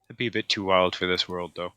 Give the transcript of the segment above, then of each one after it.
It'd be a bit too wild for this world, though.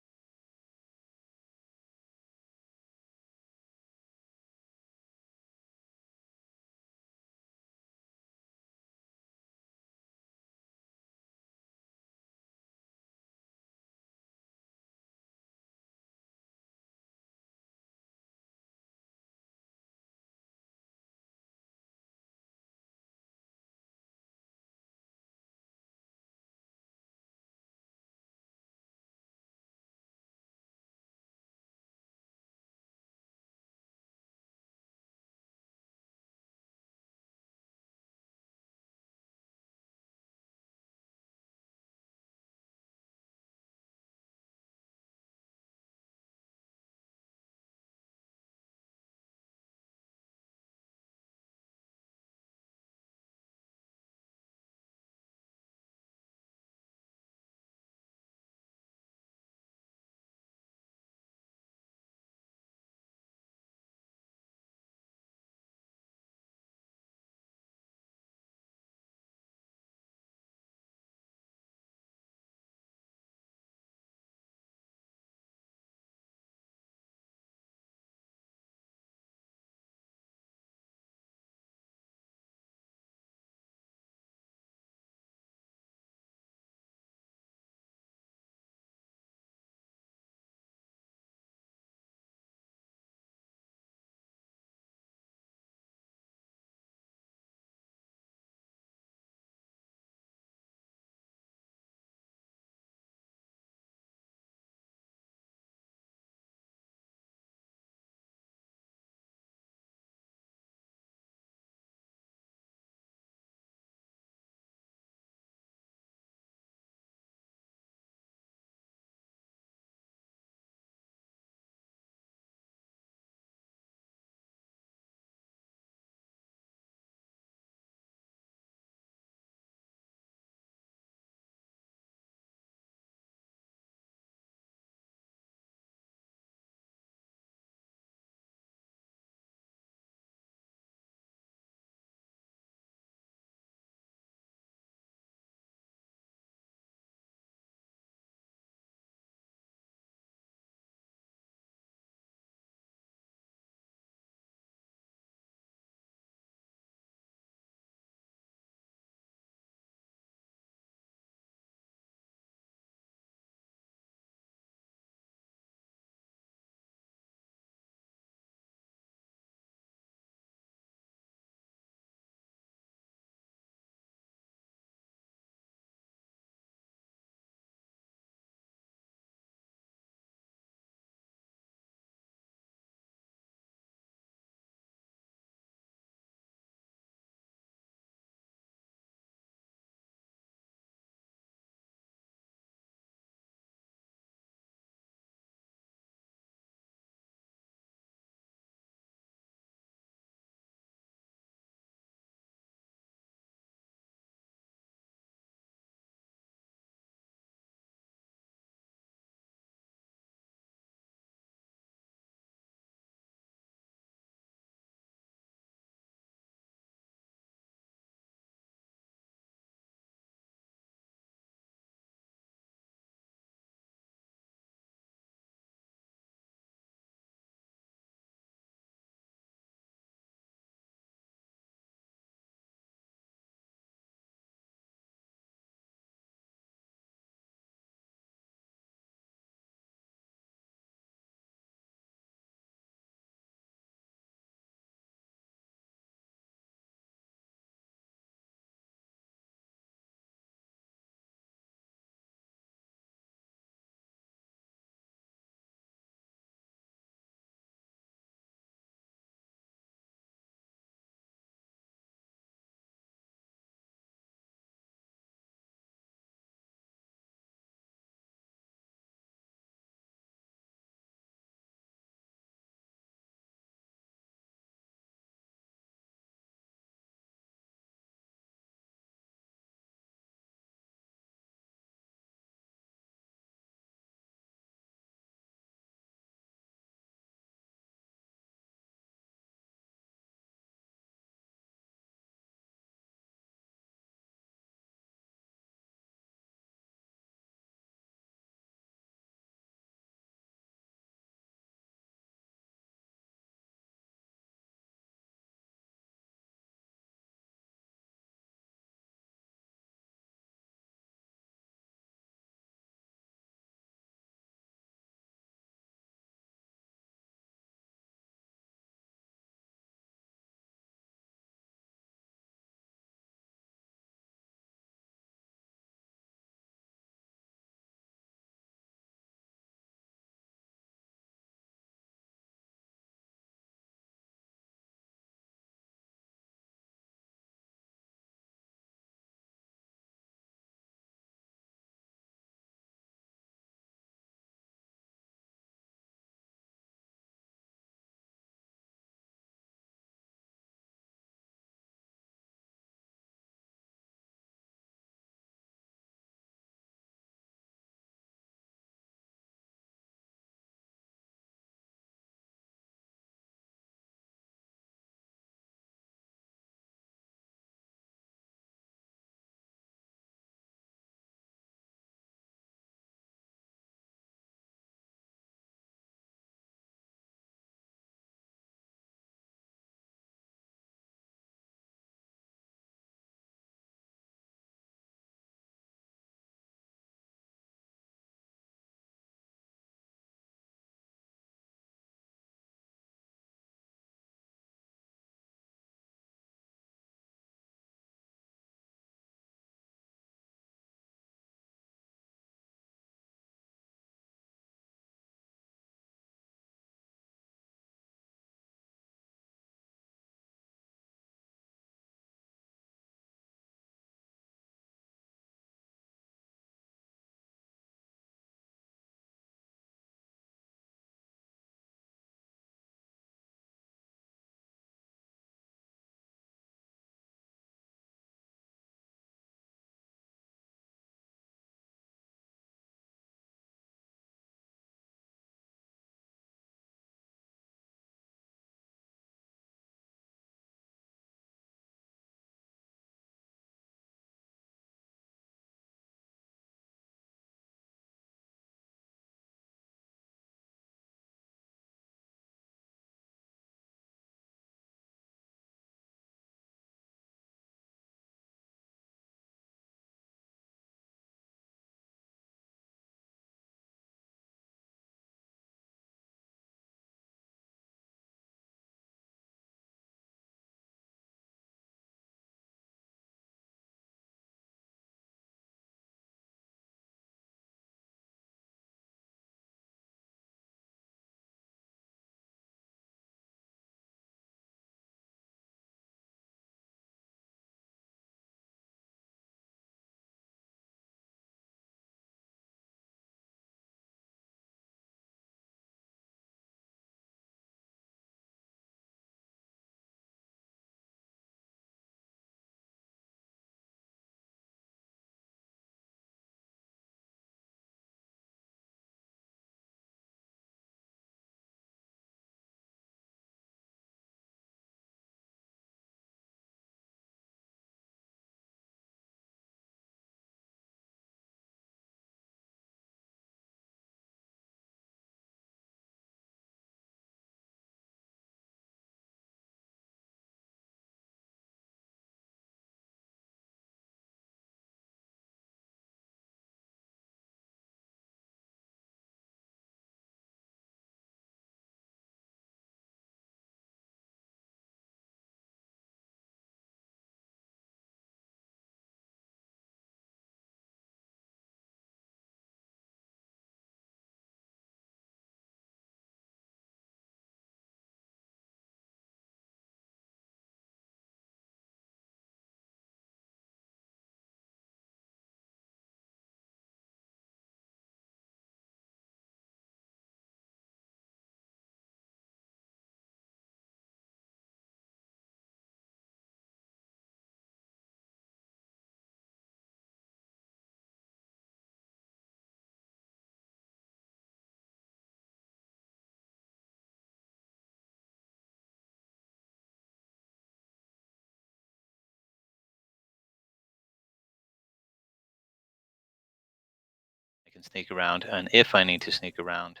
can sneak around, and if I need to sneak around.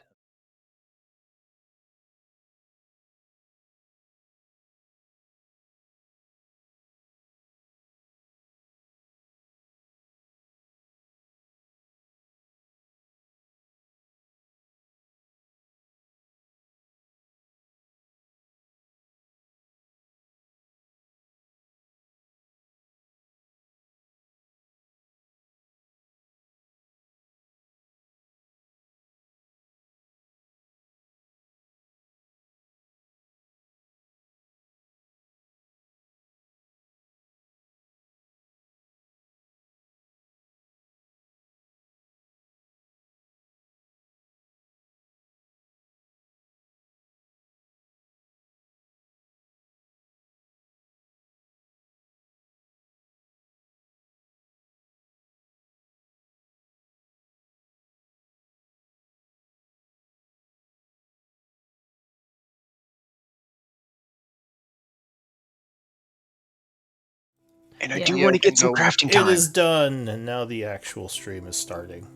And I do want to get some crafting time. It is done, and now the actual stream is starting.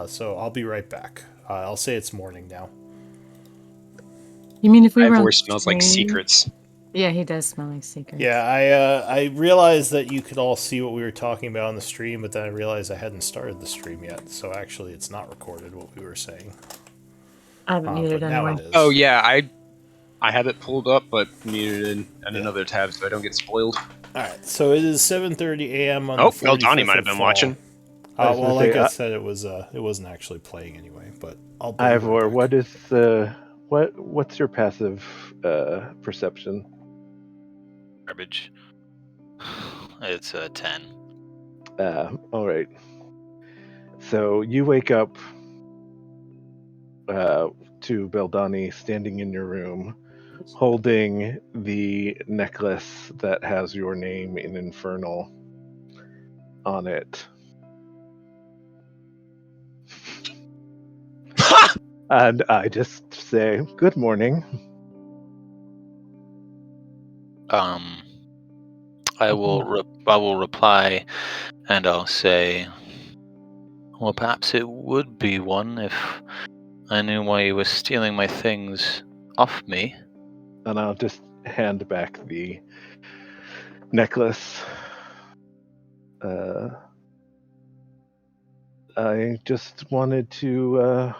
So I'll be right back. I'll say it's morning now. You mean if we My were on voice smells like stream? secrets. Yeah, he does smell like secrets. Yeah, I realized that you could all see what we were talking about on the stream, but then I realized I hadn't started the stream yet, so actually it's not recorded what we were saying. I haven't muted but now anyway. it is. Oh yeah, I have it pulled up, but muted in another tab so I don't get spoiled. Alright, so it is 7:30 a.m. on the 45th well, Donnie might have of been fall. watching. Well, like I said, it wasn't actually playing anyway, but I'll be Ivor, right back. what's your passive perception? Garbage. It's a 10. All right. So you wake up to Beldani standing in your room, holding the necklace that has your name in Infernal on it. And I just say, "Good morning." I will reply, and I'll say, well, perhaps it would be one if I knew why you were stealing my things off me. And I'll just hand back the necklace. I just wanted to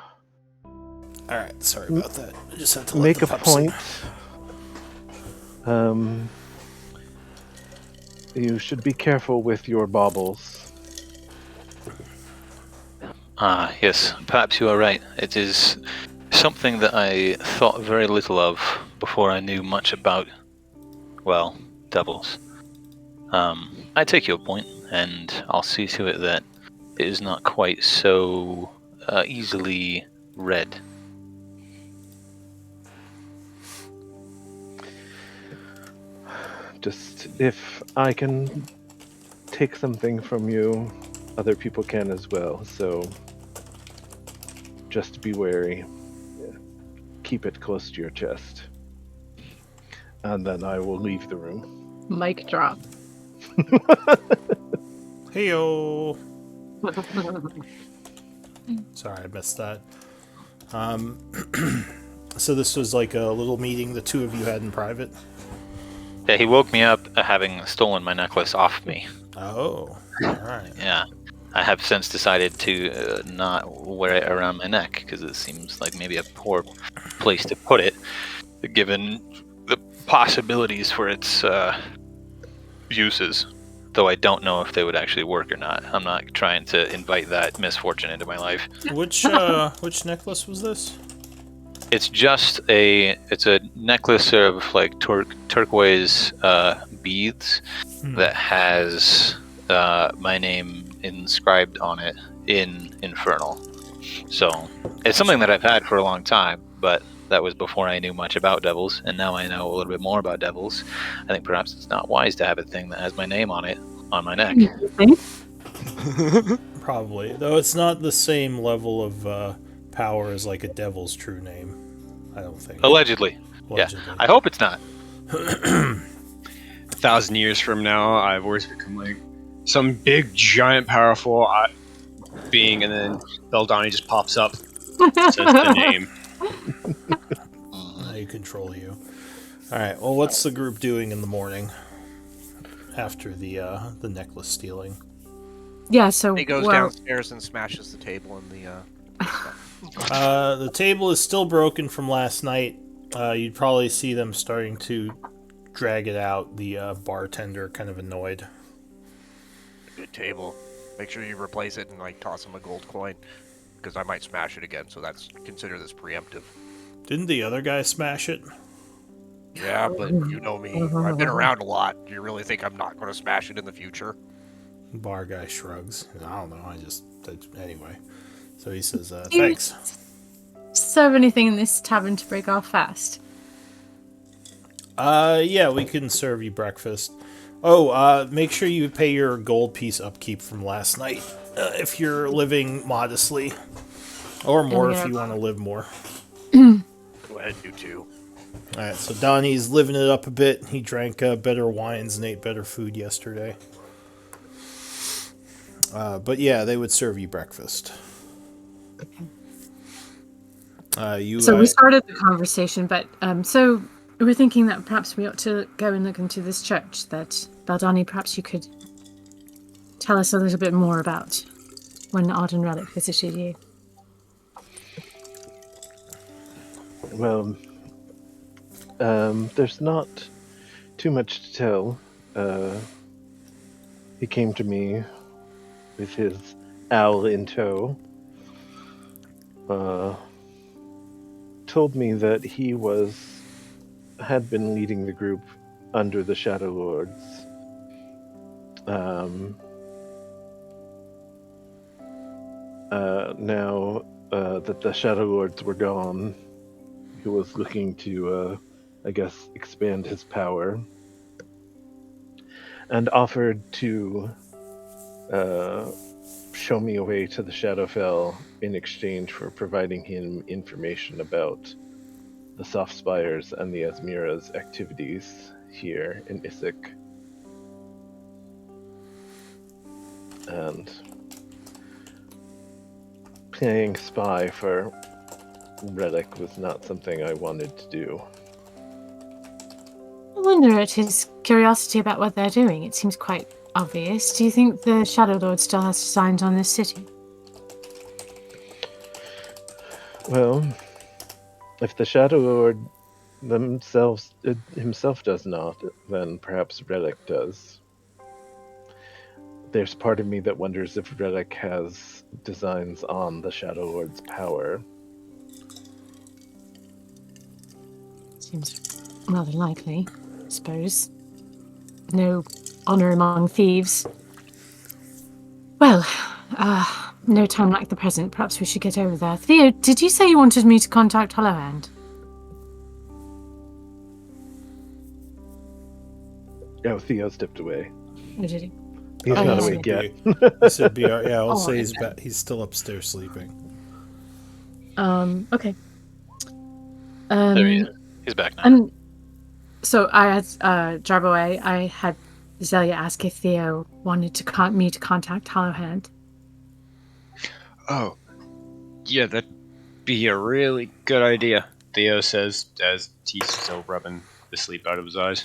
Alright, sorry about that. I just had to make a let the point. You should be careful with your baubles. Yes, perhaps you are right. It is something that I thought very little of before I knew much about, well, devils. I take your point, and I'll see to it that it is not quite so easily read. Just if I can take something from you, other people can as well. So just be wary. Keep it close to your chest. And then I will leave the room. Mic drop. Heyo. Sorry, I missed that. So this was like a little meeting the two of you had in private? Yeah, he woke me up having stolen my necklace off me. Oh, alright. Yeah. I have since decided to not wear it around my neck because it seems like maybe a poor place to put it, given the possibilities for its uses. Though I don't know if they would actually work or not. I'm not trying to invite that misfortune into my life. Which necklace was this? It's just a necklace of like turquoise beads that has my name inscribed on it in Infernal. So it's something that I've had for a long time, but that was before I knew much about devils, and now I know a little bit more about devils. I think perhaps it's not wise to have a thing that has my name on it on my neck. Probably, though it's not the same level of power as like a devil's true name, I don't think. Allegedly. Yeah, I hope it's not. 1,000 years from now, I've always become like some big, giant, powerful being, and then Beldani just pops up, says the name. I control you. All right. Well, what's the group doing in the morning after the necklace stealing? Yeah, so He goes well, downstairs and smashes the table in the. The table is still broken from last night. You'd probably see them starting to drag it out. The bartender kind of annoyed. Good table. Make sure you replace it and like toss him a gold coin, because I might smash it again. So that's consider this preemptive. Didn't the other guy smash it? Yeah, but you know me. I've been around a lot. Do you really think I'm not going to smash it in the future? Bar guy shrugs. I don't know. Anyway. So he says, Do you "Thanks." serve anything in this tavern to break our fast? Yeah, we can serve you breakfast. Oh, make sure you pay your gold piece upkeep from last night if you're living modestly, or more if you want to live more. Go ahead, you two. All right, so Donnie's living it up a bit. He drank better wines and ate better food yesterday. But yeah, they would serve you breakfast. So we started the conversation, but so we're thinking that perhaps we ought to go and look into this church. That Baldani, perhaps you could tell us a little bit more about when Arden Relic visited you. Well, there's not too much to tell. He came to me with his owl in tow. Told me that he had been leading the group under the Shadowlords. Now that the Shadowlords were gone, he was looking to, I guess, expand his power, and offered to show me a way to the Shadowfell in exchange for providing him information about the Softspires and the Asmira's activities here in Issyk. And playing spy for Relic was not something I wanted to do. I wonder at his curiosity about what they're doing. It seems quite obvious. Do you think the Shadowlord still has designs on this city? Well, if the Shadowlord himself does not, then perhaps Relic does. There's part of me that wonders if Relic has designs on the Shadowlord's power. Seems rather likely, I suppose. No honor among thieves. Well, no time like the present. Perhaps we should get over there. Theo, did you say you wanted me to contact Hollowhand? Oh, Theo stepped away. Oh, did he? He's Oh, not yeah. awake yet. He said, "Yeah, I'll Oh, say okay. he's still upstairs sleeping." Okay. There he is. He's back now. And so I had Jarboe, I had Zelia ask if Theo wanted to me to contact Hollowhand. Oh, yeah, that'd be a really good idea, Theo says as he's still rubbing the sleep out of his eyes.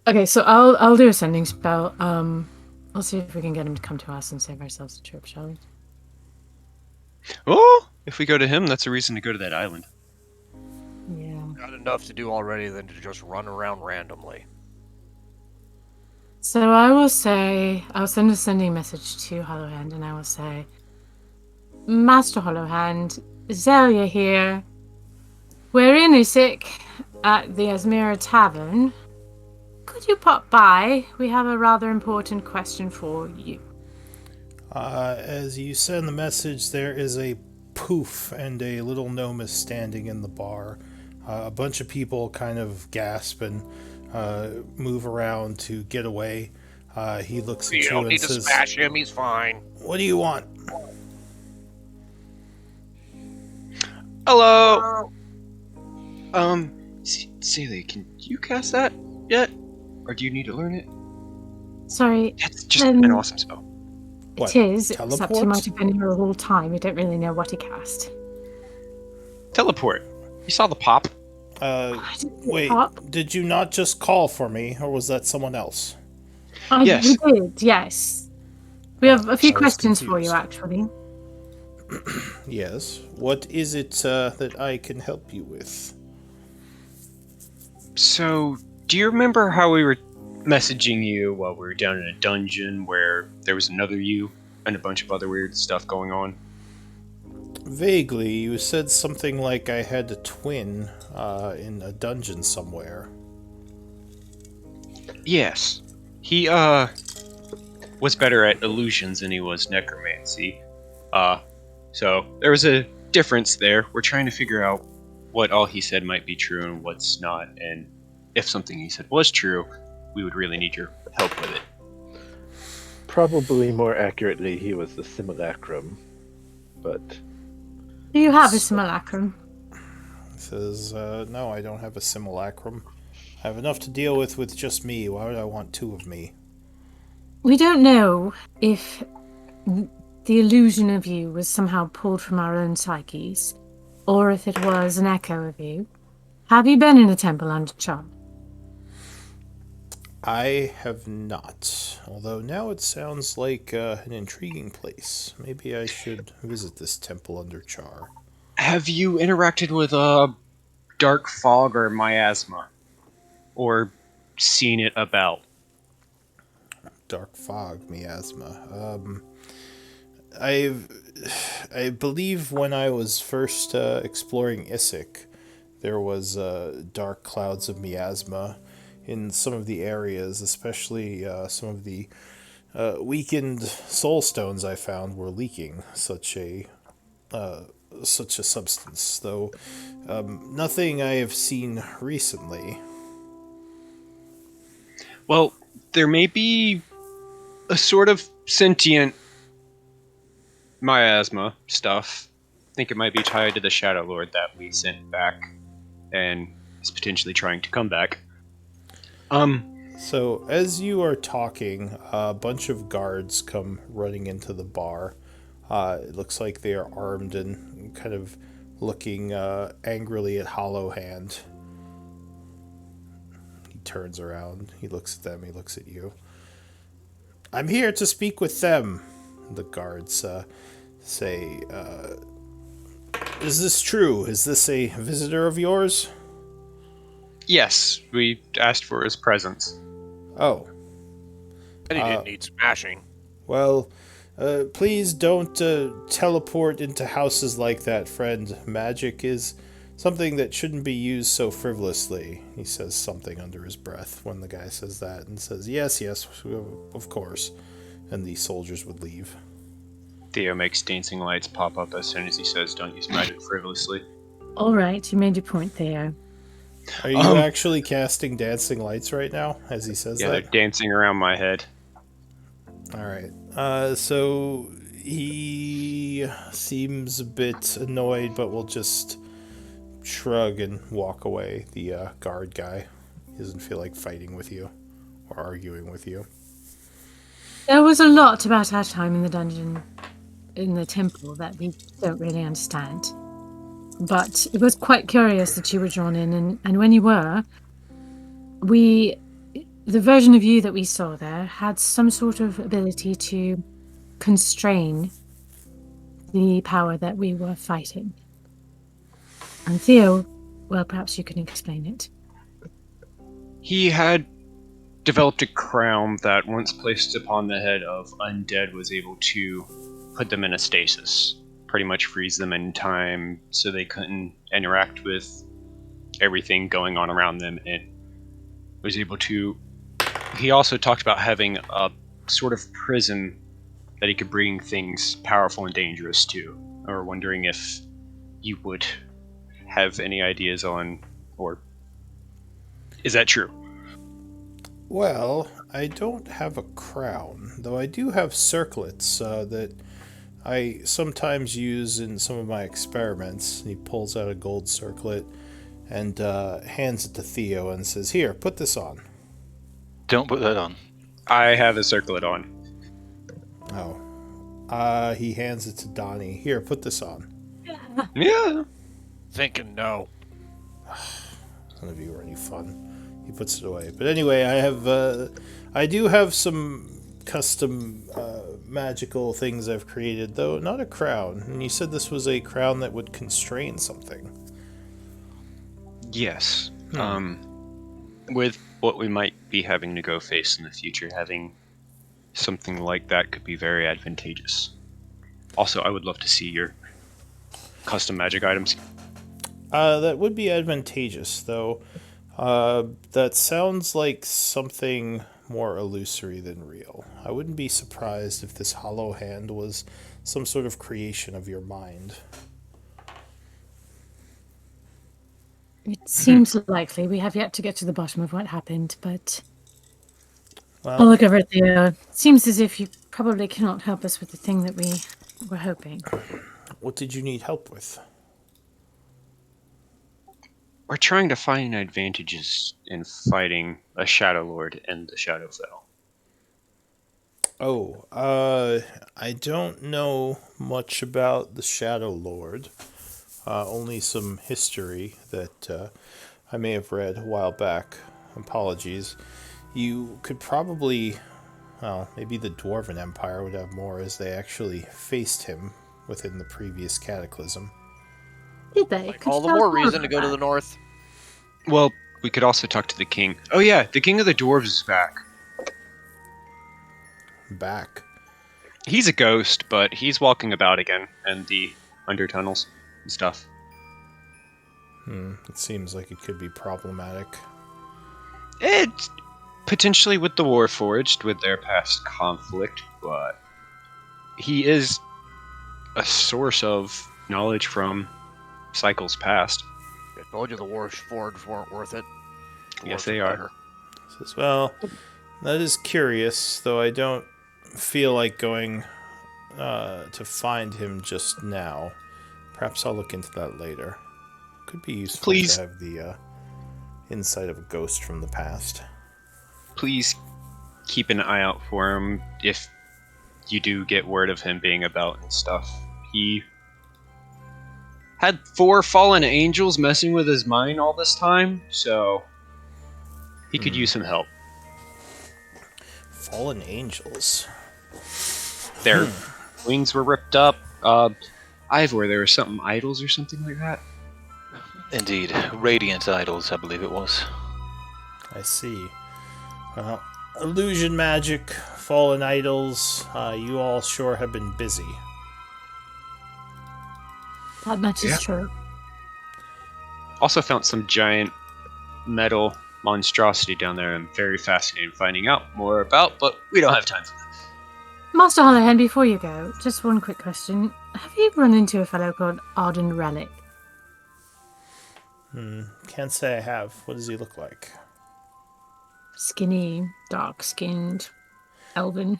Okay, so I'll do a sending spell. I'll see if we can get him to come to us and save ourselves a trip, shall we? Oh, if we go to him, that's a reason to go to that island. Yeah. Got enough to do already than to just run around randomly. So I'll send a sending message to Hollowhand, and I will say, Master Hollowhand, Zelia here. We're in Issyk at the Asmira Tavern. Could you pop by? We have a rather important question for you. As you send the message, there is a poof, and a little gnome is standing in the bar. A bunch of people kind of gasp and move around to get away. He looks at You you don't and need to says, smash him, he's fine. "What do you want?" Hello. Celia, can you cast that yet, or do you need to learn it? Sorry, That's just an awesome spell. What, It is, except he teleport? might have been here the whole time. We don't really know what he cast. Teleport. You saw the pop? Wait, Pop? did you not just call for me, or was that someone else? Yes. We did, yes. We have a few I was questions for you, confused. actually. Yes. What is it that I can help you with? So, do you remember how we were messaging you while we were down in a dungeon where there was another you and a bunch of other weird stuff going on? Vaguely, you said something like I had a twin in a dungeon somewhere. Yes. He, was better at illusions than he was necromancy. So there was a difference there. We're trying to figure out what all he said might be true and what's not, and if something he said was true, we would really need your help with it. Probably more accurately, he was the simulacrum. But Do you have a simulacrum? He says, no, I don't have a simulacrum. I have enough to deal with just me. Why would I want two of me? We don't know if the illusion of you was somehow pulled from our own psyches, or if it was an echo of you. Have you been in a temple under charm? I have not. Although now it sounds like an intriguing place. Maybe I should visit this temple under Char. Have you interacted with dark fog or miasma, or seen it about? Dark fog, miasma. I believe when I was first exploring Isik, there was dark clouds of miasma in some of the areas, especially some of the weakened soul stones I found were leaking such a substance. Though nothing I have seen recently. Well, there may be a sort of sentient miasma stuff. I think it might be tied to the Shadowlord that we sent back and is potentially trying to come back. So, as you are talking, a bunch of guards come running into the bar. It looks like they are armed and kind of looking angrily at Hollow Hand. He turns around, he looks at them, he looks at you. I'm here to speak with them, the guards say. Is this true? Is this a visitor of yours? Yes, we asked for his presence. Oh. And he didn't need smashing. Well, please don't teleport into houses like that, friend. Magic is something that shouldn't be used so frivolously. He says something under his breath when the guy says that and says, yes, of course. And the soldiers would leave. Theo makes dancing lights pop up as soon as he says, don't use magic frivolously. All right, you made your point, Theo. Are you actually casting dancing lights right now as he says Yeah, that? they're dancing around my head. All right. So he seems a bit annoyed, but will just shrug and walk away. The guard guy. He doesn't feel like fighting with you or arguing with you. There was a lot about our time in the dungeon, in the temple, that we don't really understand. But it was quite curious that you were drawn in, and when you were, the version of you that we saw there had some sort of ability to constrain the power that we were fighting. And Theo, well, perhaps you can explain it. He had developed a crown that, once placed upon the head of undead, was able to put them in a stasis. Pretty much freeze them in time so they couldn't interact with everything going on around them, and was able to... He also talked about having a sort of prison that he could bring things powerful and dangerous to. I were wondering if you would have any ideas on, or is that true? Well, I don't have a crown, though I do have circlets that I sometimes use in some of my experiments. He pulls out a gold circlet and hands it to Theo and says, here, put this on. Don't put that on. I have a circlet on. Oh, He hands it to Donnie. Here, put this on. Yeah. Thinking no. None of you are any fun. He puts it away. But anyway, I do have some custom magical things I've created, though not a crown. And you said this was a crown that would constrain something. Yes. With what we might be having to go face in the future, having something like that could be very advantageous. Also, I would love to see your custom magic items. That would be advantageous, though. That sounds like something more illusory than real. I wouldn't be surprised if this hollow hand was some sort of creation of your mind. It seems likely. We have yet to get to the bottom of what happened, but Well, I'll look over at Theo. It seems as if you probably cannot help us with the thing that we were hoping. what did you need help with? We're trying to find advantages in fighting a Shadowlord in the Shadowfell. Oh, I don't know much about the Shadowlord. Only some history that I may have read a while back. Apologies. You could probably, well, maybe the Dwarven Empire would have more, as they actually faced him within the previous cataclysm. Did they? Like, Could all you the tell more us more reason to about go to that? the north. Well, we could also talk to the king. Oh yeah, the king of the dwarves is back. Back. He's a ghost, but he's walking about again in the undertunnels and stuff. It seems like it could be problematic. It's potentially with the Warforged, with their past conflict, but he is a source of knowledge from cycles past. I told you the Warforged weren't worth it. Yes, Dwarves they are. better. Says, well, that is curious, though I don't feel like going to find him just now. Perhaps I'll look into that later. Could be useful Please. to have the insight of a ghost from the past. Please keep an eye out for him if you do get word of him being about and stuff. He had 4 fallen angels messing with his mind all this time, so he could use some help. Fallen angels. Their wings were ripped up. Ivor, there were something idols or something like that. Indeed. Radiant Idols, I believe it was. I see. Well, illusion magic, fallen idols, you all sure have been busy. That much is Yeah. true. Also found some giant metal monstrosity down there I'm very fascinated in finding out more about, but we don't have time for that. Master Hollowhand, before you go, just one quick question. Have you run into a fellow called Arden Relic? Can't say I have. What does he look like? Skinny, dark-skinned, elven.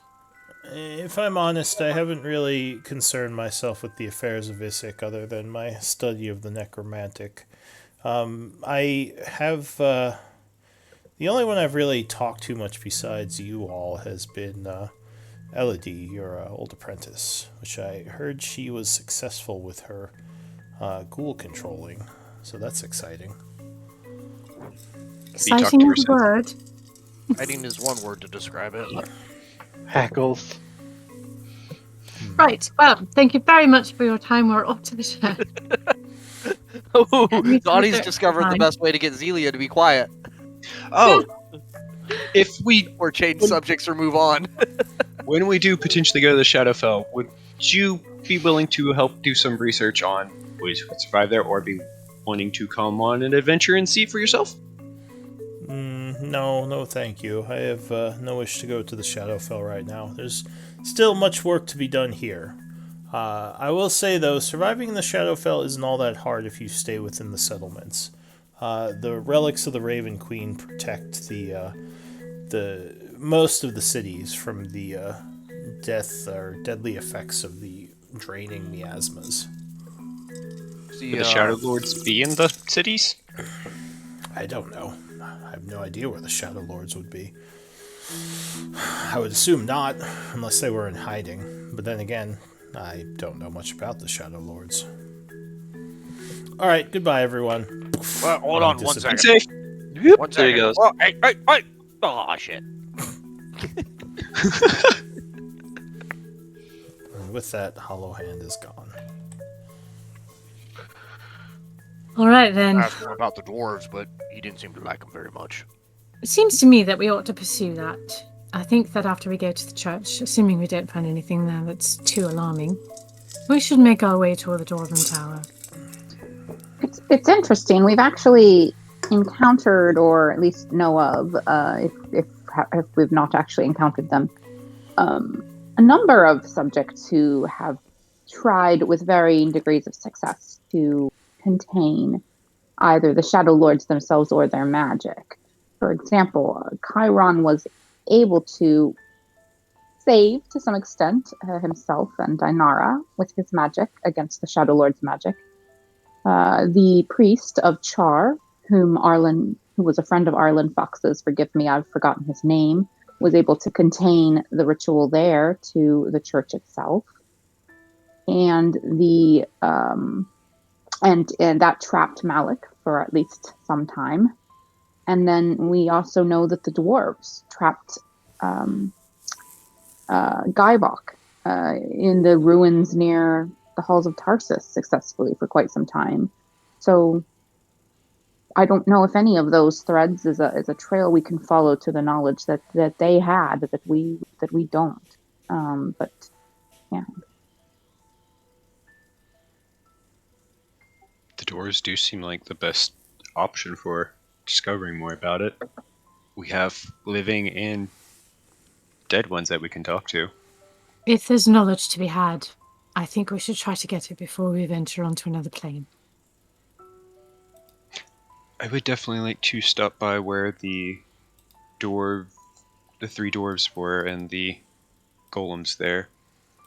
If I'm honest, I haven't really concerned myself with the affairs of Isik other than my study of the necromantic. I have... the only one I've really talked to much besides you all has been Elodie, your old apprentice, which I heard she was successful with her ghoul controlling, so that's exciting. Exciting her is a since? word. Hiding is one word to describe it. Hackles. Right, well, thank you very much for your time. We're off to the show. Oh, Me too, Donnie's sir. discovered the Fine. best way to get Zelia to be quiet. Oh, if we Or change subjects or move on. when we do potentially go to the Shadowfell, would you be willing to help do some research on ways you could survive there, or be wanting to come on an adventure and see for yourself? No, thank you. I have no wish to go to the Shadowfell right now. There's still much work to be done here. I will say, though, surviving in the Shadowfell isn't all that hard if you stay within the settlements. The relics of the Raven Queen protect the most of the cities from the death or deadly effects of the draining miasmas. See, Would the Shadowlords be in the cities? I don't know. I have no idea where the Shadowlords would be. I would assume not, unless they were in hiding. But then again, I don't know much about the Shadowlords. Alright, goodbye, everyone. Well, hold on one second. Safe. One There he second. goes. Oh, hey! Oh, shit. And with that, Hollow Hand is gone. All right, then. Asked him about the dwarves, but he didn't seem to like them very much. It seems to me that we ought to pursue that. I think that after we go to the church, assuming we don't find anything there that's too alarming, we should make our way toward the Dwarven Tower. It's interesting. We've actually encountered, or at least know of, if we've not actually encountered them, a number of subjects who have tried with varying degrees of success to contain either the Shadowlords themselves or their magic. For example, Chiron was able to save, to some extent, himself and Dinara with his magic against the Shadowlord's magic. The priest of Char, who was a friend of Arlen Fox's, forgive me, I've forgotten his name, was able to contain the ritual there to the church itself. And and that trapped Malik for at least some time. And then we also know that the dwarves trapped Gaibok in the ruins near the halls of Tarsus successfully for quite some time. So I don't know if any of those threads is a trail we can follow to the knowledge that they had that we don't. But yeah. The dwarves do seem like the best option for discovering more about it. We have living and dead ones that we can talk to. If there's knowledge to be had, I think we should try to get it before we venture onto another plane. I would definitely like to stop by where the three dwarves were and the golems there.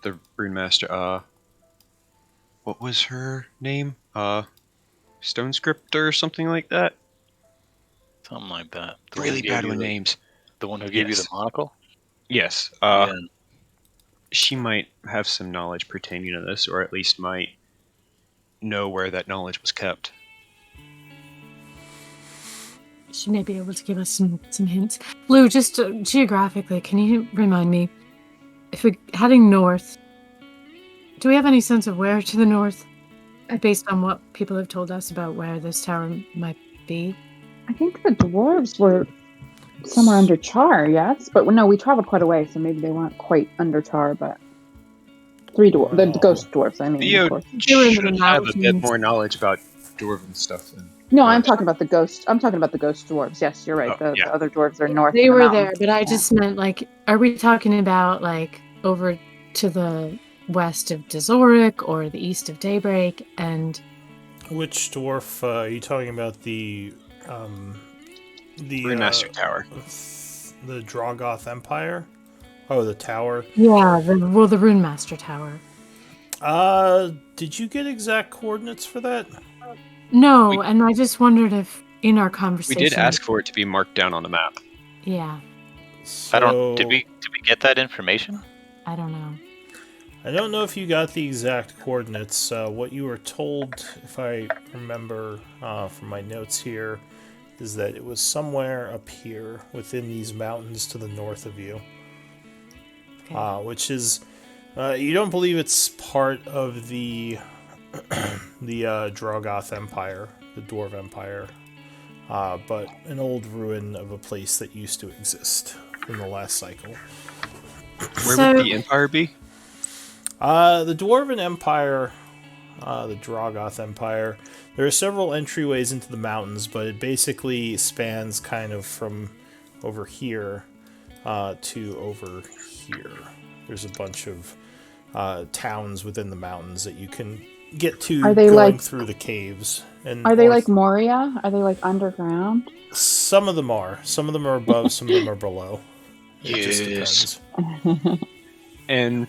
The Rune Master, what was her name? Stone Scriptor or something like that? Something like that. Really bad with names. The one who gave you the monocle? Yes. Yeah. She might have some knowledge pertaining to this, or at least might know where that knowledge was kept. She may be able to give us some hints. Blue, just geographically, can you remind me, if we're heading north, do we have any sense of where to the north, based on what people have told us about where this tower might be? I think the dwarves were somewhere under Char, yes? But no, we traveled quite a way, so maybe they weren't quite under Char, but the ghost dwarves, I mean, Theo of course. should have a bit more knowledge about dwarven stuff than... No, I'm talking about the ghost dwarves. Yes, you're right. Oh, The other dwarves are north. They of the were mountain. there, but I just meant, like, are we talking about, like, over to the west of Dazoric or the east of Daybreak? And Which dwarf are you talking about? The Rune Master Tower. The Drogoth Empire? Oh, the tower. yeah, the Rune Master Tower. Did you get exact coordinates for that? No, and I just wondered if in our conversation We did ask for it to be marked down on the map. Yeah, So, Did we get that information? I don't know. I don't know if you got the exact coordinates. What you were told, if I remember from my notes here, is that it was somewhere up here within these mountains to the north of you. Okay. Which is, you don't believe it's part of the the Drogoth Empire, the Dwarven Empire, but an old ruin of a place that used to exist in the last cycle. Where would the Empire be? The Dwarven Empire, the Drogoth Empire, there are several entryways into the mountains, but it basically spans kind of from over here to over here. There's a bunch of towns within the mountains that you can get to going through the caves. And are they like Moria? Are they like underground? Some of them are. Some of them are above, some of them are below. It just depends. And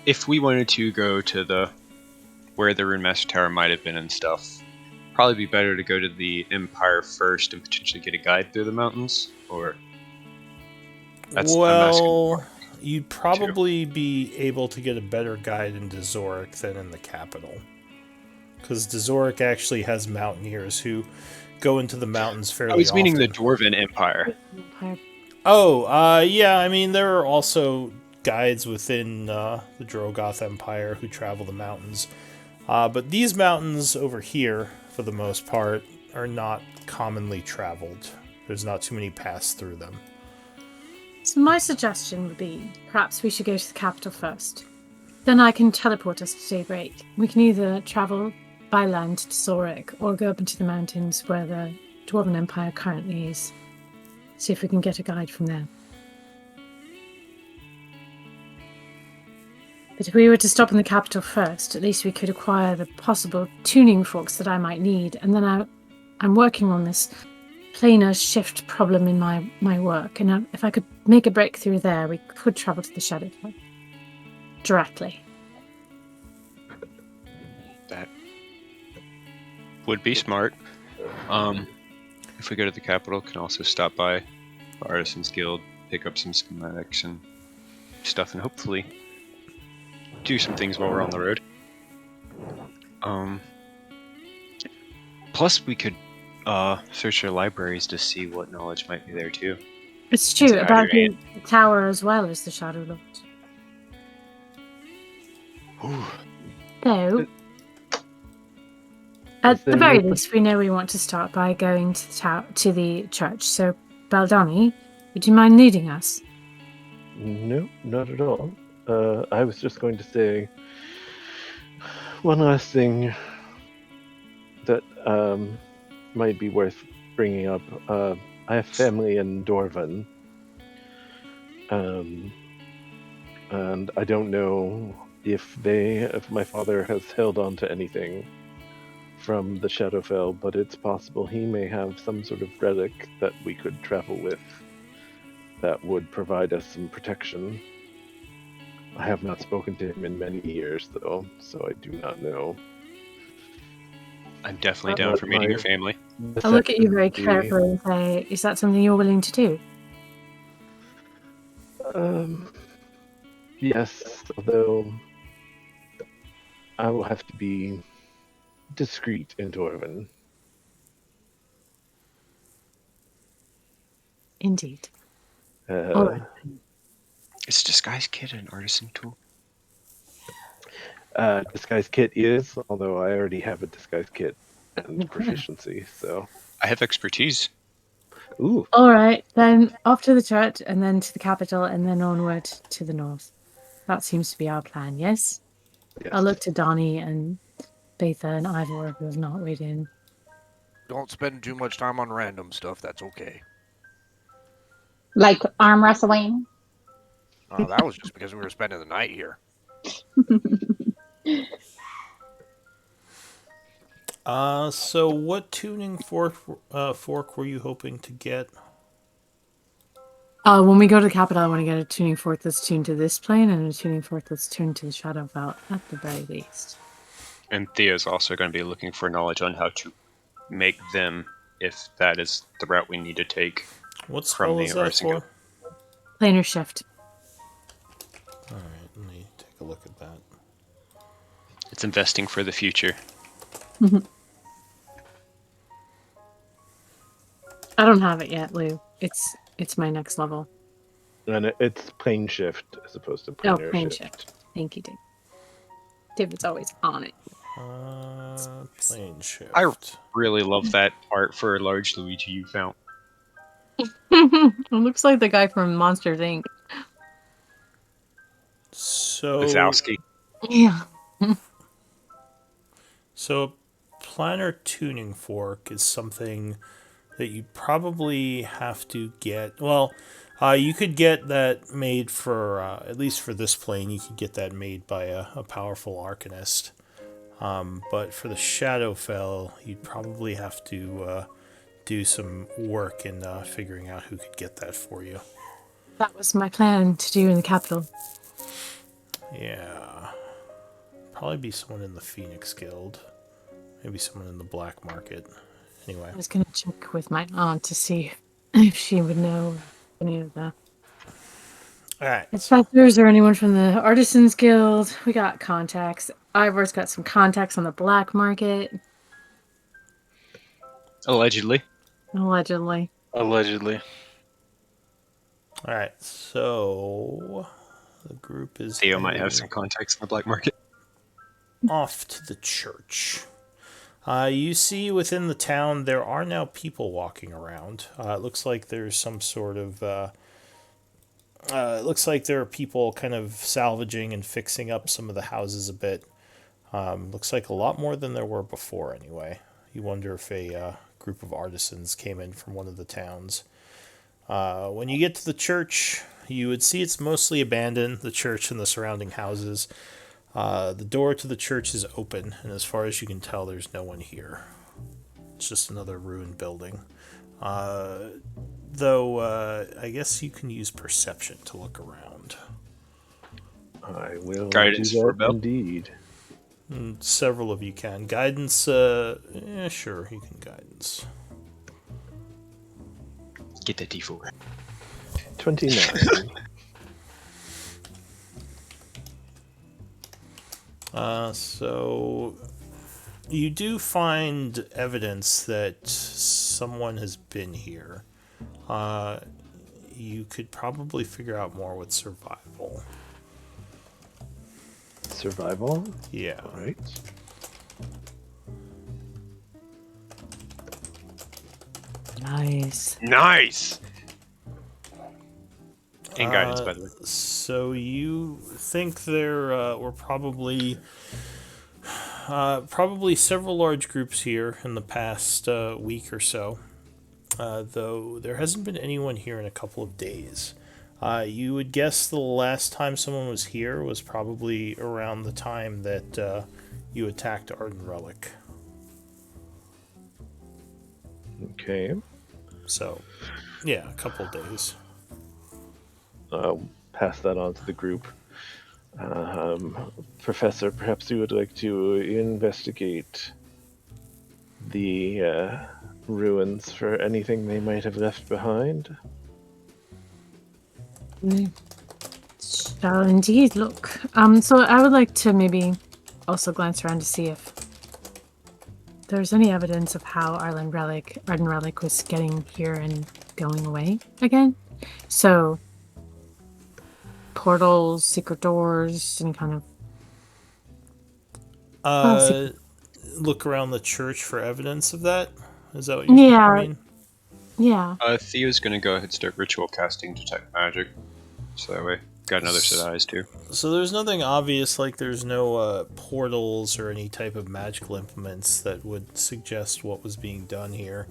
if we wanted to go to where the Rune Master Tower might have been and stuff, probably be better to go to the Empire first and potentially get a guide through the mountains, or that's well, you'd probably be able to get a better guide in Dazoric than in the capital. Because Dazoric actually has mountaineers who go into the mountains I fairly was meaning the often. Dwarven Empire. Oh, yeah, I mean, there are also guides within the Drogoth Empire who travel the mountains. But these mountains over here, for the most part, are not commonly traveled. There's not too many paths through them. So my suggestion would be perhaps we should go to the capital first. Then I can teleport us to Daybreak. We can either travel by land to Zoric or go up into the mountains where the Dwarven Empire currently is. See if we can get a guide from there. But if we were to stop in the capital first, at least we could acquire the possible tuning forks that I might need. And then I'm working on this planar shift problem in my work. And if I could make a breakthrough there, we could travel to the Shadowlord directly. That would be smart. If we go to the capital, can also stop by the Artisans Guild, pick up some schematics and stuff, and hopefully do some things while we're on the road. Plus, we could search their libraries to see what knowledge might be there too. It's true, It's about accurate. the tower as well as the Shadowlord. So, at the very least, we know we want to start by going to the church. So, Baldani, would you mind leading us? No, not at all. I was just going to say one last thing that might be worth bringing up. I have family in Dwarven, and I don't know if my father has held on to anything from the Shadowfell, but it's possible he may have some sort of relic that we could travel with that would provide us some protection. I have not spoken to him in many years, though, so I do not know. I'm definitely down for meeting your family. I'll look at you very carefully and say, is that something you're willing to do? Yes, although I will have to be discreet in Dwarven. Indeed. All right. Is Disguise Kit an artisan tool? Disguise kit is, although I already have a disguise kit and proficiency, so. I have expertise. Ooh. All right, then off to the church and then to the capital and then onward to the north. That seems to be our plan, yes? Yes. I'll look to Donnie and Betha and Ivor who have not weighed in. Don't spend too much time on random stuff, that's okay. Like arm wrestling. That was just because we were spending the night here. So what tuning fork were you hoping to get? When we go to the capital, I want to get a tuning fork that's tuned to this plane and a tuning fork that's tuned to the Shadowfell at the very least. And Thea's also going to be looking for knowledge on how to make them, if that is the route we need to take. What From spell the is that Artisan for? Guild. Planar shift. Alright, let me take a look at that. It's investing for the future. I don't have it yet, Lou. It's my next level. And it's plane shift as opposed to Oh, planar plane shift. shift. Thank you, Dave. David's always on it. Plane shift. I really love that art for Large Luigi you found. It looks like the guy from Monsters, Inc. So, Wazowski. Yeah. So a planar tuning fork is something that you probably have to get. Well, you could get that made for, at least for this plane, you could get that made by a powerful arcanist. But for the Shadowfell, you'd probably have to do some work in figuring out who could get that for you. That was my plan to do in the capital. Yeah. Probably be someone in the Phoenix Guild. Maybe someone in the black market. Anyway. I was going to check with my aunt to see if she would know any of that. All right. Inspectors or anyone from the Artisans Guild. We got contacts. Ivor's got some contacts on the black market. Allegedly. Allegedly. Allegedly. All right. So the group is Theo might have heading some contacts in the black market. off to the church. You see within the town there are now people walking around. It looks like there's some sort of. It looks like there are people kind of salvaging and fixing up some of the houses a bit. Looks like a lot more than there were before, anyway. You wonder if a group of artisans came in from one of the towns. When you get to the church, you would see it's mostly abandoned, the church and the surrounding houses. The door to the church is open, and as far as you can tell, there's no one here. It's just another ruined building. Though, I guess you can use perception to look around. I will Guidance do for that Bell. indeed. Several of you can. Guidance, sure, you can guidance. Get that D4. 29. So you do find evidence that someone has been here. You could probably figure out more with survival. Survival? Yeah. Alright. Nice. Nice! And guidance, by the way. So you think there were probably several large groups here in the past week or so, though there hasn't been anyone here in a couple of days. You would guess the last time someone was here was probably around the time that you attacked Arden Relic. Okay. So, yeah, a couple of days. I'll pass that on to the group. Professor, perhaps you would like to investigate the ruins for anything they might have left behind? Shall indeed look. So I would like to maybe also glance around to see if there's any evidence of how Arden Relic was getting here and going away again. So portals, secret doors, and kind of Look around the church for evidence of that? Is that what you mean? Yeah. Theo's gonna go ahead and start ritual casting Detect Magic. So that way, got another set of eyes too. So there's nothing obvious, like there's no portals or any type of magical implements that would suggest what was being done here.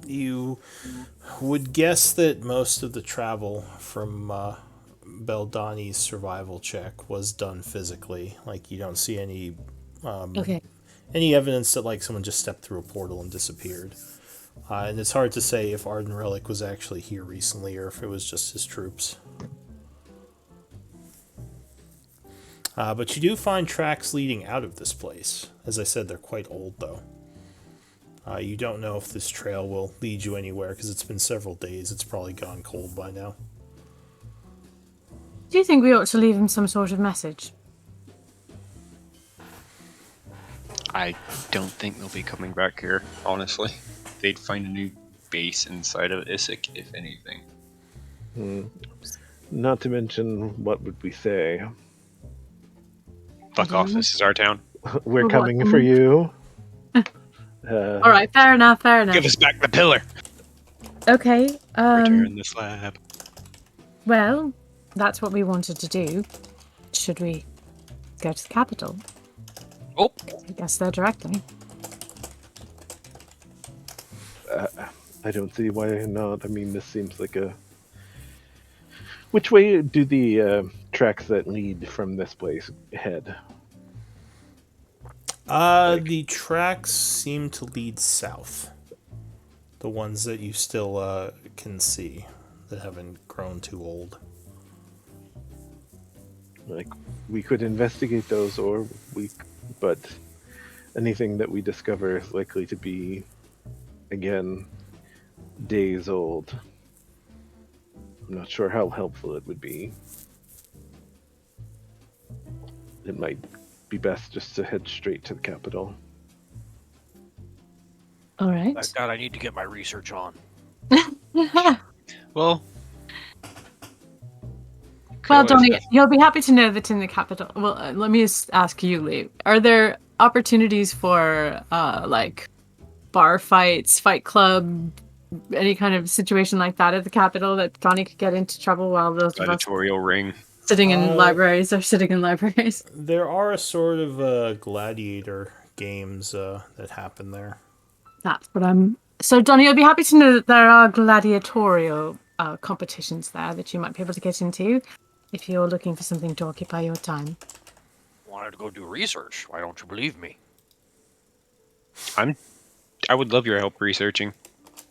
You would guess that most of the travel from Beldani's survival check was done physically. Like you don't see any any evidence that like someone just stepped through a portal and disappeared. And it's hard to say if Arden Relic was actually here recently or if it was just his troops. But you do find tracks leading out of this place. As I said, they're quite old, though. You don't know if this trail will lead you anywhere because it's been several days. It's probably gone cold by now. Do you think we ought to leave him some sort of message? I don't think they'll be coming back here, honestly. They'd find a new base inside of Isik, if anything. Not to mention, what would we say? Fuck off, this is our town. We're What? coming for you. All right, fair enough. Give us back the pillar! Okay. Return the slab. Well, that's what we wanted to do. Should we go to the capital? Oh! I guess they're directing. I don't see why not. I mean, this seems like a... Which way do the tracks that lead from this place head? The tracks seem to lead south. The ones that you still can see that haven't grown too old. Like, we could investigate those, or but anything that we discover is likely to be, again, days old. I'm not sure how helpful it would be. It might be best just to head straight to the capital. All right. Like that, I need to get my research on. Well, could Well, always Donnie, ask- you'll be happy to know that in the capital. Well, let me just ask you, Lee. Are there opportunities for like bar fights, fight club, any kind of situation like that at the capital that Donnie could get into trouble while those of us Gladiatorial ring. sitting in libraries are sitting in libraries? There are a sort of gladiator games that happen there. That's what I'm. So, Donnie, you'll be happy to know that there are gladiatorial competitions there that you might be able to get into if you're looking for something to occupy your time. Wanted to go do research. Why don't you believe me? I would love your help researching.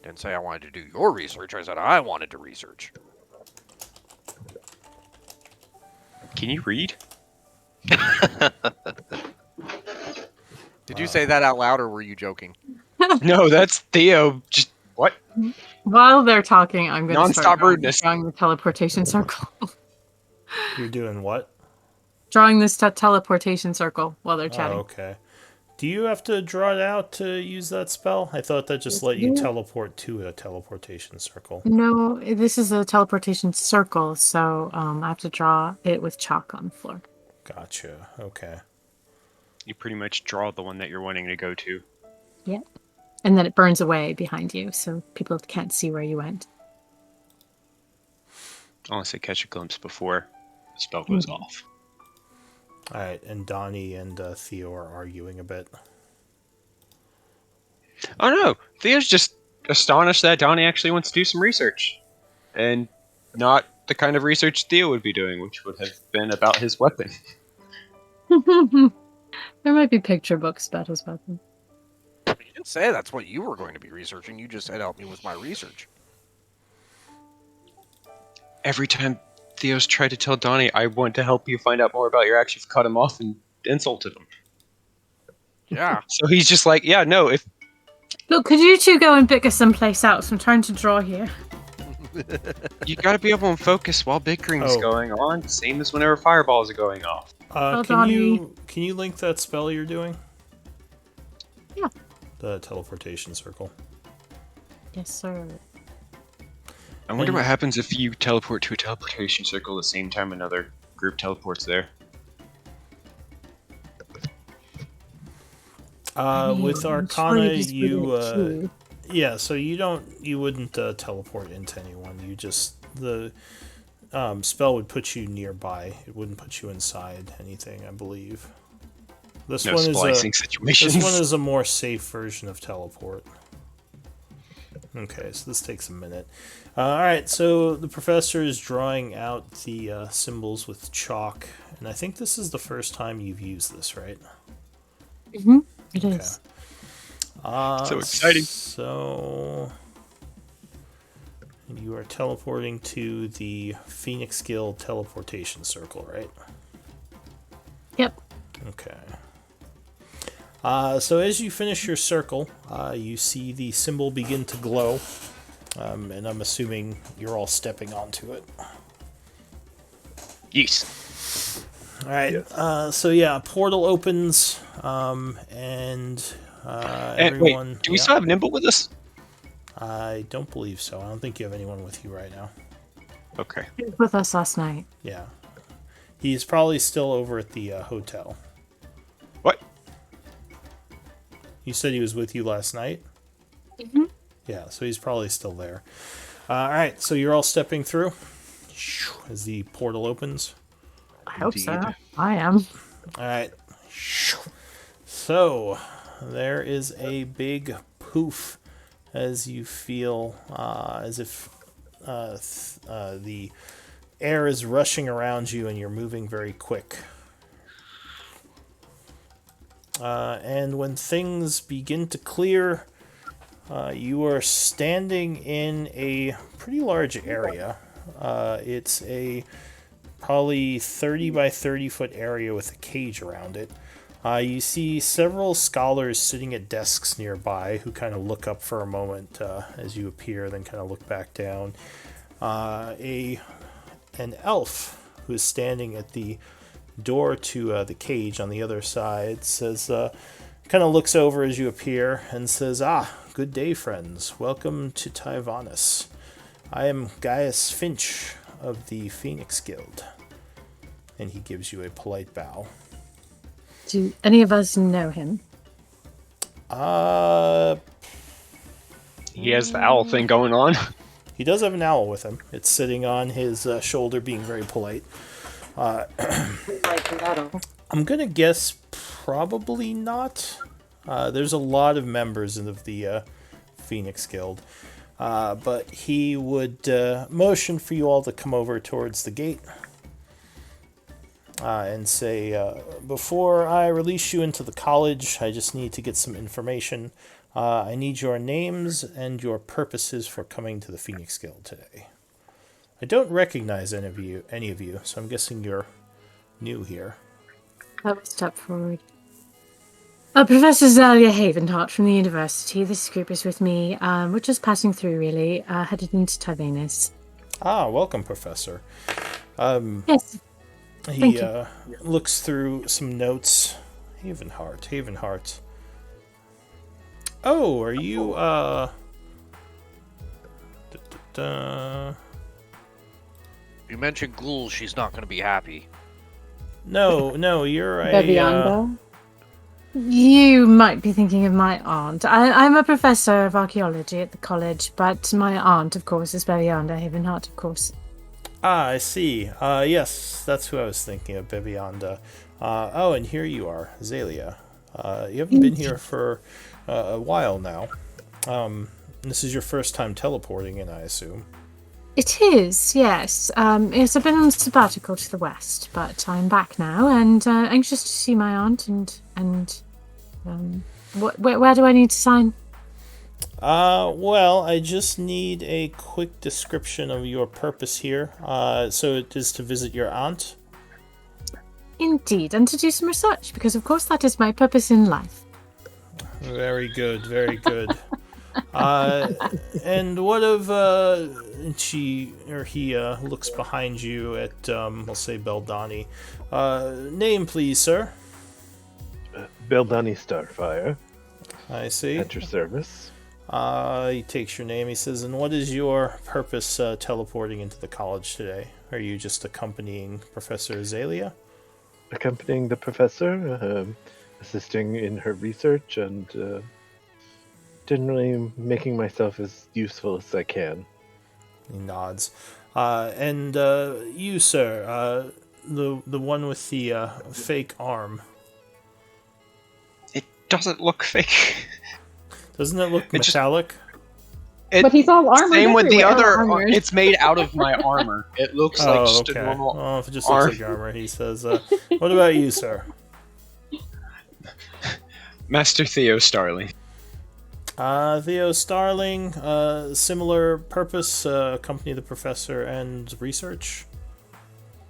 Didn't say I wanted to do your research. I said I wanted to research. Can you read? Did you say that out loud, or were you joking? No, that's Theo. Just what? While they're talking, I'm going to start Nonstop rudeness. drawing the teleportation circle. You're doing what? Drawing this teleportation circle while they're Oh, chatting. okay. Do you have to draw it out to use that spell? I thought that just Yes, let I you do. teleport to a teleportation circle. No, this is a teleportation circle, so I have to draw it with chalk on the floor. Gotcha. Okay. You pretty much draw the one that you're wanting to go to. Yeah. And then it burns away behind you, so people can't see where you went. Unless they catch a glimpse before the spell goes off. All right, and Donnie and Theo are arguing a bit. Oh no, Theo's just astonished that Donnie actually wants to do some research. And not the kind of research Theo would be doing, which would have been about his weapon. There might be picture books about his weapon. You didn't say that's what you were going to be researching. You just said help me with my research. Every time Theo's tried to tell Donnie, I want to help you find out more about your actions, cut him off and insulted him. Yeah. So he's just like, yeah, no, if Look, could you two go and pick us someplace else? I'm trying to draw here. you gotta be able to focus while bickering's Oh. going on, same as whenever fireballs are going off. Can you link that spell you're doing? Yeah. The teleportation circle. Yes, sir. I wonder And- what happens if you teleport to a teleportation circle at the same time another group teleports there. With I'm Arcana, sure you just you wouldn't too. yeah, so you wouldn't teleport into anyone. You just the spell would put you nearby. It wouldn't put you inside anything, I believe. This No one splicing is situations. this one is a more safe version of teleport. Okay, so this takes a minute. All right, so the professor is drawing out the symbols with chalk, and I think this is the first time you've used this, right? Mm-hmm. It Okay. is. So exciting. So you are teleporting to the Phoenix Guild teleportation circle, right? Yep. Okay. So as you finish your circle, you see the symbol begin to glow, and I'm assuming you're all stepping onto it. Yes. All right. Yes. So yeah, a portal opens, and everyone. Wait, do we yeah. still have Nimble with us? I don't believe so. I don't think you have anyone with you right now. Okay. He was with us last night. Yeah. He's probably still over at the hotel. What? You said he was with you last night? Mm-hmm. Yeah, so he's probably still there. All right, so you're all stepping through as the portal opens. I hope so. Indeed. I am. All right. So there is a big poof as you feel as if the air is rushing around you and you're moving very quick. And when things begin to clear, you are standing in a pretty large area. It's a probably 30 by 30 foot area with a cage around it. You see several scholars sitting at desks nearby who kind of look up for a moment as you appear, then kind of look back down. An elf who's standing at the door to the cage on the other side says, kind of looks over as you appear and says, good day, friends. Welcome to Tyvanis. I am Gaius Finch of the Phoenix Guild. And he gives you a polite bow. Do any of us know him? He has the owl thing going on. He does have an owl with him. It's sitting on his shoulder, being very polite. Like metal. I'm going to guess probably not. There's a lot of members of the Phoenix Guild. But he would motion for you all to come over towards the gate. And say, before I release you into the college, I just need to get some information. I need your names and your purposes for coming to the Phoenix Guild today. I don't recognize any of you, so I'm guessing you're new here. I will step forward. Professor Zalia Havenheart from the university. This group is with me. We're just passing through, really, headed into Tyvanis. Welcome, Professor. Yes. He looks through some notes. Havenheart. Oh, are you, You mentioned ghouls, she's not going to be happy. No, you're a... Bevianda? You might be thinking of my aunt. I'm a professor of archaeology at the college, but my aunt, of course, is Bevianda Havenheart, of course. I see. Yes, that's who I was thinking of, Bevianda. And here you are, Zalia. You haven't been here for a while now. This is your first time teleporting in, I assume. It is, yes. Yes, I've been on sabbatical to the west, but I'm back now and anxious to see my aunt and where do I need to sign? Well, I just need a quick description of your purpose here. So it is to visit your aunt? Indeed, and to do some research, because of course that is my purpose in life. Very good, very good. And what of, he looks behind you at, we'll say Beldani. Name, please, sir. Beldani Starfire, I see. at your service. He takes your name, he says, and what is your purpose teleporting into the college today? Are you just accompanying Professor Azalea? Accompanying the professor, assisting in her research, and generally making myself as useful as I can. He nods. And you, sir, the one with the fake arm. It doesn't look fake. Doesn't it look It just- metallic? But he's all armored. Same with the everywhere. other. It's made out of my armor. It looks like just a normal. Oh, if it just looks like armor, he says. What about you, sir? Master Theo Starling. Theo Starling, similar purpose, accompany the professor and research.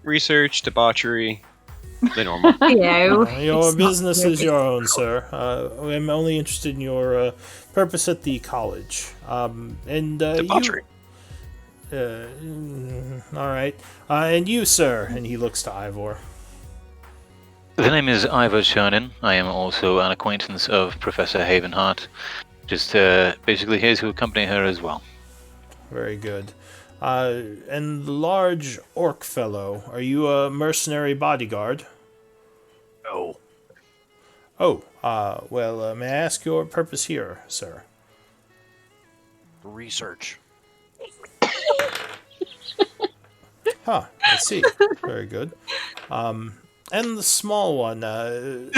Research, debauchery, the normal. Your business is your own, sir. I'm only interested in your purpose at the college. And Debauchery. all right. And you, sir? And he looks to Ivor. The name is Ivor Chernin. I am also an acquaintance of Professor Havenheart. Just basically here to accompany her as well. Very good. And the large orc fellow, are you a mercenary bodyguard? No. Oh, well, may I ask your purpose here, sir? Research. Huh, I see. Very good. And the small one, the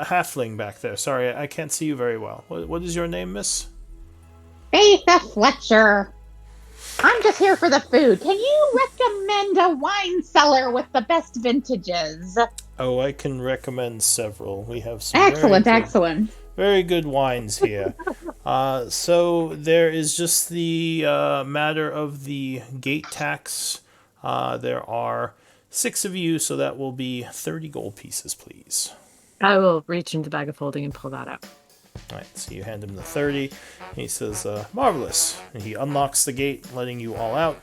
halfling back there. Sorry, I can't see you very well. What is your name, miss? Faith Fletcher. I'm just here for the food. Can you recommend a wine cellar with the best vintages? Oh, I can recommend several. We have some Excellent. very good wines here. So there is just the matter of the gate tax. There are 6 of you, so that will be 30 gold pieces, please. I will reach into the bag of holding and pull that out. All right, so you hand him the 30. He says, "Marvelous." And he unlocks the gate, letting you all out.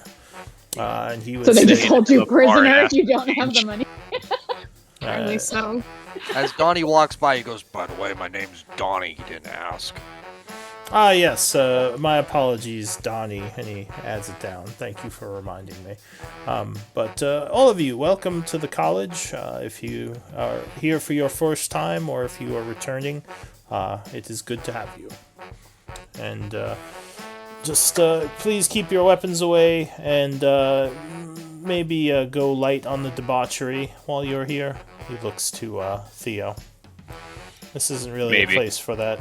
And he would So they just say, hold you the bar and prisoner if ask you for don't have the change. money. Apparently so. As Donnie walks by, he goes, "By the way, my name's Donnie. He didn't ask." Yes, my apologies, Donnie, and he adds it down. Thank you for reminding me. But all of you, welcome to the college. If you are here for your first time or if you are returning, it is good to have you. And just please keep your weapons away and maybe go light on the debauchery while you're here. He looks to Theo. This isn't really Maybe. a place for that.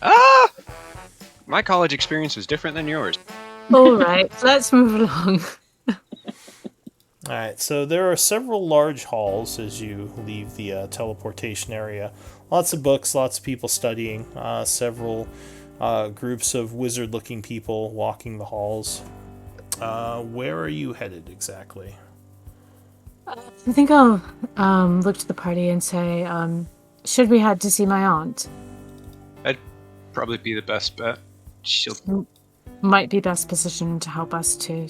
Ah! My college experience was different than yours. All right, let's move along. Alright, so there are several large halls as you leave the teleportation area. Lots of books, lots of people studying, several groups of wizard-looking people walking the halls. Where are you headed exactly? I think I'll look to the party and say, should we head to see my aunt? That'd probably be the best bet. She'll... Might be best positioned to help us to...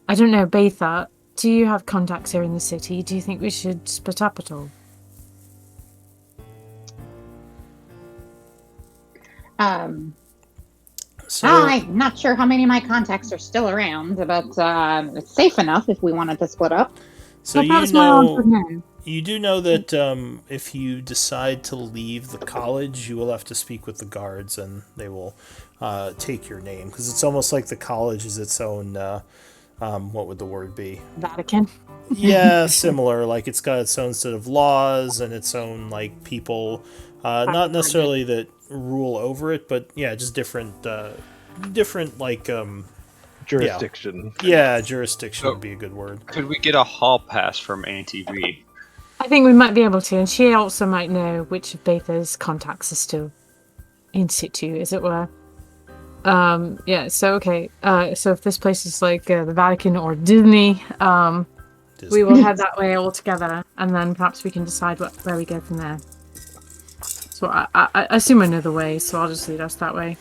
I don't know, Betha, do you have contacts here in the city? Do you think we should split up at all? So, I'm not sure how many of my contacts are still around, but it's safe enough if we wanted to split up. so Well, perhaps my aunt would know. you do know that if you decide to leave the college, you will have to speak with the guards and they will take your name. Because it's almost like the college is its own, what would the word be? Vatican? Yeah, similar. Like it's got its own set of laws and its own like people, not necessarily that rule over it, but yeah, just different like Jurisdiction. yeah, jurisdiction So- would be a good word. Could we get a hall pass from Auntie V? I think we might be able to, and she also might know which of Betha's contacts are still in situ, as it were. Yeah, so okay. So if this place is like the Vatican or Disney, we will head that way all together, and then perhaps we can decide where we go from there. So I assume I know the way, so I'll just lead us that way.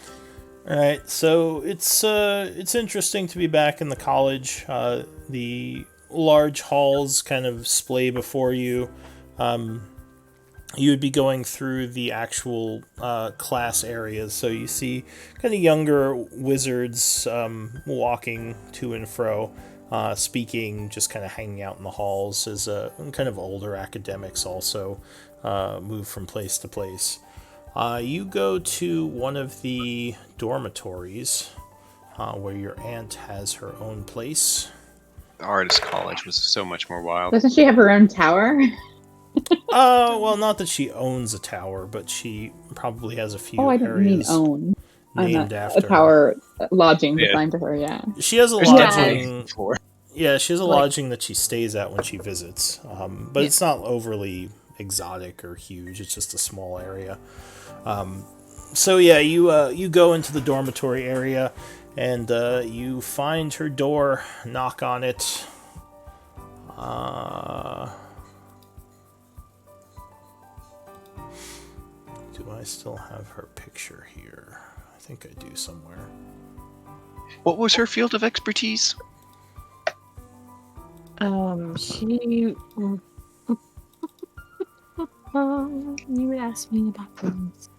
All right, so it's interesting to be back in the college. The large halls kind of splay before you. You would be going through the actual class areas, so you see kind of younger wizards walking to and fro, speaking, just kind of hanging out in the halls, as kind of older academics also move from place to place. You go to one of the dormitories where your aunt has her own place. Artist college was so much more wild. Doesn't she have her own tower? Well, not that she owns a tower, but she probably has a few Oh, I didn't mean areas own. named A after her. tower lodging Yeah. assigned to her, yeah. She has a There's lodging. definitely four. Yeah, she has a Like- lodging that she stays at when she visits, but it's not overly exotic or huge. It's just a small area. So yeah, you go into the dormitory area, and you find her door. Knock on it. Do I still have her picture here? I think I do somewhere. What was her field of expertise? She. You would ask me about things.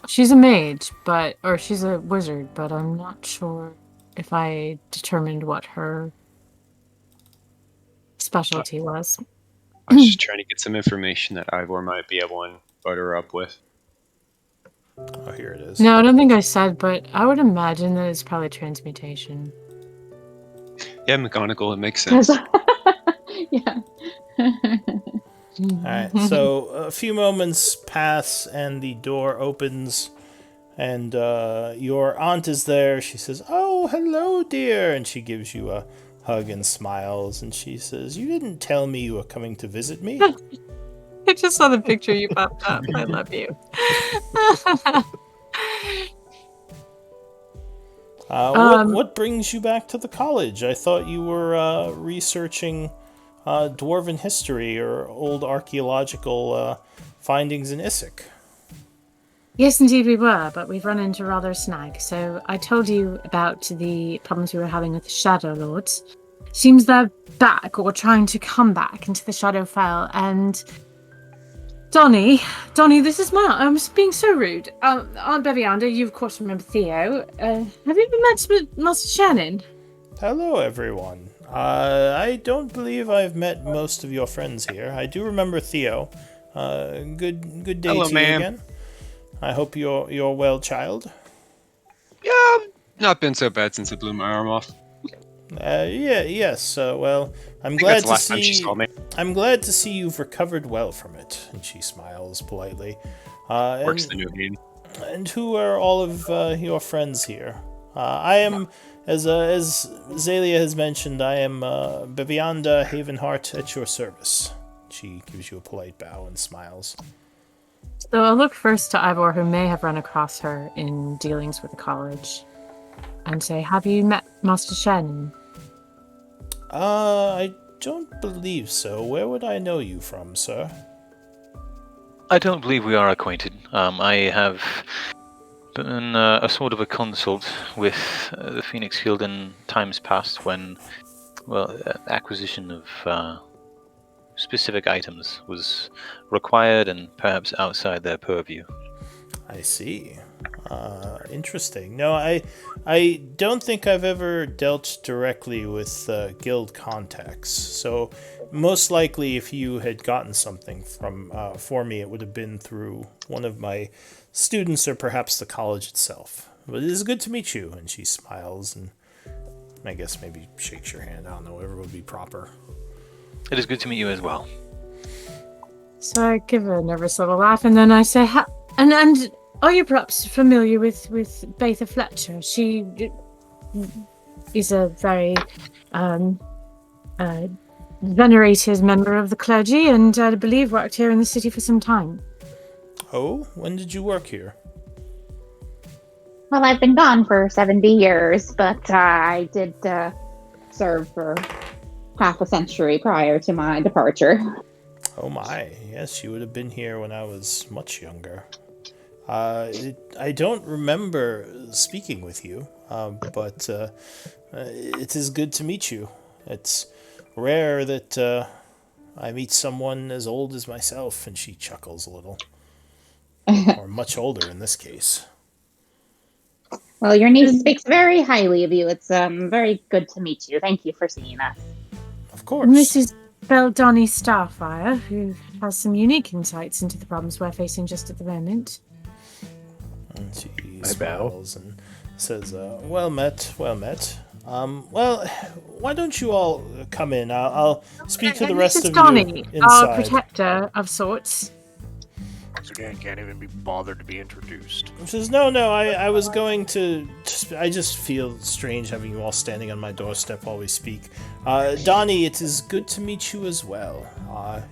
She's a mage, or she's a wizard, but I'm not sure if I determined what her specialty was. I was just trying to get some information that Ivor might be able to butter up with. Oh, here it is. No, I don't think I said, but I would imagine that it's probably transmutation. Yeah, McGonagall, it makes sense. Yeah. Alright, so a few moments pass and the door opens and your aunt is there. She says, "Oh, hello, dear," and she gives you a hug and smiles, and she says, "You didn't tell me you were coming to visit me." I just saw the picture you popped up. I love you. What brings you back to the college? I thought you were researching dwarven history or old archaeological findings in Issac. Yes, indeed we were, but we've run into rather a snag. So I told you about the problems we were having with the Shadowlords. Seems they're back, or trying to come back into the Shadowfell, and... Donnie, this is I'm being so rude. Aunt Bevianda, you of course remember Theo. Have you ever met Master Shannon? Hello, everyone. I don't believe I've met most of your friends here. I do remember Theo. Good day Hello, to ma'am. you again. I hope you're well, child. Yeah, not been so bad since I blew my arm off. Yes. Well, I'm I think glad that's the to last time she see. saw me. I'm glad to see you've recovered well from it. And she smiles politely. Works And, the new game. and who are all of your friends here? I am, as Zalia has mentioned, I am Bevianda Havenheart at your service. She gives you a polite bow and smiles. So I'll look first to Ivor, who may have run across her in dealings with the college, and say, have you met Master Shannon? I don't believe so. Where would I know you from, sir? I don't believe we are acquainted. I have been a sort of a consult with the Phoenix Guild in times past when, acquisition of specific items was required and perhaps outside their purview. I see. Interesting. No, I don't think I've ever dealt directly with guild contacts. So most likely, if you had gotten something from for me, it would have been through one of my students or perhaps the college itself. But it is good to meet you. And she smiles and I guess maybe shakes your hand. I don't know, whatever would be proper. It is good to meet you as well. So I give a nervous little laugh, and then I say, and are you perhaps familiar with Betha Fletcher? She is a very venerated member of the clergy, and I believe worked here in the city for some time. Oh, when did you work here? Well, I've been gone for 70 years, but I did serve for half a century prior to my departure. Oh my, yes, you would have been here when I was much younger. I don't remember speaking with you, but it is good to meet you. It's rare that I meet someone as old as myself, and she chuckles a little. Or much older in this case. Well, your niece speaks very highly of you. It's very good to meet you. Thank you for seeing us. Of course. Mrs. Beldani Starfire, who has some unique insights into the problems we're facing just at the moment. And she I bow. smiles and says, well met. Well, why don't you all come in? I'll speak to the rest Mrs. of Donnie, you our inside. protector of sorts. So again, can't even be bothered to be introduced. She says, no, I was going to... I just feel strange having you all standing on my doorstep while we speak. Donnie, it is good to meet you as well.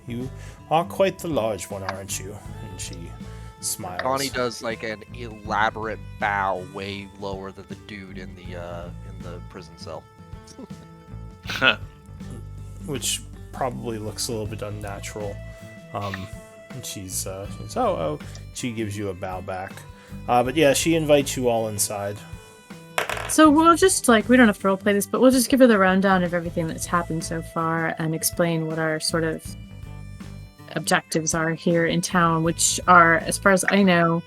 You are quite the large one, aren't you? And she smiles. Connie does like an elaborate bow way lower than the dude in the prison cell. Which probably looks a little bit unnatural. And she's she gives you a bow back. But yeah, she invites you all inside. So we'll just, we don't have to roleplay this, but we'll just give her the rundown of everything that's happened so far and explain what our sort of objectives are here in town, which are, as far as I know,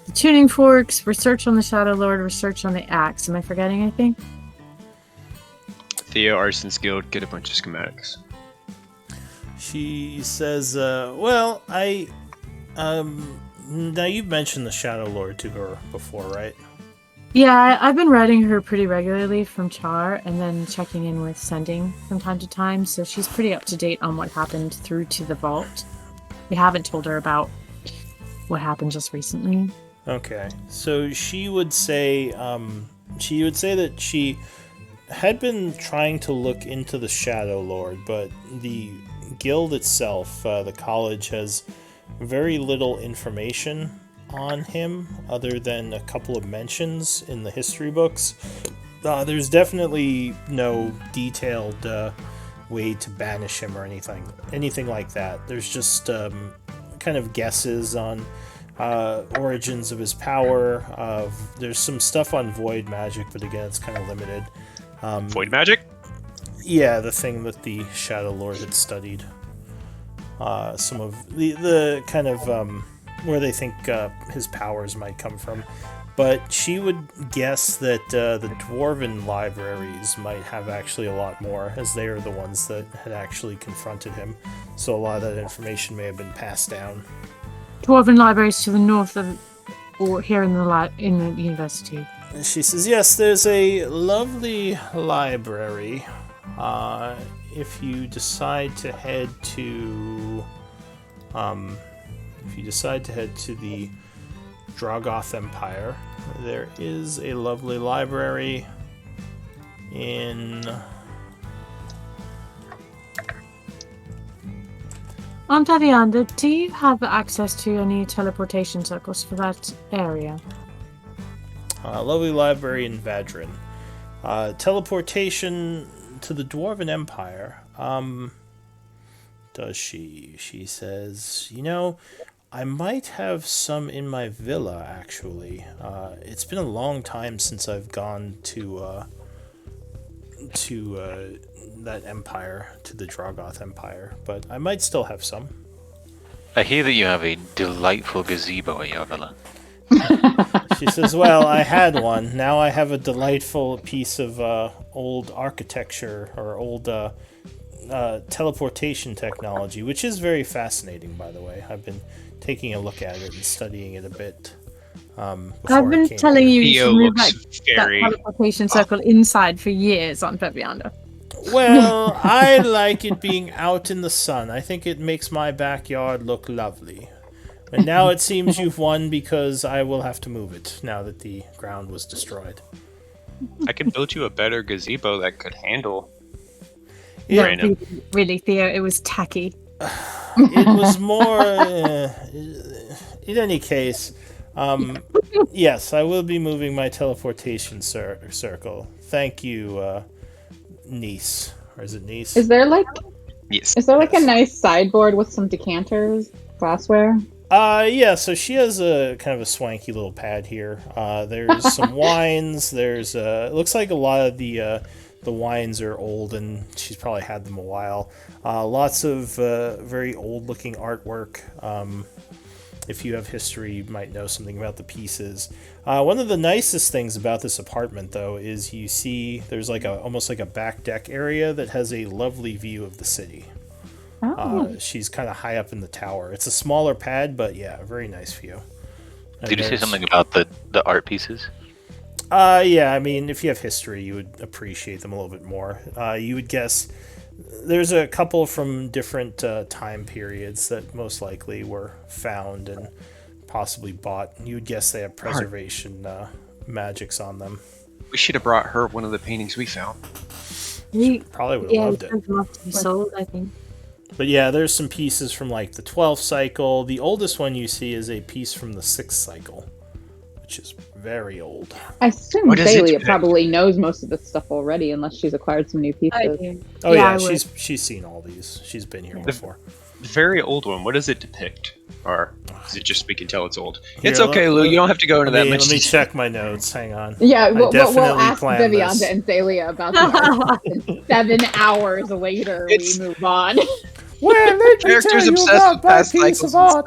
the tuning forks, research on the Shadowlord, research on the axe. Am I forgetting anything? Theo, Arson's Guild, get a bunch of schematics. She says, well, now you've mentioned the Shadowlord to her before, right? Yeah, I've been writing her pretty regularly from Char and then checking in with Sending from time to time, so she's pretty up to date on what happened through to the vault. We haven't told her about what happened just recently. Okay, so she would say that she had been trying to look into the Shadowlord, but the guild itself, the college, has very little information on him other than a couple of mentions in the history books. There's definitely no detailed way to banish him or anything like that. There's just kind of guesses on origins of his power. There's some stuff on void magic, but again, it's kind of limited. Void magic? Yeah, the thing that the Shadowlord had studied. Some of the kind of where they think his powers might come from. But she would guess that the Dwarven libraries might have actually a lot more, as they are the ones that had actually confronted him. So a lot of that information may have been passed down. Dwarven libraries to the north of, or here in the university. And she says, yes, there's a lovely library. If you decide to head to, the Drogoth Empire, there is a lovely library in... Aunt Avianda, do you have access to any teleportation circles for that area? Lovely library in Vadrin. Teleportation to the Dwarven Empire. Does she? She says, I might have some in my villa, actually. It's been a long time since I've gone to that empire, to the Drogoth Empire, but I might still have some. I hear that you have a delightful gazebo at your villa. She says, well, I had one. Now I have a delightful piece of old architecture, or old teleportation technology, which is very fascinating, by the way. I've been taking a look at it and studying it a bit. I've been telling you Theo to move looks that teleportation circle inside for years on Pevianda. Well, I like it being out in the sun. I think it makes my backyard look lovely. And now it seems you've won because I will have to move it now that the ground was destroyed. I could build you a better gazebo that could handle. No, really, Theo, it was tacky. It was more... in any case, yes, I will be moving my teleportation circle. Thank you, niece. Or is it niece? Is there like Yes. Is there like a nice sideboard with some decanters, glassware? Yeah, so she has a kind of a swanky little pad here. There's some wines. There's it looks like a lot of the wines are old and she's probably had them a while. Lots of very old-looking artwork. If you have history, you might know something about the pieces. One of the nicest things about this apartment, though, is you see there's like almost like a back deck area that has a lovely view of the city. She's kind of high up in the tower. It's a smaller pad, but yeah, a very nice view. And Did you say something about the art pieces? Yeah, I mean, if you have history, you would appreciate them a little bit more. You would guess there's a couple from different time periods that most likely were found and possibly bought. You would guess they have preservation magics on them. We should have brought her one of the paintings we found. Probably would have loved it. Would love to be sold, I think. But yeah, there's some pieces from like the 12th cycle. The oldest one you see is a piece from the 6th cycle, which is very old. I assume What does it Thalia depict? probably knows most of this stuff already, unless she's acquired some new I pieces. do. Oh Yeah, yeah, I would. she's seen all these. She's been here The- before. The very old one, what does it depict? Or is it just we can tell it's old? Here, It's okay, Lou. You don't have to go into that much Let me detail. check my notes. Hang on. Yeah, we'll definitely ask planned Vivianda this. and Thalia about the art. And 7 hours later, It's- we move on. Well, let Characters obsessed with past cycles and stuff.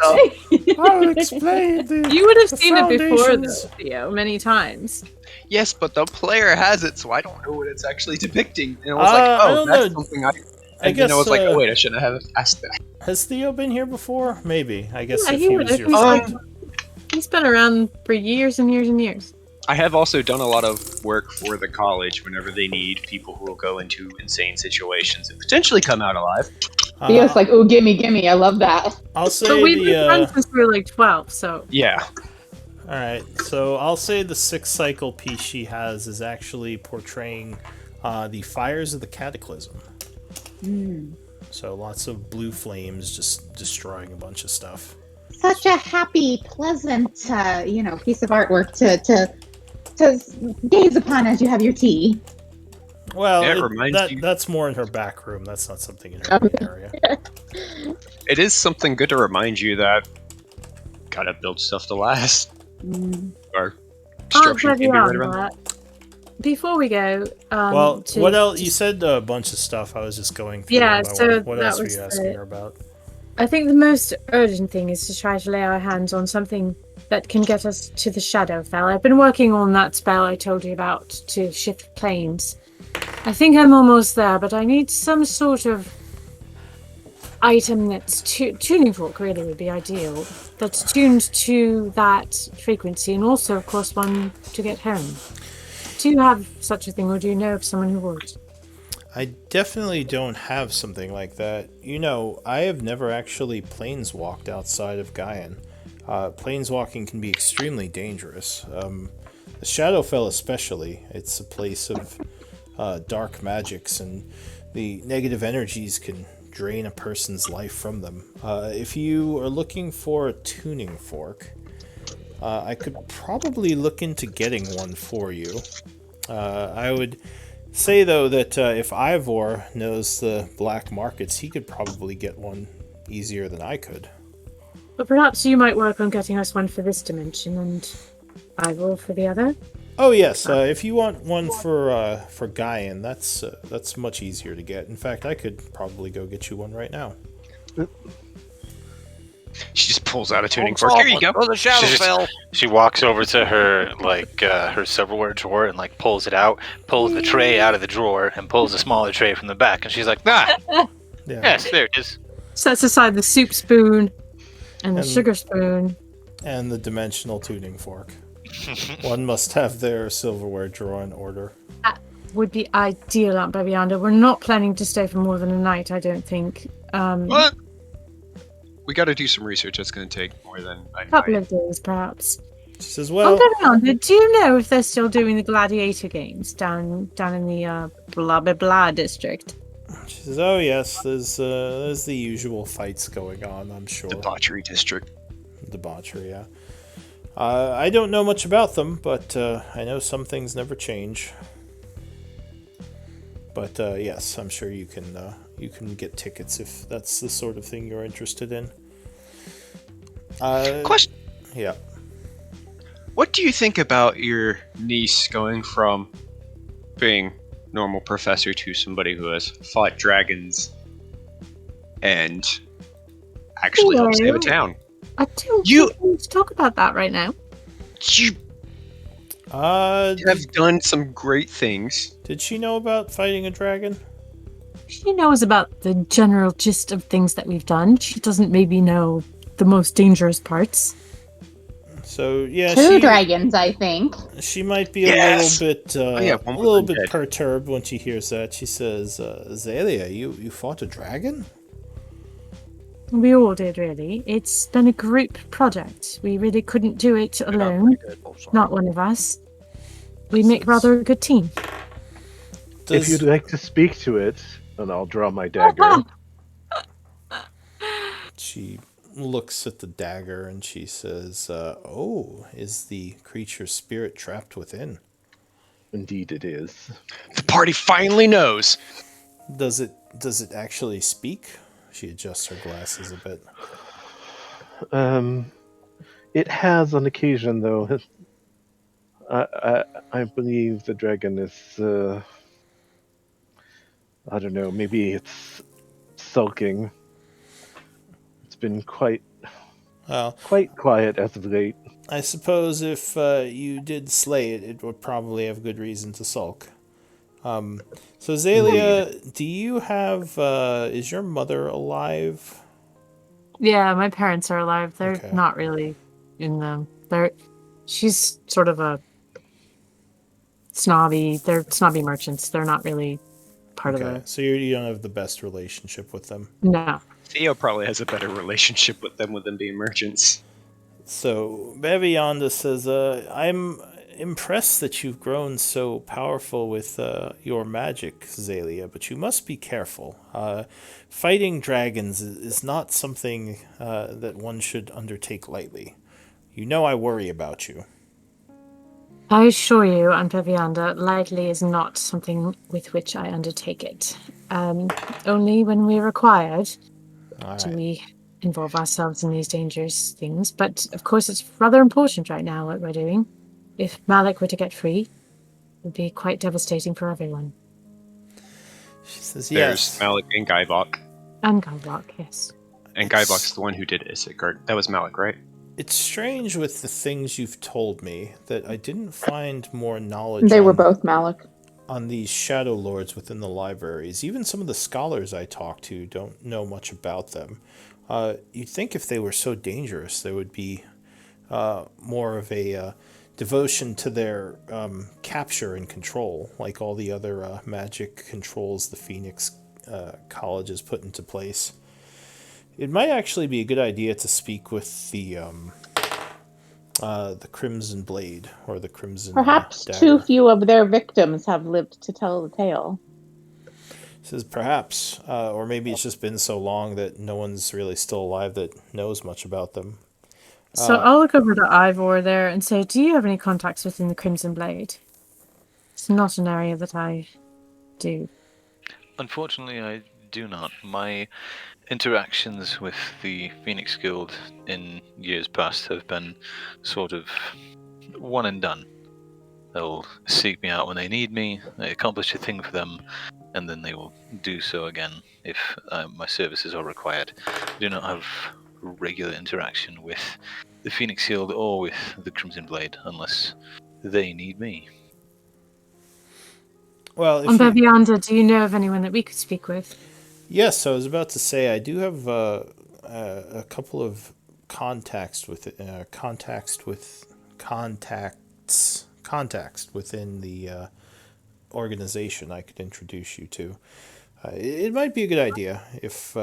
I'll explain the. You would have seen it before, though, foundations. Theo, many times. Yes, but the player has it, so I don't know what it's actually depicting. And I was I like, oh, don't that's know. something I... I And guess. then I was like, oh wait, I shouldn't have asked that. Has Theo been here before? Maybe. I guess Yeah, if he he would was have. your He's, friend. he's been around for years and years and years. I have also done a lot of work for the college whenever they need people who will go into insane situations and potentially come out alive. Theo's like, ooh, gimme, I love that. I'll say But we've the. been friends since we were like 12, so. Yeah. All right, so I'll say the 6th cycle piece she has is actually portraying the fires of the Cataclysm. So lots of blue flames just destroying a bunch of stuff. Such a happy, pleasant, piece of artwork to gaze upon as you have your tea. Well, Yeah, it reminds you. that's more in her back room. That's not something in her main area. It is something good to remind you that gotta build stuff to last. Or destruction can be right around. that. Before we go, Well, what else? You said a bunch of stuff. I was just going through Yeah, one by so one. What that else were was you asking her about? I think the most urgent thing is to try to lay our hands on something that can get us to the Shadowfell. I've been working on that spell I told you about to shift planes. I think I'm almost there, but I need some sort of item that's tuning fork really would be ideal. That's tuned to that frequency, and also, of course, one to get home. Do you have such a thing, or do you know of someone who would? I definitely don't have something like that. You know, I have never actually planeswalked outside of Gaian. Planeswalking can be extremely dangerous. The Shadowfell especially, it's a place of dark magics, and the negative energies can drain a person's life from them. If you are looking for a tuning fork, I could probably look into getting one for you. I would say, though, that if Ivor knows the black markets, he could probably get one easier than I could. But perhaps you might work on getting us one for this dimension, and I will for the other. Oh yes, if you want one for Gaian, that's much easier to get. In fact, I could probably go get you one right now. She just pulls out a tuning fork. Here you go. Oh, the Shadowfell. She walks over to her her silverware drawer and pulls it out, pulls the tray out of the drawer, and pulls a smaller tray from the back. And she's like, yes, there it is. Sets aside the soup spoon and the sugar spoon and the dimensional tuning fork. One must have their silverware drawer in order. That would be ideal, Aunt Babianda. We're not planning to stay for more than a night, I don't think. What? We got to do some research. That's going to take more than a couple night. of days, perhaps. She says, "Well, Aunt Babianda, do you know if they're still doing the gladiator games down in the blah blah blah district?" She says, "Oh yes, there's the usual fights going on. I'm sure. Debauchery district. Debauchery, yeah. I don't know much about them, but I know some things never change. But yes, I'm sure you can get tickets if that's the sort of thing you're interested in." Question. Yeah. What do you think about your niece going from being normal professor to somebody who has fought dragons and actually helped save a town? I don't need to talk about that right now. You have done some great things. Did she know about fighting a dragon? She knows about the general gist of things that we've done. She doesn't maybe know the most dangerous parts. So yeah, two dragons, I think. She might be a little bit dead. perturbed when she hears that. She says, "Zalia, you fought a dragon?" We all did, really. It's been a group project. We really couldn't do it alone. Not one of us. We make rather a good team. If you'd like to speak to it, and I'll draw my dagger. She looks at the dagger and she says, "Oh, is the creature's spirit trapped within?" Indeed it is. The party finally knows. Does it actually speak? She adjusts her glasses a bit. It has on occasion, though. I believe the dragon is, I don't know, maybe it's sulking. It's been quite quiet as of late. I suppose if you did slay it, it would probably have good reason to sulk. So Zalia, do you have, is your mother alive? Yeah, my parents are alive. They're not really in the... She's sort of a snobby... They're snobby merchants. They're not really part of the... So you don't have the best relationship with them? No. Theo probably has a better relationship with them being merchants. So Babianda says, I'm impressed that you've grown so powerful with your magic, Zalia, but you must be careful. Fighting dragons is not something that one should undertake lightly. You know I worry about you. I assure you, Anpevianda, lightly is not something with which I undertake it. Only when we're required All do right. we involve ourselves in these dangerous things. But of course, it's rather important right now what we're doing. If Malik were to get free, it would be quite devastating for everyone. She says, There's yes. Malik and Guybok. And Guybok, yes. And Guybok's the one who did Isengard. That was Malik, right? It's strange with the things you've told me that I didn't find more knowledge They were on, both Malik. on these shadow lords within the libraries. Even some of the scholars I talk to don't know much about them. You'd think if they were so dangerous, there would be more of a devotion to their capture and control, like all the other magic controls the Phoenix College has put into place. It might actually be a good idea to speak with the Crimson Blade or the Crimson Perhaps Dagger. too few of their victims have lived to tell the tale. Says perhaps, or maybe it's just been so long that no one's really still alive that knows much about them. So I'll look over to Ivor there and say, do you have any contacts within the Crimson Blade? It's not an area that I do. Unfortunately, I do not. My interactions with the Phoenix Guild in years past have been sort of one and done. They'll seek me out when they need me, I accomplish a thing for them, and then they will do so again if my services are required. I do not have regular interaction with the Phoenix Guild or with the Crimson Blade unless they need me. Well, if On you, Bevianda, do you know of anyone that we could speak with? yes, I was about to say I do have a couple of contacts within the organization I could introduce you to. It might be a good idea if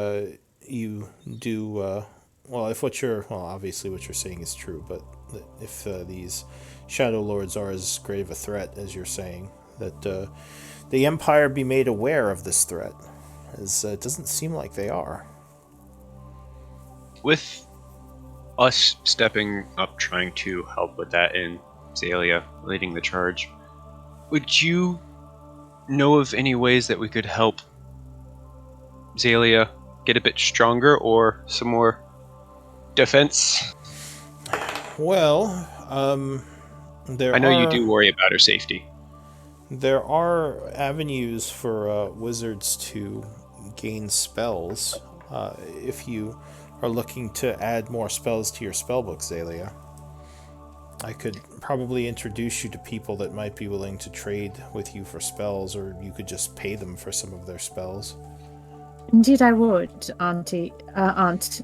you do. If obviously what you're saying is true, but if these shadow lords are as great of a threat as you're saying, that the Empire be made aware of this threat, as it doesn't seem like they are. With us stepping up trying to help with that and Zalia leading the charge, would you know of any ways that we could help Zalia get a bit stronger or some more defense? Well, I know you do worry about her safety. There are avenues for wizards to gain spells if you are looking to add more spells to your spellbook, Zalia. I could probably introduce you to people that might be willing to trade with you for spells, or you could just pay them for some of their spells. Indeed, I would, Aunt.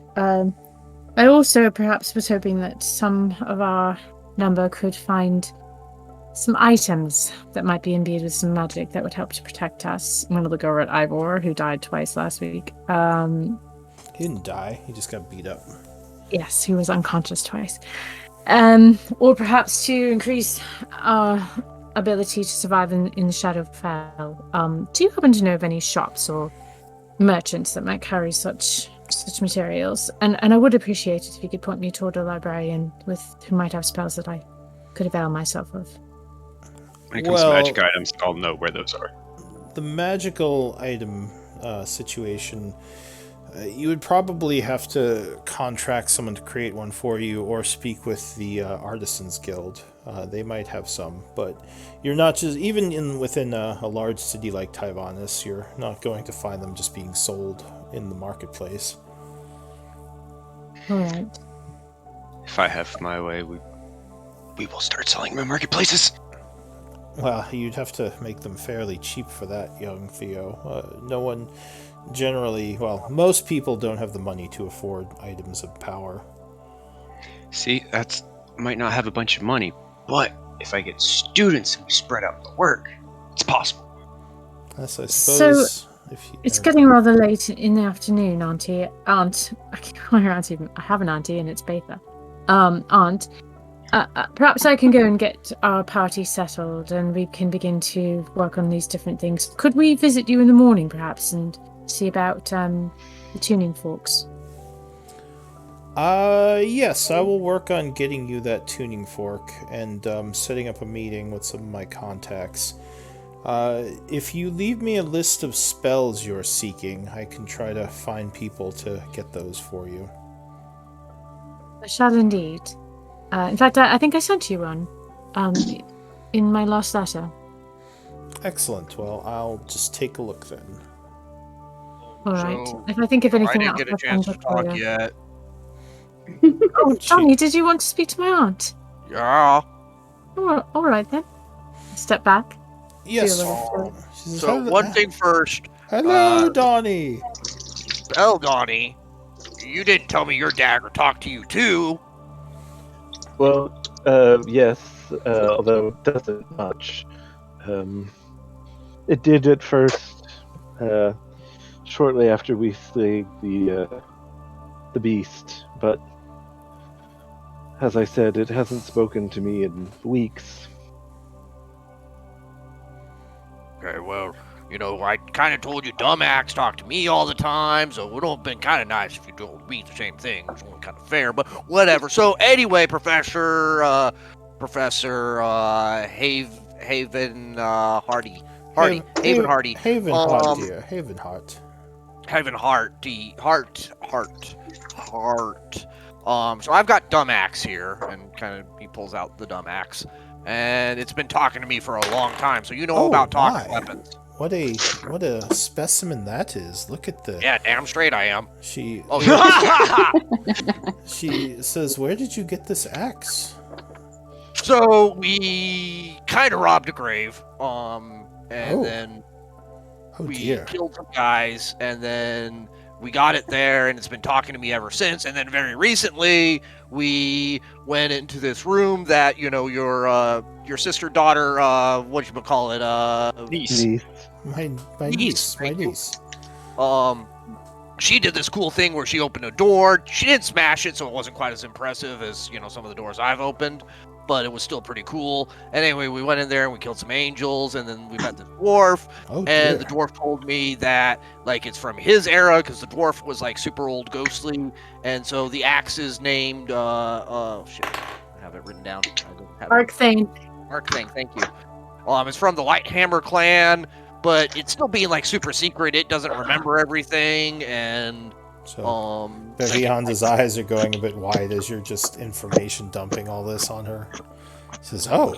I also perhaps was hoping that some of our number could find some items that might be imbued with some magic that would help to protect us. I'm going to look over at Ivor, who died twice last week. He didn't die, he just got beat up. Yes, he was unconscious twice. Or perhaps to increase our ability to survive in the Shadowfell. Do you happen to know of any shops or merchants that might carry such materials? And I would appreciate it if you could point me toward a librarian who might have spells that I could avail myself of. When it comes to magic items, I'll know where those are. The magical item situation, you would probably have to contract someone to create one for you or speak with the Artisans Guild. They might have some, but you're not just, even within a large city like Tyvanis, you're not going to find them just being sold in the marketplace. All right. If I have my way, we will start selling them in marketplaces. Well, you'd have to make them fairly cheap for that, young Theo. No one generally, most people don't have the money to afford items of power. See, might not have a bunch of money, but if I get students who spread out the work, it's possible. Yes, I suppose. It's getting rather late in the afternoon, Aunt. I can't call her Auntie. I have an auntie, and it's Betha. Aunt. Perhaps I can go and get our party settled, and we can begin to work on these different things. Could we visit you in the morning, perhaps, and see about the tuning forks? Yes, I will work on getting you that tuning fork and setting up a meeting with some of my contacts. If you leave me a list of spells you're seeking, I can try to find people to get those for you. I shall indeed. In fact, I think I sent you one in my last letter. Excellent. Well, I'll just take a look then. All right. So, If I think of I anything didn't else, get a I'll chance to send it for talk you. yet. Oh, Johnny, did you want to speak to my aunt? Yeah. Oh, all right then. Step back. Yes. Do a little- She says, So one thing first, Hello, Donnie. Belle Donnie, you didn't tell me your dad would talk to you too. Well, yes, although it doesn't much. It did at first, shortly after we slayed the beast, but as I said, it hasn't spoken to me in weeks. Okay, well, I kind of told you dumbass talk to me all the time, so it would have been kind of nice if you told me the same thing. It's only kind of fair, but whatever. So anyway, Professor Haven Hardy. Haven Hardy. Havenheart, dear. Havenheart. Haven Heart. So I've got Dumbaxe here, and kind of he pulls out the Dumbaxe, and it's been talking to me for a long time. So you know about talking weapons. What a specimen that is. Look at the. Yeah, damn straight I am. She Oh. she says, "Where did you get this axe?" So we kind of robbed a grave, and then we dear. killed some guys, and then we got it there, and it's been talking to me ever since. And then very recently, we went into this room that your sister, daughter, Niece. My niece. My niece. She did this cool thing where she opened a door. She didn't smash it, so it wasn't quite as impressive as some of the doors I've opened, but it was still pretty cool. And anyway, we went in there and we killed some angels, and then we met the dwarf. And the dwarf told me that it's from his era, because the dwarf was super old, ghostly, and so the axe is named shit, I have it written down. Arcthane. Arcthane, thank you. It's from the Lighthammer clan, but it's still being super secret. It doesn't remember everything, and so Bevion's eyes are going a bit wide as you're just information dumping all this on her. She says, so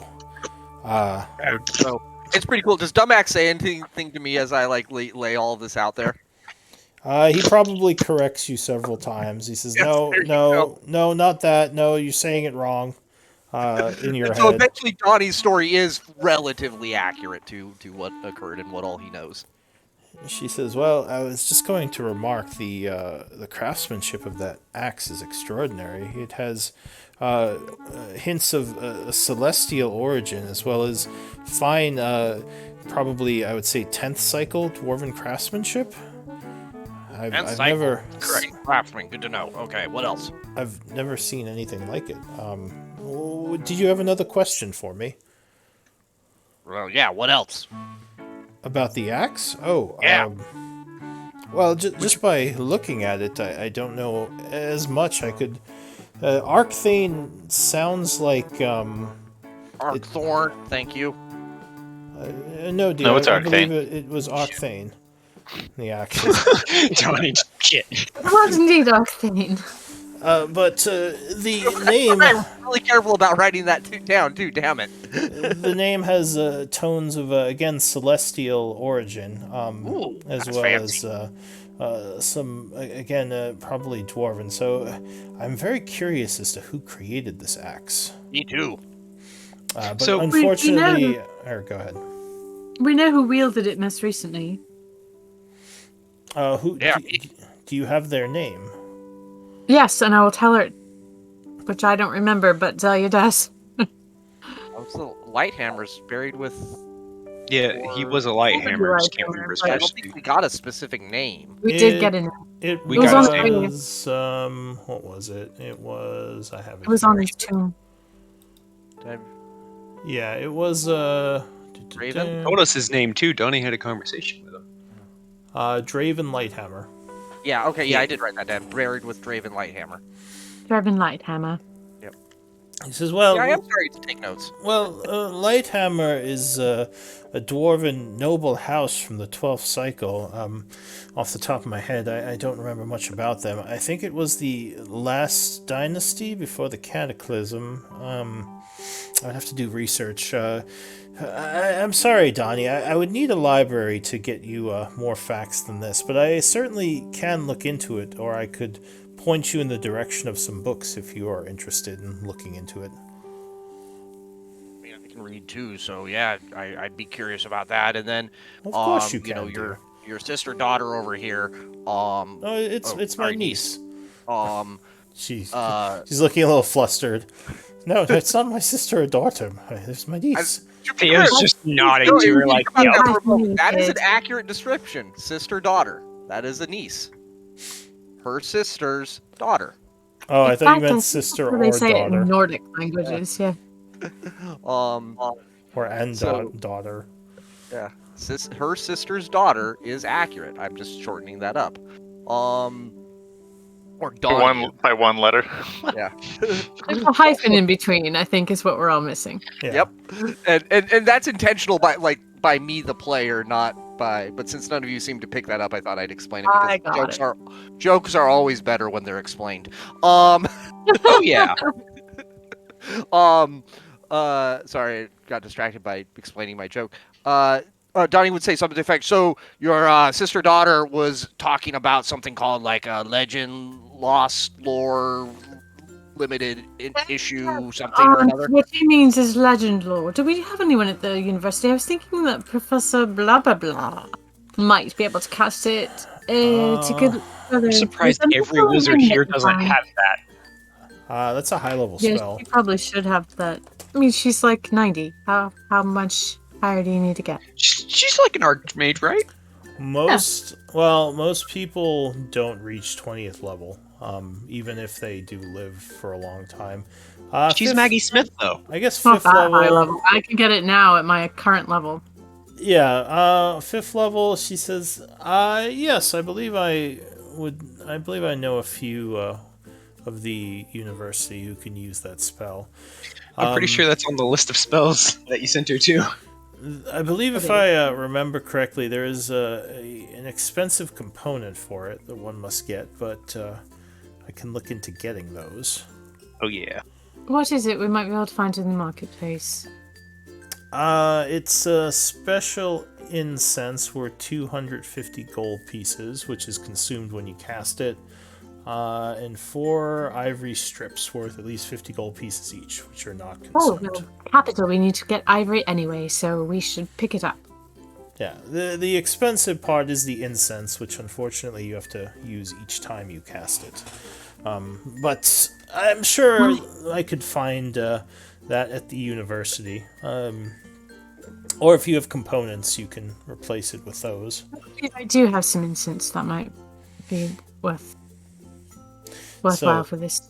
it's pretty cool. Does Dumbax say anything to me as I lay all of this out there? He probably corrects you several times. He says, no, not that. No, you're saying it wrong. In your head. So eventually, Donnie's story is relatively accurate to what occurred and what all he knows. She says, "Well, I was just going to remark the craftsmanship of that axe is extraordinary. It has hints of a celestial origin, as well as fine, probably I would say 10th cycle dwarven craftsmanship. I've never correct craftsman. Good to know. Okay, what else? I've never seen anything like it. Did you have another question for me? Well, yeah. What else? About the axe? Oh, yeah. Well, just by looking at it, I don't know as much. I could. Arcthane sounds like. Arcthorn, thank you. No, dear. No, it's I Arcthane. believe it was Arcthane. The axe. Johnny, shit. It was indeed Arcthane. But the name. I'm really careful about writing that down, too. Damn it. The name has tones of again celestial origin, Ooh, as well fancy. As some again probably dwarven. So I'm very curious as to who created this axe. Me too. But So unfortunately, go ahead. We know who wielded it most recently. Who? Yeah. Do you have their name? Yes, and I will tell her, which I don't remember, but Zelia does. What's the Lighthammer's buried with? Yeah, he was a Lighthammer. Just can't remember his I don't first think name. we got a specific name. We did get a name. It We was, got his what was it? It was I have it. It was here. on his tomb. Yeah, it was Raven? Told us his name too. Donnie had a conversation with him. Draven Lighthammer. Yeah, okay, yeah, I did write that down. Buried with Draven Lighthammer. Dwarven Lighthammer. He says, well, Yeah, I am sorry to take notes. well, Lighthammer is a dwarven noble house from the 12th cycle. Off the top of my head, I don't remember much about them. I think it was the last dynasty before the Cataclysm. I'd have to do research. I'm sorry, Donnie. I would need a library to get you more facts than this, but I certainly can look into it, or I could point you in the direction of some books if you are interested in looking into it. I mean, I can read too, so yeah, I'd be curious about that. And then, Of course you you know, can, your sister daughter over here. Oh, it's my sorry, niece. She's Uh, looking a little flustered. No, that's not my sister or daughter. It's my niece. Theo's just nodding No, to if her you like, think about yep. that for a moment, Niece. that is an accurate description. Sister daughter. That is a niece. Her sister's daughter. Oh, I thought you meant That's sister how or they say it daughter. in Nordic languages, yeah. Or daughter. Yeah, her sister's daughter is accurate. I'm just shortening that up. Or daughter. By one letter. Yeah. There's a hyphen in between, I think, is what we're all missing. Yeah. Yep. And that's intentional by me, the player, not by. But since none of you seem to pick that up, I thought I'd explain it I because got jokes are always better when they're explained. Oh yeah. Sorry, I got distracted by explaining my joke. Donnie would say something to the effect, so your sister daughter was talking about something called like a legend, lost lore, limited issue, something or another. What he means is legend lore. Do we have anyone at the university? I was thinking that Professor blah blah blah might be able to cast it. To good. I'm surprised every wizard here doesn't have that. That's a high level Yeah, spell. she probably should have that. I mean, she's like 90. How much higher do you need to get? She's like an archmage, right? Most people don't reach 20th level, even if they do live for a long time. She's Maggie Smith, though. I guess Not fifth that high level. level. I can get it now at my current level. Yeah, fifth level. She says, yes, I believe I know a few of the university who can use that spell. I'm pretty sure that's on the list of spells that you sent her to. I believe if I remember correctly, there is an expensive component for it that one must get, but I can look into getting those. Oh yeah. What is it we might be able to find in the marketplace? It's a special incense worth 250 gold pieces, which is consumed when you cast it, and 4 ivory strips worth at least 50 gold pieces each, which are not Oh, consumed. well, capital. We need to get ivory anyway, so we should pick it up. Yeah, the expensive part is the incense, which unfortunately you have to use each time you cast it. But I'm sure I could find that at the university. Or if you have components, you can replace it with those. I do have some incense that might be worthwhile for this.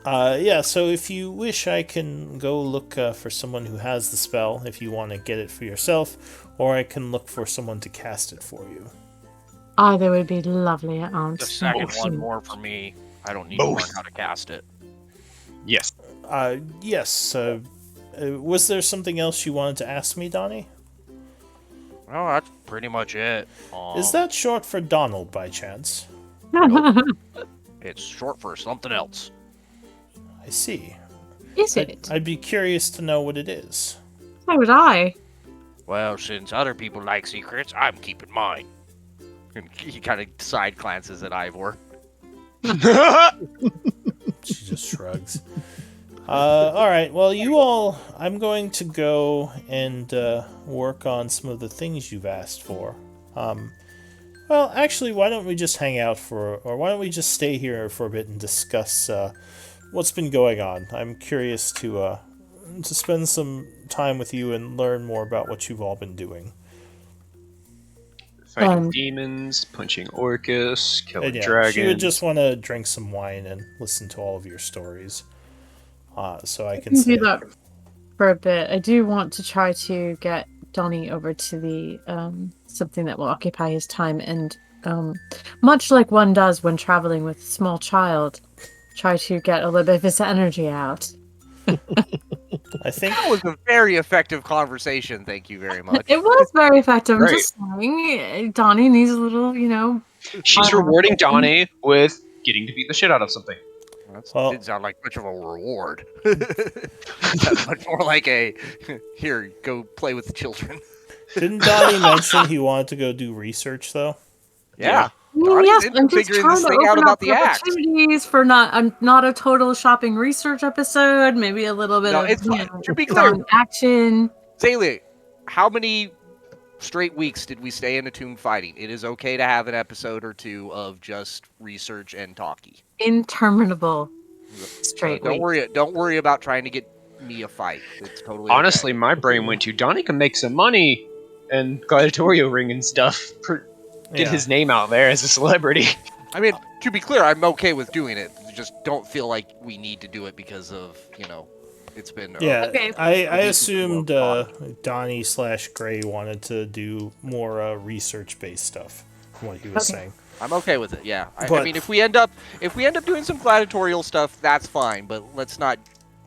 Yeah, so if you wish, I can go look for someone who has the spell, if you want to get it for yourself, or I can look for someone to cast it for you. Either would be lovely, Aunt. The second one more for me. I don't need to learn how to cast it. Yes. Yes. Was there something else you wanted to ask me, Donnie? Well, that's pretty much it. Is that short for Donald, by chance? It's short for something else. I see. Is it? I'd be curious to know what it is. So would I. Well, since other people like secrets, I'm keeping mine. And he kind of side glances at Ivor. She just shrugs. Alright, well, I'm going to go and work on some of the things you've asked for. Well, actually, why don't we just hang out why don't we just stay here for a bit and discuss what's been going on? I'm curious to spend some time with you and learn more about what you've all been doing. Fighting demons, punching Orcus, killing dragons. She would just want to drink some wine and listen to all of your stories. So I can do that for a bit. I do want to try to get Donnie over to the something that will occupy his time, and much like one does when traveling with a small child, try to get a little bit of his energy out. I think That was a very effective conversation. Thank you very much. It was very effective. I'm Right. just saying, Donnie needs a little, She's Uh, rewarding Donnie with getting to beat the shit out of something. That Well- didn't sound like much of a reward. Sounded much more like a here, go play with the children. didn't Donnie mention he wanted to go do research though? Yeah. yes, into I'm just figuring trying this to thing out open about up the axe. opportunities for not a total shopping research episode. Maybe a little bit No, of it's fine. To be clear, Donnie action. Zaylee, how many straight weeks did we stay in a tomb fighting? It is okay to have an episode or two of just research and talkie. Interminable straight Don't weeks. worry about trying to get me a fight. It's totally Honestly, okay. my brain went to Donnie can make some money and gladiatorio ring and stuff. Get his name out there as a celebrity. I mean, to be clear, I'm okay with doing it. Just don't feel like we need to do it because of, it's been... Yeah, Okay. I a week assumed before Donnie/Gray wanted to do more research-based stuff. From what he was Okay. saying. I'm okay with it, yeah. I But- mean, if we end up doing some gladiatorial stuff, that's fine, but let's not...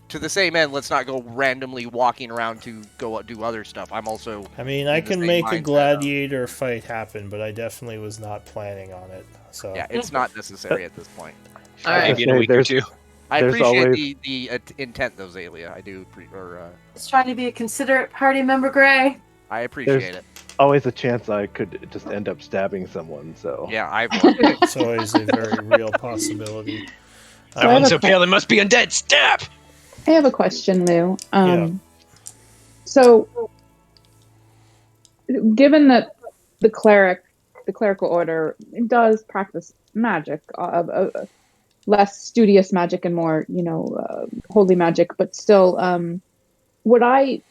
To the same end, let's not go randomly walking around to go do other stuff. I'm also... I mean, I in the can same make a mindset of- gladiator fight happen, but I definitely was not planning on it. So Yeah, it's not necessary at this point. All right. Maybe in a week or two. I There's appreciate always- the intent, though, Zalia. I do... Just trying to be a considerate party member, Gray. I appreciate it. Always a chance I could just end up stabbing someone. So Yeah, I've... it's always a very real possibility. I have Everyone's a so pale, they must be undead. Stab! I have a question, Lou. Yeah. So, given that the clerical order does practice magic, less studious magic and more, holy magic, but still, would I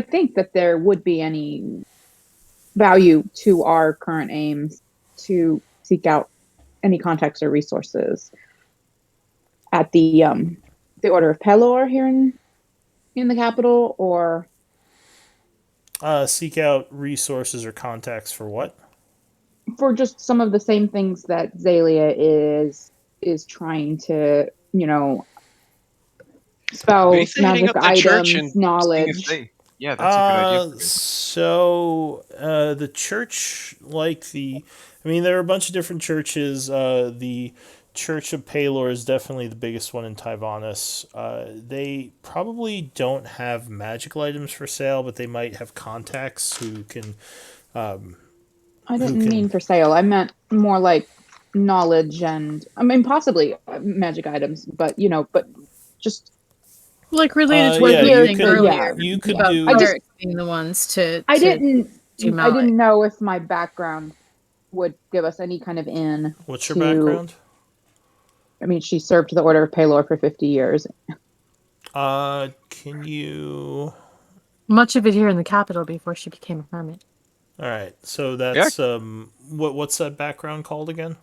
think that there would be any value to our current aims to seek out any contacts or resources at the Order of Pelor here in the capital, or Seek out resources or contacts for what? for just some of the same things that Zalia is trying to, spells, Maybe hitting magic up the church items, and knowledge. Yeah, that's a good idea. So the church, there are a bunch of different churches. The Church of Palor is definitely the biggest one in Tyvanis. They probably don't have magical items for sale, but they might have contacts who can. I didn't mean for sale. I meant more like knowledge and, possibly magic items, but just Like related to Yeah, what you you were saying could- earlier. you could about do- clerics being the ones to. I didn't do I melee. didn't know if my background would give us any kind of in. What's your to- background? She served the Order of Palor for 50 years. Can you? Much of it here in the capital before she became a hermit. All right, so that's what's that background called again?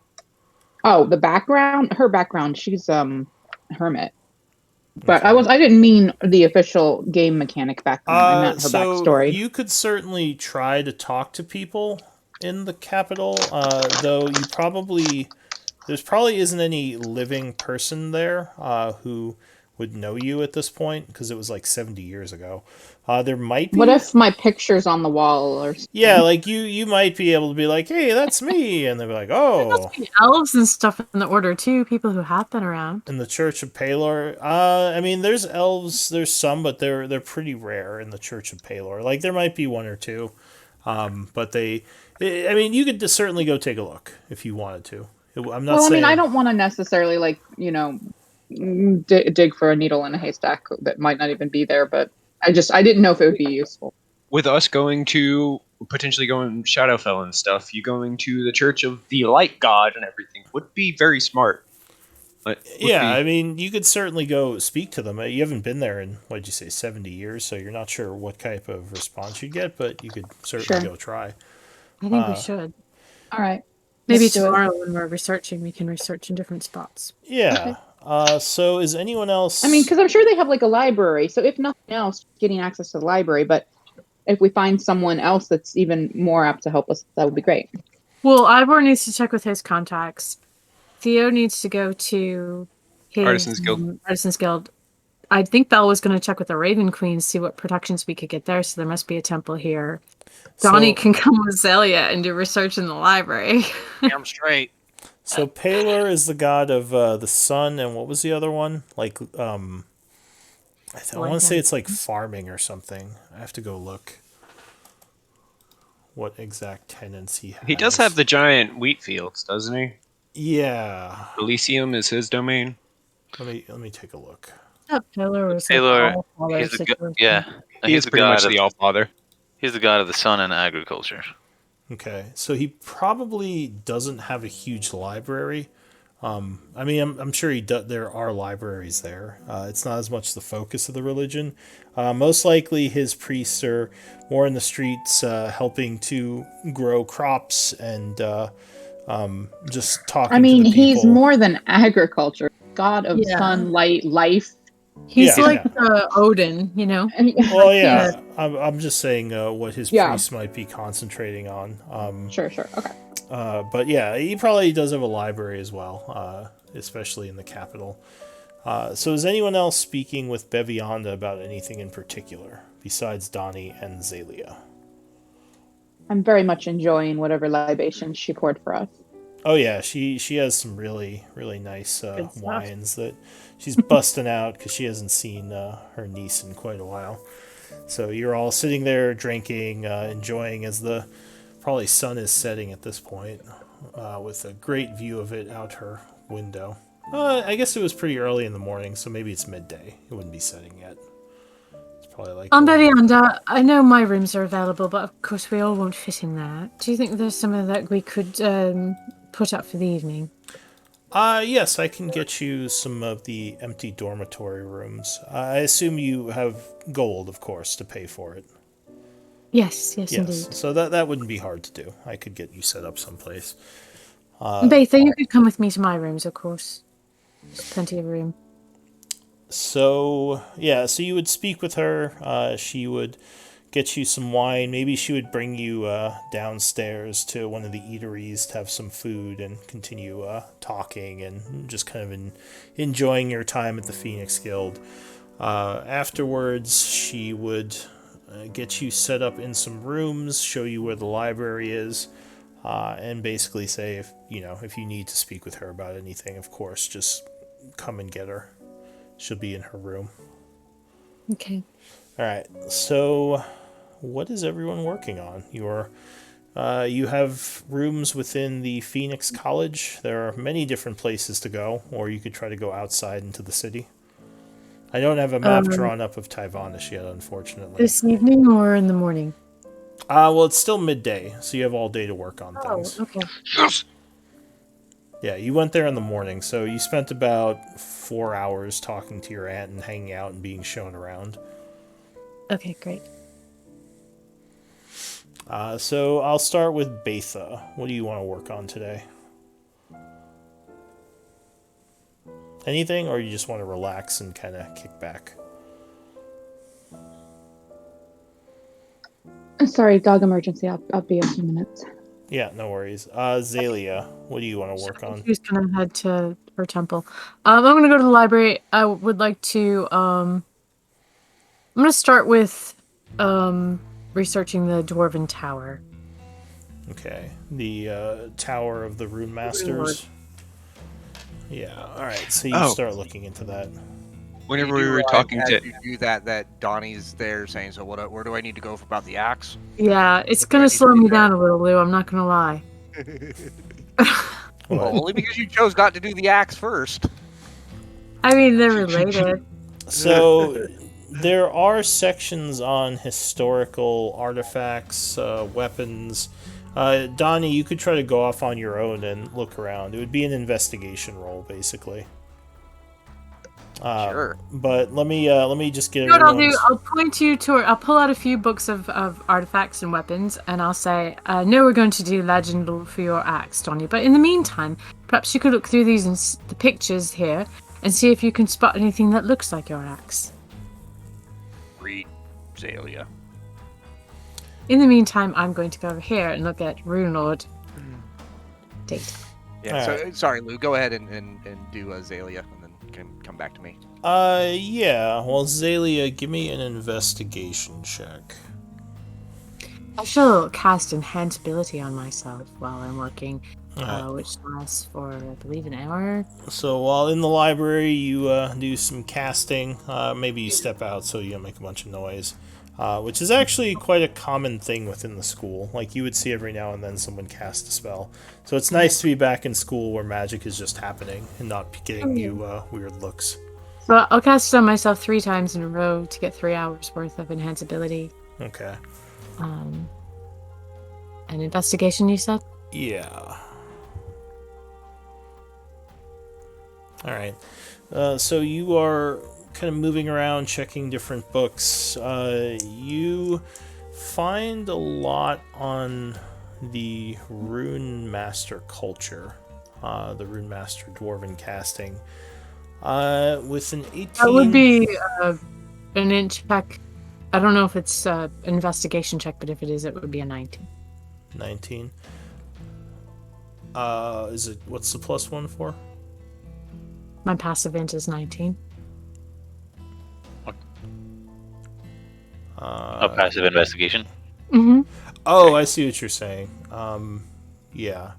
Oh, the background? Her background, she's hermit. But I didn't mean the official game mechanic background. I meant her backstory. You could certainly try to talk to people in the capital, though there's probably isn't any living person there who would know you at this point because it was like 70 years ago. There might be. What if my picture's on the wall or something? Yeah, like you might be able to be like, "Hey, that's me," and they'll be like, There "Oh." must be elves and stuff in the order too. People who have been around. In the Church of Palor, there's elves. There's some, but they're pretty rare in the Church of Palor. Like there might be one or two, but you could just certainly go take a look if you wanted to. I'm not saying. I don't want to necessarily dig for a needle in a haystack that might not even be there, but I didn't know if it would be useful. With us potentially going Shadowfell and stuff, you going to the Church of the Light God and everything would be very smart. You could certainly go speak to them. You haven't been there in, 70 years, so you're not sure what type of response you'd get, but you could certainly go try. I think we should. All right. Maybe Let's do it. tomorrow when we're researching, we can research in different spots. Yeah. So is anyone else... Because I'm sure they have a library, so if nothing else, getting access to the library, but if we find someone else that's even more apt to help us, that would be great. Well, Ivor needs to check with his contacts. Theo needs to go to his Artisans Guild. I think Belle was going to check with the Raven Queen, see what protections we could get there, so there must be a temple here. Donnie can come with Zelia and do research in the library. Damn straight. So Palor is the god of the sun, and what was the other one? Like, I want to say it's like farming or something. I have to go look what exact tenants he has. He does have the giant wheat fields, doesn't he? Yeah. Elysium is his domain. Let me take a look. Palor is Palor, like he's the He's pretty much the All-Father. He's the god of the sun and agriculture. Okay, so he probably doesn't have a huge library. I mean, I'm sure there are libraries there. It's not as much the focus of the religion. Most likely, his priests are more in the streets, helping to grow crops and just talking. I mean, to the people. he's more than agriculture. God of sunlight, life. He's like Odin, you know? Well, yeah. I'm just saying what his priests might be concentrating on. Sure. Okay. But yeah, he probably does have a library as well, especially in the capital. So is anyone else speaking with Bevionda about anything in particular, besides Donnie and Zelia? I'm very much enjoying whatever libations she poured for us. Oh yeah, she has some really, really nice wines that she's busting out because she hasn't seen her niece in quite a while. So you're all sitting there drinking, enjoying as the probably sun is setting at this point, with a great view of it out her window. I guess it was pretty early in the morning, so maybe it's midday. It wouldn't be setting yet. It's probably like... Bevionda, I know my rooms are available, but of course we all won't fit in there. Do you think there's somewhere that we could put up for the evening? Yes, I can get you some of the empty dormitory rooms. I assume you have gold, of course, to pay for it. Yes, indeed. So that wouldn't be hard to do. I could get you set up someplace. Betha, you could come with me to my rooms, of course. There's plenty of room. So you would speak with her. She would get you some wine. Maybe she would bring you downstairs to one of the eateries to have some food and continue talking and just kind of enjoying your time at the Phoenix Guild. Afterwards, she would get you set up in some rooms, show you where the library is, and basically say if you need to speak with her about anything, of course, just come and get her. She'll be in her room. Okay. All right. So, what is everyone working on? You have rooms within the Phoenix College. There are many different places to go, or you could try to go outside into the city. I don't have a map drawn up of Tyvonish yet, unfortunately. This evening or in the morning? Well, it's still midday, so you have all day to work on things. Oh, okay. Yes! Yeah, you went there in the morning, so you spent about 4 hours talking to your aunt and hanging out and being shown around. Okay, great. So I'll start with Betha. What do you want to work on today? Anything, or you just want to relax and kind of kick back? Sorry, dog emergency. I'll be a few minutes. Yeah, no worries. Zelia, what do you want to work on? She's gonna head to her temple. I'm gonna go to the library. I would like to. I'm gonna start with researching the Dwarven Tower. Okay, the Tower of the Rune Masters. Yeah. All right. So you start looking into that. Whenever we were talking to you do that Donnie's there saying, so where do I need to go about the axe? Yeah, it's gonna slow me down a little, Lou. I'm not gonna lie. Well, only because you chose not to do the axe first. I mean, they're related. So there are sections on historical artifacts, weapons. Donnie, you could try to go off on your own and look around. It would be an investigation roll, basically. Sure. But let me just get. You know what I'll do? I'll point you to. I'll pull out a few books of artifacts and weapons, and I'll say, "No, we're going to do legend for your axe, Donnie. But in the meantime, perhaps you could look through these and the pictures here, and see if you can spot anything that looks like your axe." Read Zelia. In the meantime, I'm going to go over here and look at Rune Lord data. Yeah. All So right. sorry, Lou. Go ahead and do Azalea, and then can come back to me. Yeah. Well, Zalia, give me an investigation check. I shall cast Enhance Ability on myself while I'm working, Alright. which lasts for, I believe, an hour. So while in the library, you do some casting. Maybe you step out so you don't make a bunch of noise, which is actually quite a common thing within the school. Like, you would see every now and then someone cast a spell. So it's nice to be back in school where magic is just happening and not getting you weird looks. So I'll cast it on myself 3 times in a row to get 3 hours worth of Enhance Ability. Okay. An investigation, you said? Yeah. Alright. So you are kind of moving around, checking different books. You find a lot on the Rune Master culture, the Rune Master Dwarven casting. With an 18... That would be an int check. I don't know if it's an investigation check, but if it is, it would be a 19. 19. Is it... What's the plus 1 for? My passive int is 19. A passive investigation. Mm-hmm. Oh, I see what you're saying. Yeah.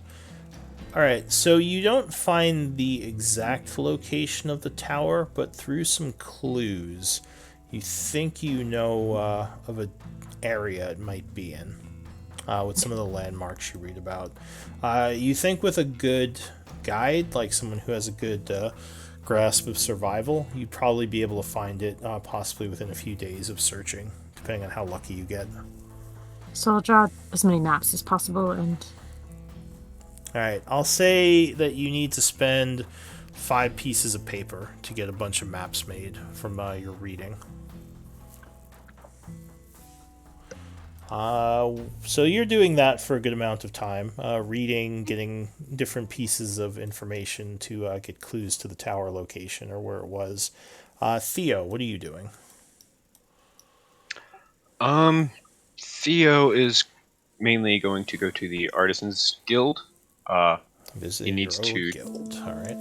Alright, so you don't find the exact location of the tower, but through some clues, you think you know of an area it might be in, with some of the landmarks you read about. You think with a good guide, like someone who has a good grasp of survival, you'd probably be able to find it possibly within a few days of searching, depending on how lucky you get. So I'll draw as many maps as possible and... Alright, I'll say that you need to spend 5 pieces of paper to get a bunch of maps made from your reading. So you're doing that for a good amount of time, reading, getting different pieces of information to get clues to the tower location or where it was. Theo, what are you doing? Theo is mainly going to go to the Artisans Guild. Visiting needs your old to- guild. Alright.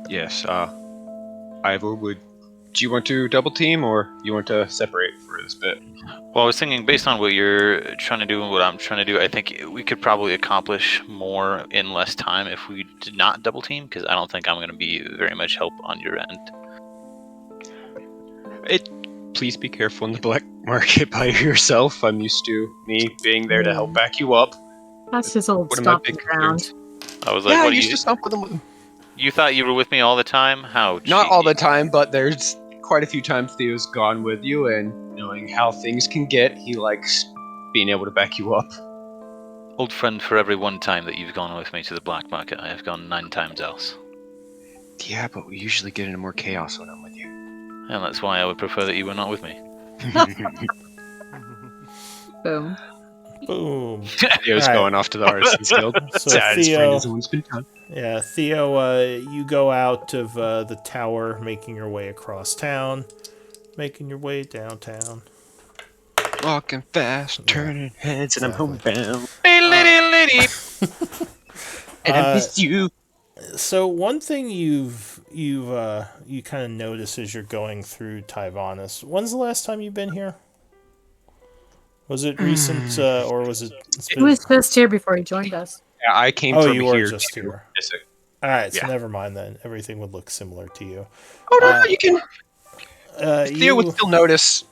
Yes, Ivor would... Do you want to double team, or you want to separate for this bit? Well, I was thinking, based on what you're trying to do and what I'm trying to do, I think we could probably accomplish more in less time if we did not double team, because I don't think I'm going to be very much help on your end. Please be careful in the black market by yourself. I'm used to me being there to help back you up. That's his old One of my stomping big ground. concerns. I was like, Yeah, I what used you? to stomp with them. You thought you were with me all the time? How? Not all the cheeky. time, but there's quite a few times Theo's gone with you, and knowing how things can get, he likes being able to back you up. Old friend, for every one time that you've gone with me to the black market, I have gone 9 times else. Yeah, but we usually get into more chaos when I'm with you. And that's why I would prefer that you were not with me. Boom. Boom. Theo's Alright. going off to the Artisans Guild. So Sad his friend Theo- has always been done. Yeah, Theo, you go out of the tower, making your way across town, making your way downtown. Walking fast, turning heads, and I'm exactly. homebound. Lady. And I miss you. So one thing you kind of notice as you're going through Tyvanis. When's the last time you've been here? Was it recent, or was it? He was just here before he joined us. Yeah, I came Oh, from you were here just to here. visit. All right, so Yeah. never mind then. Everything would look similar to you. Oh no, you can. Theo You would still notice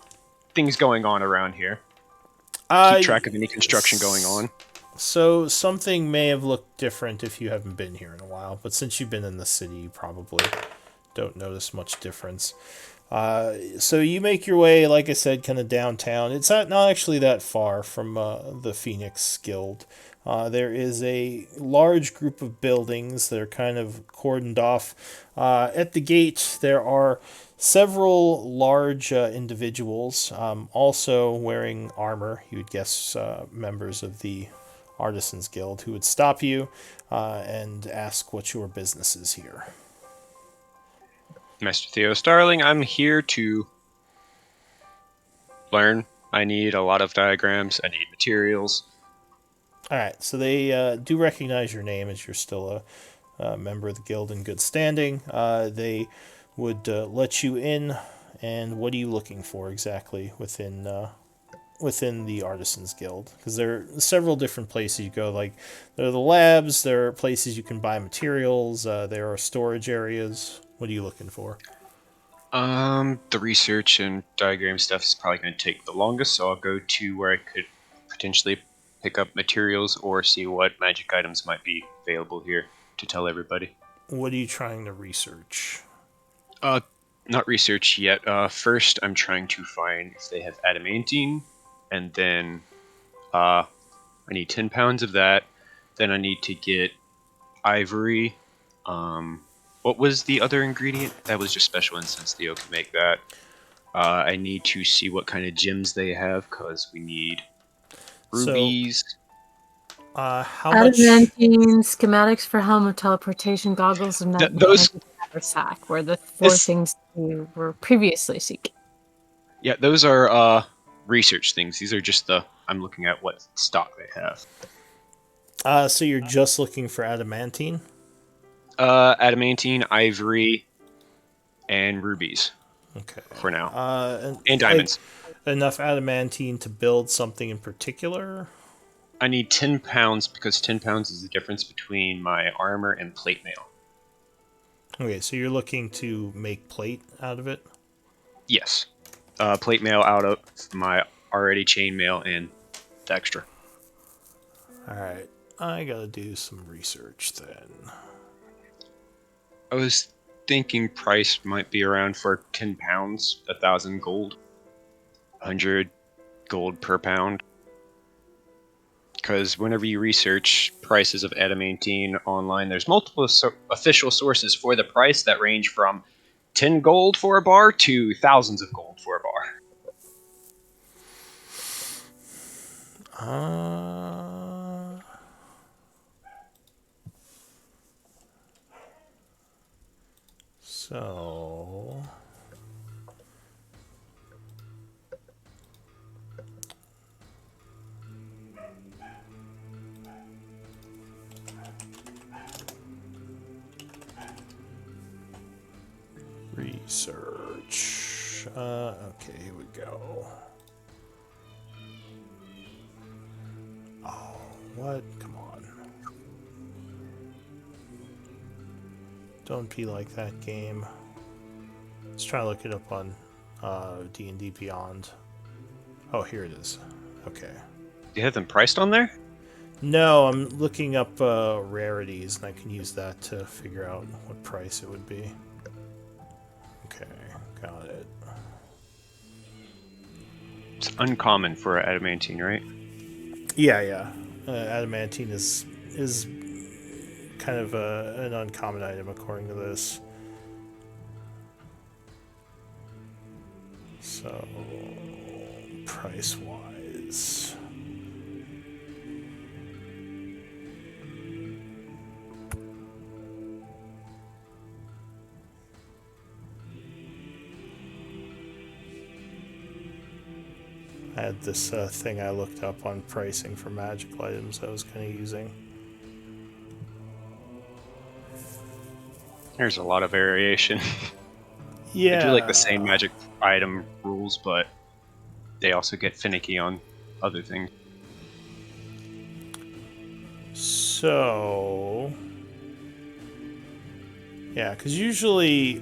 things going on around here. Keep track of any construction going on. So something may have looked different if you haven't been here in a while, but since you've been in the city, you probably don't notice much difference. So you make your way, like I said, kind of downtown. It's not actually that far from the Phoenix Guild. There is a large group of buildings that are kind of cordoned off. At the gate, there are several large individuals, also wearing armor. You would guess members of the Artisans Guild, who would stop you and ask what your business is here. Master Theo Starling, I'm here to learn. I need a lot of diagrams. I need materials. All right, so they do recognize your name as you're still a member of the guild in good standing. They would let you in. And what are you looking for exactly within the Artisans Guild? Because there are several different places you go. Like there are the labs, there are places you can buy materials, there are storage areas. What are you looking for? The research and diagram stuff is probably going to take the longest, so I'll go to where I could potentially pick up materials or see what magic items might be available here to tell everybody. What are you trying to research? Not research yet. First, I'm trying to find if they have adamantine, and then I need 10 pounds of that. Then I need to get ivory. What was the other ingredient? That was just special incense. Theo can make that. I need to see what kind of gems they have, because we need rubies. How much? Adamantine, schematics for helmet, teleportation, goggles, and Those sack were the four things you were previously seeking. Yeah, those are research things. These are just I'm looking at what stock they have. So you're just looking for adamantine? Adamantine, ivory, and rubies. Okay. For now. And diamonds. Like, enough adamantine to build something in particular? I need 10 pounds because 10 pounds is the difference between my armor and plate mail. Okay, so you're looking to make plate out of it? Yes. Plate mail out of my already chain mail and the extra. Alright, I gotta do some research then. I was thinking price might be around for 10 pounds, 1,000 gold. 100 gold per pound. Because whenever you research prices of adamantine online, there's multiple official sources for the price that range from 10 gold for a bar to thousands of gold for a bar. So... Research. Okay, here we go. Oh, what? Come on. Don't be like that game. Let's try to look it up on D&D Beyond. Oh, here it is. Okay. Do you have them priced on there? No, I'm looking up rarities, and I can use that to figure out what price it would be. Okay, got it. It's uncommon for adamantine, right? Yeah. Adamantine is kind of an uncommon item according to this. So, price-wise... I had this thing I looked up on pricing for magical items I was kind of using. There's a lot of variation. Yeah. They do like the same magic item rules, but they also get finicky on other things. So... yeah, because usually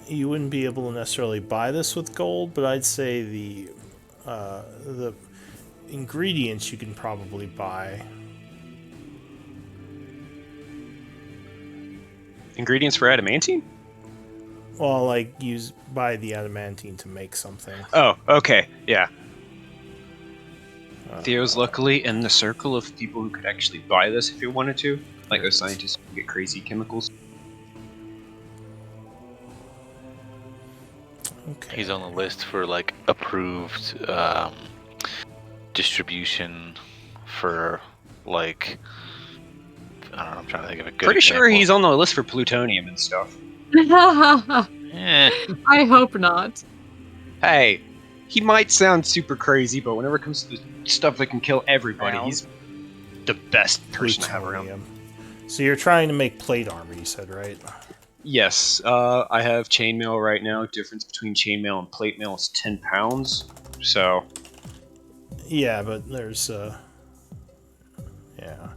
you wouldn't be able to necessarily buy this with gold, but I'd say the ingredients you can probably buy. Ingredients for adamantine? Well, like buy the adamantine to make something. Oh, okay, yeah. Theo's luckily in the circle of people who could actually buy this if he wanted to. Like those scientists who get crazy chemicals. Okay. He's on the list for like approved distribution for like, I don't know, I'm trying to think of a good Pretty sure example. he's on the list for plutonium and stuff. Eh. I hope not. Hey, he might sound super crazy, but whenever it comes to stuff that can kill everybody, the best person to have around. Plutonium. So you're trying to make plate armor, you said, right? Yes, I have chainmail right now. Difference between chainmail and plate mail is 10 pounds. So Yeah, but there's yeah.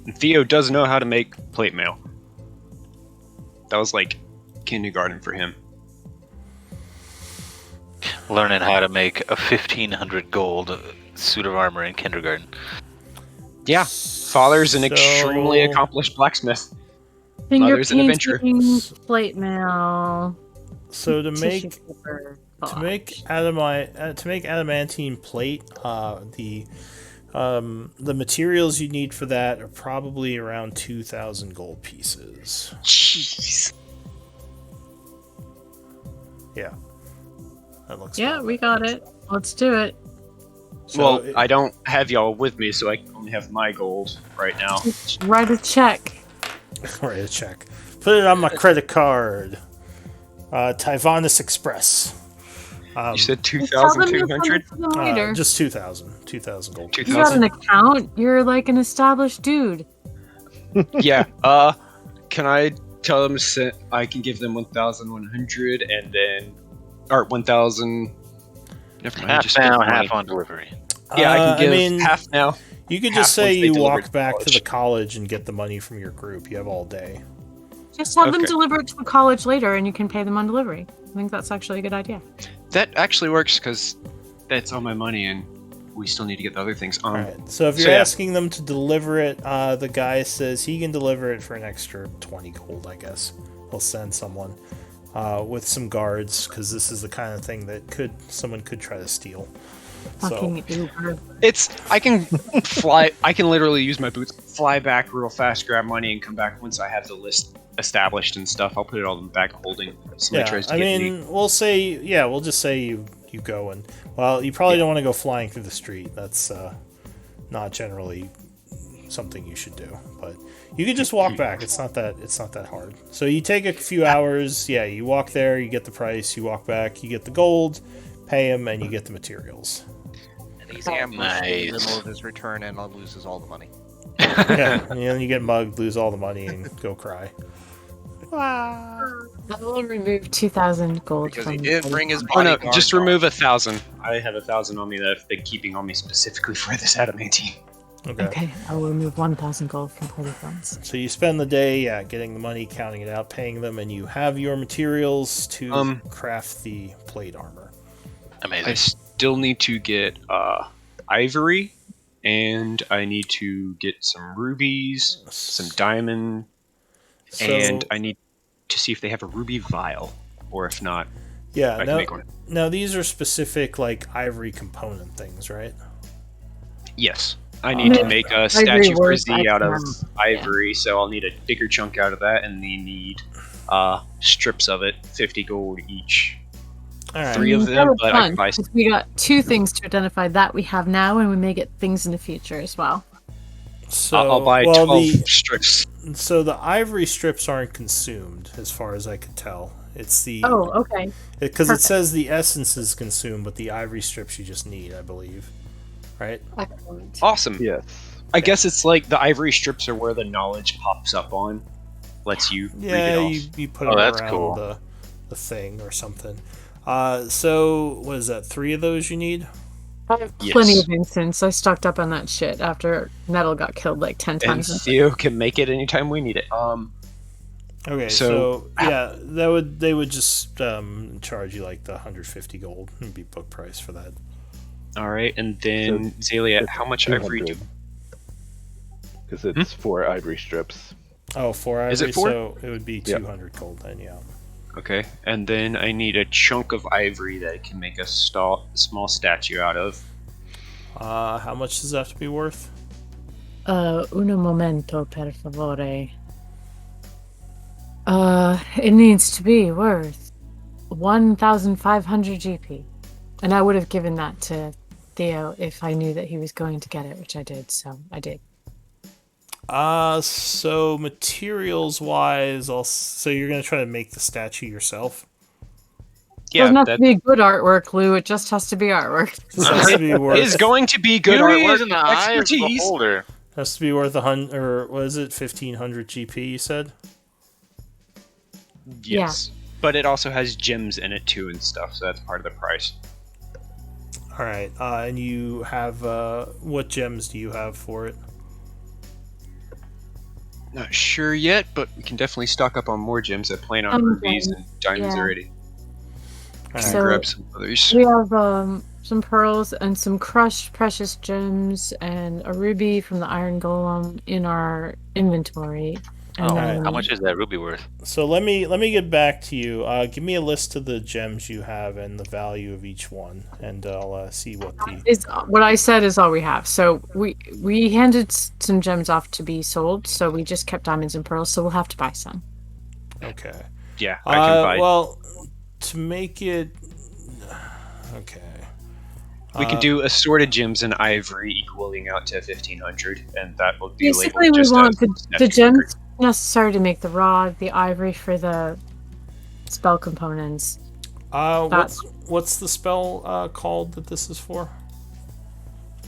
and Theo does know how to make plate mail. That was like kindergarten for him. Learning how to make a 1,500 gold suit of armor in kindergarten. Yeah, father's an extremely So- accomplished blacksmith. Finger Mother's an adventurer. painting, plate mail, So to tissue make paper. to make adamantine plate, the materials you need for that are probably around 2,000 gold pieces. Jeez. Yeah. That looks Yeah, about we right. got it. Let's do it. So Well, it- I don't have y'all with me, so I only have my gold right now. Write a check. Write a check. Put it on my credit card. Tyvanis Express. You said Just tell them you'll send 2,200? it to them later. Just 2,000. 2,000 gold. You got an 2,000? account? You're like an established dude. Yeah. Can I tell them I can give them 1,100 and then, or 1,000? Never mind. Half just spent now, the money. half on delivery. Yeah, I can give I mean, half now. you could half just say once they you deliver walk to back to college. the college and get the money from your group. You have all day. Just have them Okay. deliver it to the college later and you can pay them on delivery. I think that's actually a good idea. That actually works because that's all my money, and we still need to get the other things. All right. So if you're so yeah. asking them to deliver it, the guy says he can deliver it for an extra 20 gold, I guess. He'll send someone with some guards, because this is the kind of thing that someone could try to steal. Fucking Uber. I can fly. I can literally use my boots, fly back real fast, grab money, and come back once I have the list established and stuff. I'll put it all in the bag of holding. Somebody tries to I get mean, me. we'll just say you go and, well, you probably don't want to go flying through the street. That's not generally something you should do. But you could just walk back. It's not that hard. So you take a few hours. Yeah, you walk there, you get the price, you walk back, you get the gold, pay him, and you get the materials. And he's ambushed in the Nice. middle of his return and loses all the money. Yeah, and then you get mugged, lose all the money, and go cry. I will remove 2,000 gold Because from he didn't bring his Oh no! bodyguard. Just remove 1,000. I have 1,000 on me that I've been keeping on me specifically for this adamantine. Okay, I will remove 1,000 gold from party funds. So you spend the day, getting the money, counting it out, paying them, and you have your materials to craft the plate armor. Amazing. I still need to get ivory, and I need to get some rubies, some diamond, and I need to see if they have a ruby vial, or if not, I can make one. Now these are specific, like, ivory component things, right? Yes. I need to make a statue for worth Z out of X ivory, so I'll need a bigger chunk out of that, and they need strips of it, 50 gold each. All right. 3 of That them, was but I fun, can buy 'cause we got 2 things to identify that we have now, and we may get things in the future as well. So, I'll buy well, 12 strips. So the ivory strips aren't consumed, as far as I could tell. It's the Oh, okay. because it perfect. says the essence is consumed, but the ivory strips you just need, I believe. Right? Excellent. Awesome. Yes. I guess it's like the ivory strips are where the knowledge pops up on, lets you read Yeah, it off. you put Oh, it that's around cool. the thing or something. So what is that? 3 of those you need? I have plenty Yes. of instance. I stocked up on that shit after Metal got killed like 10 And times. Theo can make it anytime we need it. Okay, So- so yeah, they would just charge you like the 150 gold. It'd be book price for that. All right, and then Zalia, how much ivory do? Because it's 4 ivory strips. Oh, 4 ivory, Is it 4? so it would be Yep. 200 gold then, yeah. Okay, and then I need a chunk of ivory that I can make a small statue out of. How much does that have to be worth? Uno momento, per favore. It needs to be worth 1,500 GP. And I would have given that to Theo if I knew that he was going to get it, which I did, so I did. So materials wise, so you're gonna try to make the statue yourself? Doesn't have to that be good artwork, Lou. It just has to be artwork. Just has to be is worth going to be good Beauty artwork. is in the eye of the Expertise. beholder. has to be worth 100, or was it 1500 GP? You said. Yes, but it also has gems in it too and stuff, so that's part of the price. All right, and you have what gems do you have for it? Not sure yet, but we can definitely stock up on more gems. I plan on rubies and diamonds yeah. already. All Can So- grab some others. We have some pearls and some crushed precious gems and a ruby from the iron golem in our inventory. And Oh, then, how much is that ruby worth? So let me get back to you. Give me a list of the gems you have and the value of each one, and I'll see what the. is what I said is all we have. So we handed some gems off to be sold, so we just kept diamonds and pearls. So we'll have to buy some. Okay. Yeah, I can buy. Well, to make it. Okay. We can do assorted gems and ivory equaling out to 1500, and that will be Basically, labeled we just want as the 1500. gems necessary to make the rod, the ivory for the spell components. What's the spell called that this is for?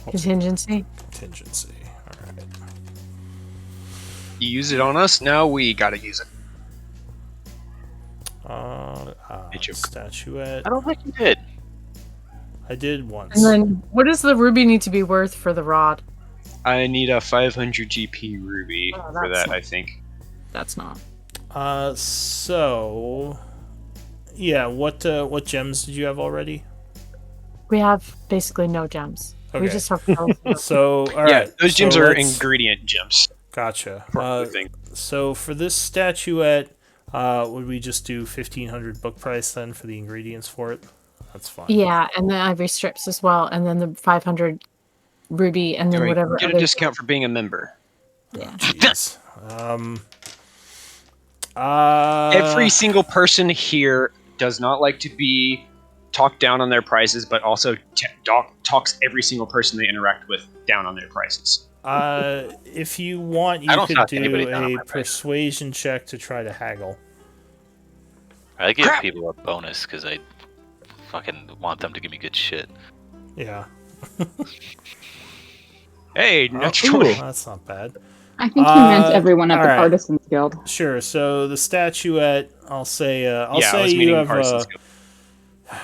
Contingency. Contingency. All right. You use it on us, now we gotta use it. joke. Statuette. I don't think you did. I did once. And then, what does the ruby need to be worth for the rod? I need a 500 GP ruby Oh, for that's that, not- I think. That's not. So yeah, what gems did you have already? We have basically no gems. Okay. We just have pearls. So all Yeah, right, those gems so are let's- ingredient gems. Gotcha. For everything. So for this statuette, would we just do 1,500 book price then for the ingredients for it? That's fine. Yeah, and the ivory strips as well, and then the 500 ruby, and then Alright, whatever. get a other- discount for being a member. Yeah. Jeez. Every single person here does not like to be talked down on their prices, but also talks every single person they interact with down on their prices. If you want, I you don't could talk anybody do down on a my price. persuasion check to try to haggle. I give Crap! people a bonus because I fucking want them to give me good shit. Yeah. Hey, Oh, natural ooh, 20. that's not bad. I think he meant everyone at the alright. Partisans Guild. Sure. So the statuette, I'll say I say was you meaning have Parsons.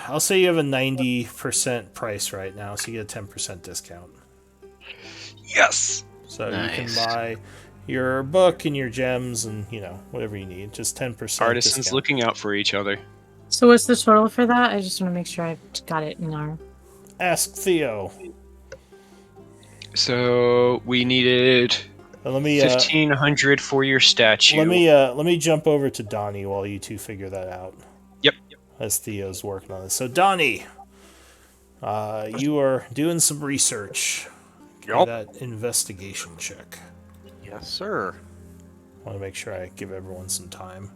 I'll say you have a 90% price right now, so you get a 10% discount. Yes! So you Nice. can buy your book and your gems and whatever you need. Just 10% Artisans discount. looking out for each other. So what's the total for that? I just want to make sure I've got it in our. Ask Theo. So we needed Let me 1500 for your statue. let me jump over to Donnie while you two figure that out. Yep. As Theo's working on this. So Donnie, you are doing some research. Give me Yup. that investigation check. Yes, sir. I want to make sure I give everyone some time.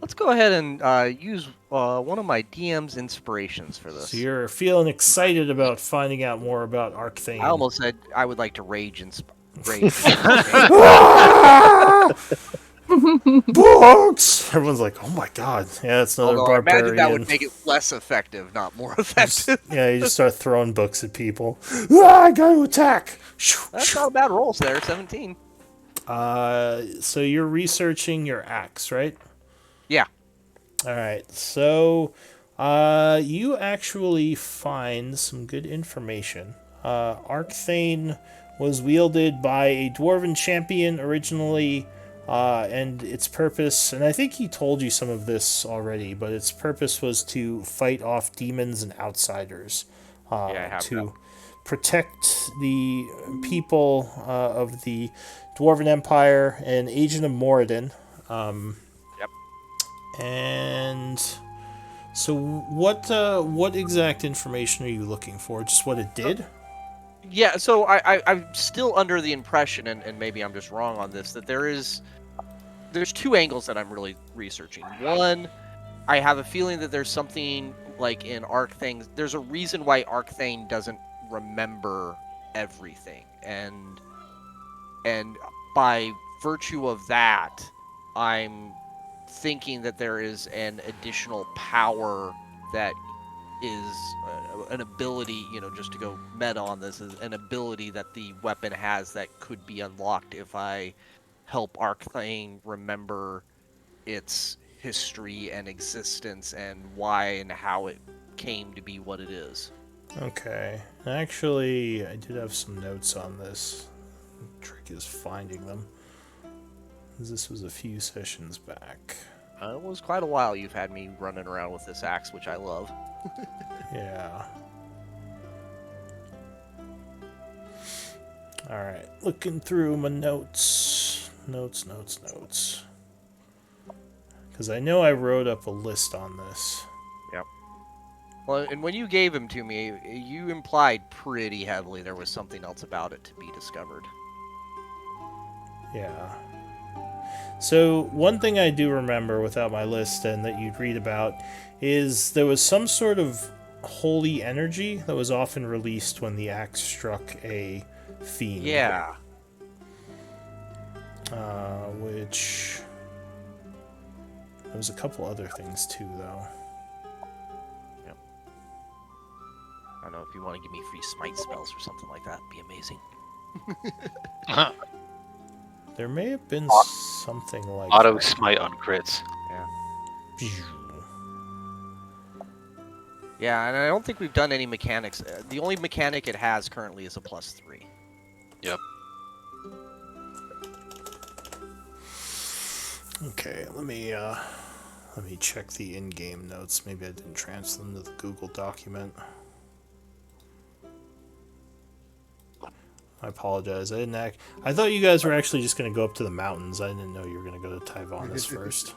Let's go ahead and use one of my DM's inspirations for this. So you're feeling excited about finding out more about Arcthane. I almost said I would like to rage. Rage. Books! Everyone's like, oh my god. Yeah, it's another Although I barbarian. imagine that would make it less effective, not more effective. Yeah, you just start throwing books at people. I got to attack! That's not a bad roll there, 17. So you're researching your axe, right? Yeah. Alright, so you actually find some good information. Arcthane was wielded by a Dwarven champion originally, and its purpose, and I think he told you some of this already, but its purpose was to fight off demons and outsiders. Yeah, I have to that. protect the people of the Dwarven Empire, an agent of Moradin. Yep. And so, what exact information are you looking for? Just what it did? Yeah, so I'm still under the impression, and maybe I'm just wrong on this, that there's two angles that I'm really researching. One, I have a feeling that there's something like in Arcthane. There's a reason why Arcthane doesn't remember everything, and by virtue of that, I'm thinking that there is an additional power that is an ability, just to go meta on this, is an ability that the weapon has that could be unlocked if I help Arcane remember its history and existence and why and how it came to be what it is. Okay. Actually, I did have some notes on this. The trick is finding them. This was a few sessions back. It was quite a while you've had me running around with this axe, which I love. Yeah. Alright, looking through my notes. Notes. Because I know I wrote up a list on this. Yep. Well, and when you gave him to me, you implied pretty heavily there was something else about it to be discovered. Yeah. So, one thing I do remember without my list and that you'd read about is there was some sort of holy energy that was often released when the axe struck a fiend. Yeah. Which... There was a couple other things too, though. Yep. I don't know if you want to give me free smite spells or something like that. It'd be amazing. There may have been something like Auto that. smite on crits. Yeah. Yeah, and I don't think we've done any mechanics. The only mechanic it has currently is a +3. Yep. Okay, let me check the in-game notes. Maybe I didn't transfer them to the Google document. I apologize. I thought you guys were actually just going to go up to the mountains. I didn't know you were going to go to Tyvonis first.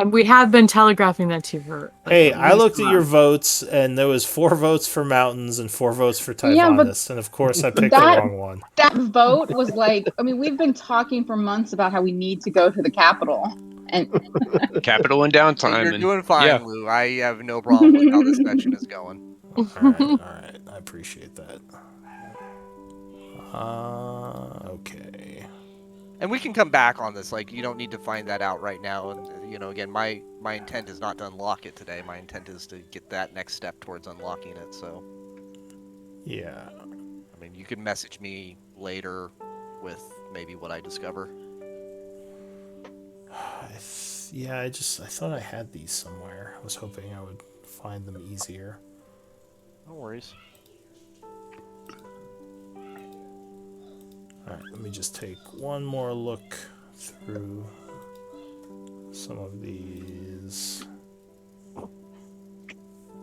We have been telegraphing that to her. Hey, I looked at your votes, and there was 4 votes for mountains and 4 votes for Tyvonis, and of course I picked the wrong one. That vote was like, I mean, we've been talking for months about how we need to go to the capital. And Capital and downtime. You're and, doing fine, yeah. Lou. I have no problem with how this session is going. Alright, I appreciate that. Okay. And we can come back on this. Like, you don't need to find that out right now. And, again, my intent is not to unlock it today. My intent is to get that next step towards unlocking it, so... Yeah. I mean, you can message me later with maybe what I discover. I thought I had these somewhere. I was hoping I would find them easier. No worries. Alright, let me just take one more look through some of these.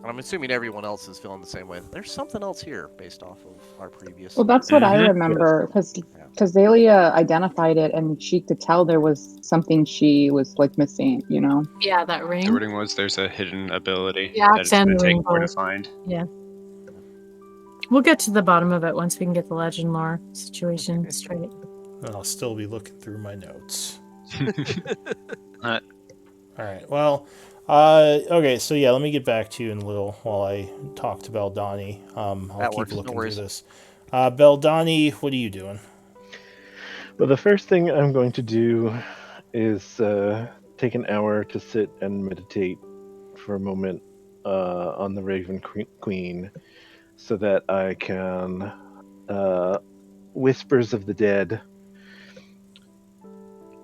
I'm assuming everyone else is feeling the same way. There's something else here based off of our previous... well, that's what I remember, because Zalia identified it, and she could tell there was something she was like missing. Yeah, that ring. The wording was there's a hidden ability Yeah, that it's going to take more to both. find. Yeah. We'll get to the bottom of it once we can get the legend lore situation straight. And I'll still be looking through my notes. Alright. Alright, well, okay, so yeah, let me get back to you in a little while I talk to Beldani. I'll keep looking through this. Beldani, what are you doing? Well, the first thing I'm going to do is take an hour to sit and meditate for a moment on the Raven Queen, so that I can Whispers of the Dead,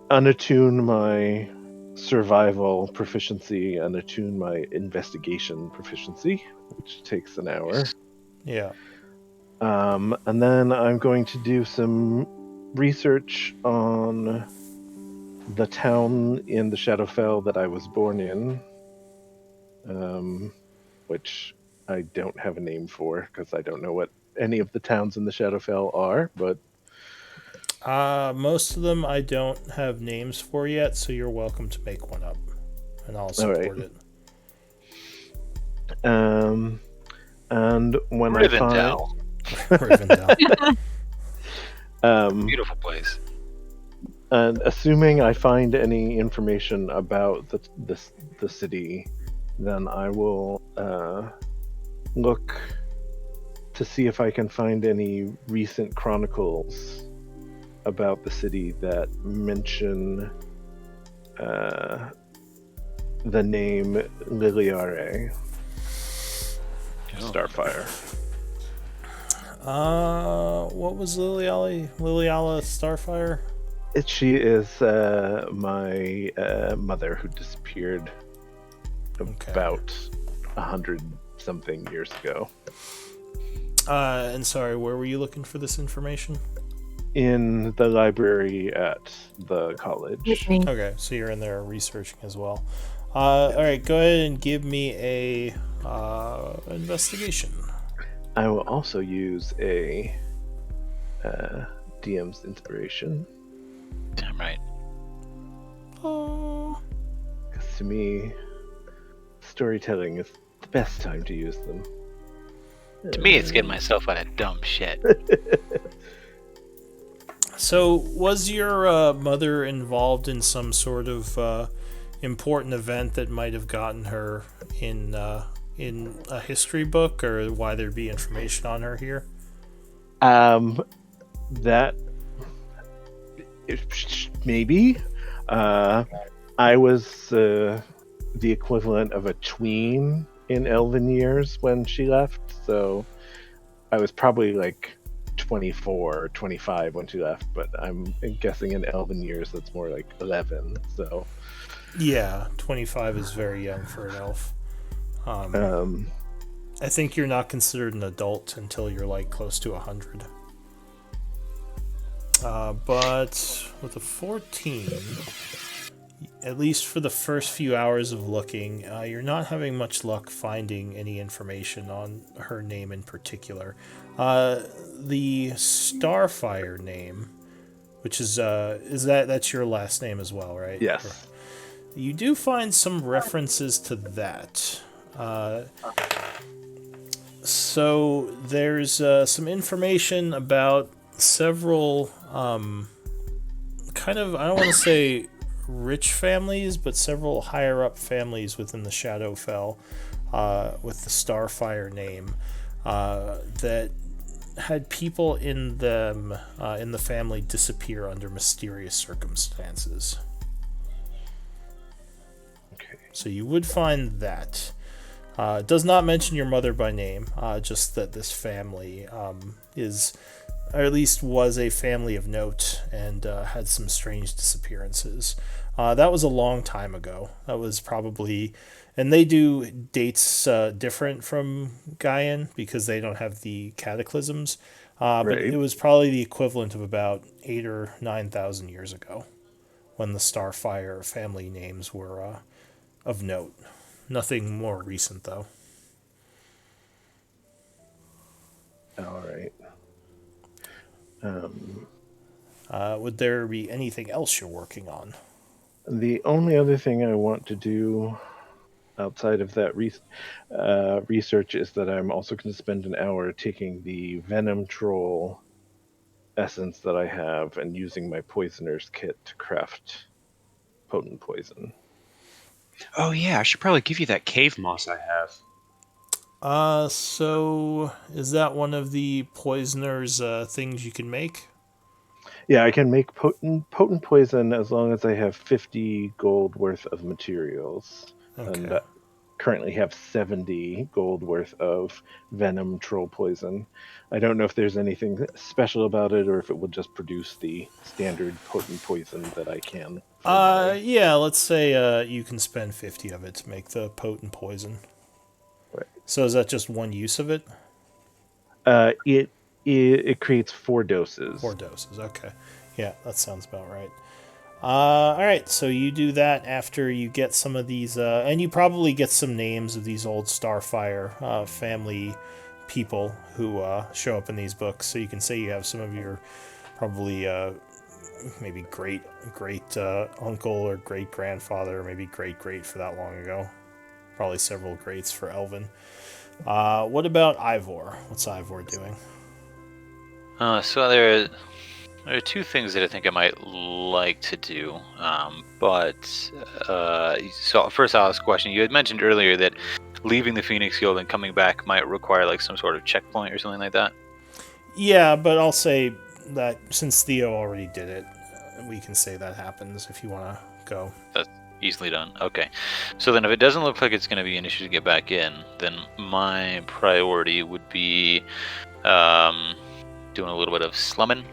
unattune my survival proficiency and attune my investigation proficiency, which takes an hour. Yeah. And then I'm going to do some research on the town in the Shadowfell that I was born in, which I don't have a name for because I don't know what any of the towns in the Shadowfell are, but Most of them I don't have names for yet, so you're welcome to make one up, and I'll support it. And when Rivendell. Rivendell. Beautiful place. And assuming I find any information about the city, then I will look to see if I can find any recent chronicles about the city that mention the name Liliare. Starfire. What was Liliala Starfire? She is my mother who disappeared about 100-something years ago. And sorry, where were you looking for this information? In the library at the college. Okay, so you're in there researching as well. All right, go ahead and give me a investigation. I will also use a DM's inspiration. Damn right. Oh. Because to me, storytelling is the best time to use them. To me, it's getting myself out of dumb shit. So, was your mother involved in some sort of important event that might have gotten her in a history book, or why there'd be information on her here? That maybe. I was the equivalent of a tween in Elven years when she left, so I was probably like 24 or 25 when she left, but I'm guessing in Elven years that's more like 11, so... Yeah, 25 is very young for an elf. I think you're not considered an adult until you're like close to 100. But with a 14, at least for the first few hours of looking, you're not having much luck finding any information on her name in particular. The Starfire name, which is that's your last name as well, right? Yes. You do find some references to that. So there's some information about several kind of, I don't want to say rich families, but several higher up families within the Shadowfell with the Starfire name that had people in them in the family disappear under mysterious circumstances. So you would find that. It does not mention your mother by name, just that this family is, or at least was, a family of note and had some strange disappearances. That was a long time ago. That was probably, and they do dates different from Gaian because they don't have the cataclysms. But it was probably the equivalent of about 8,000 or 9,000 years ago when the Starfire family names were of note. Nothing more recent, though. All right. Would there be anything else you're working on? The only other thing I want to do outside of that research is that I'm also going to spend an hour taking the Venom Troll essence that I have and using my Poisoner's Kit to craft potent poison. Oh yeah, I should probably give you that cave moss I have. So is that one of the poisoner's things you can make? Yeah, I can make potent poison as long as I have 50 gold worth of materials. Okay. And currently have 70 gold worth of venom troll poison. I don't know if there's anything special about it or if it will just produce the standard potent poison that I can. Yeah, let's say you can spend 50 of it to make the potent poison. Right. So is that just one use of it? It creates 4 doses. 4 doses, okay. Yeah, that sounds about right. Alright, so you do that after you get some of these, and you probably get some names of these old Starfire family people who show up in these books, so you can say you have some of your probably maybe great uncle or great grandfather, or maybe great for that long ago. Probably several greats for Elven. What about Ivor? What's Ivor doing? So there are 2 things that I think I might like to do. So first I'll ask a question. You had mentioned earlier that leaving the Phoenix Guild and coming back might require like some sort of checkpoint or something like that. Yeah, but I'll say that since Theo already did it, we can say that happens if you want to go. Easily done. Okay. So then if it doesn't look like it's going to be an issue to get back in, then my priority would be doing a little bit of slumming,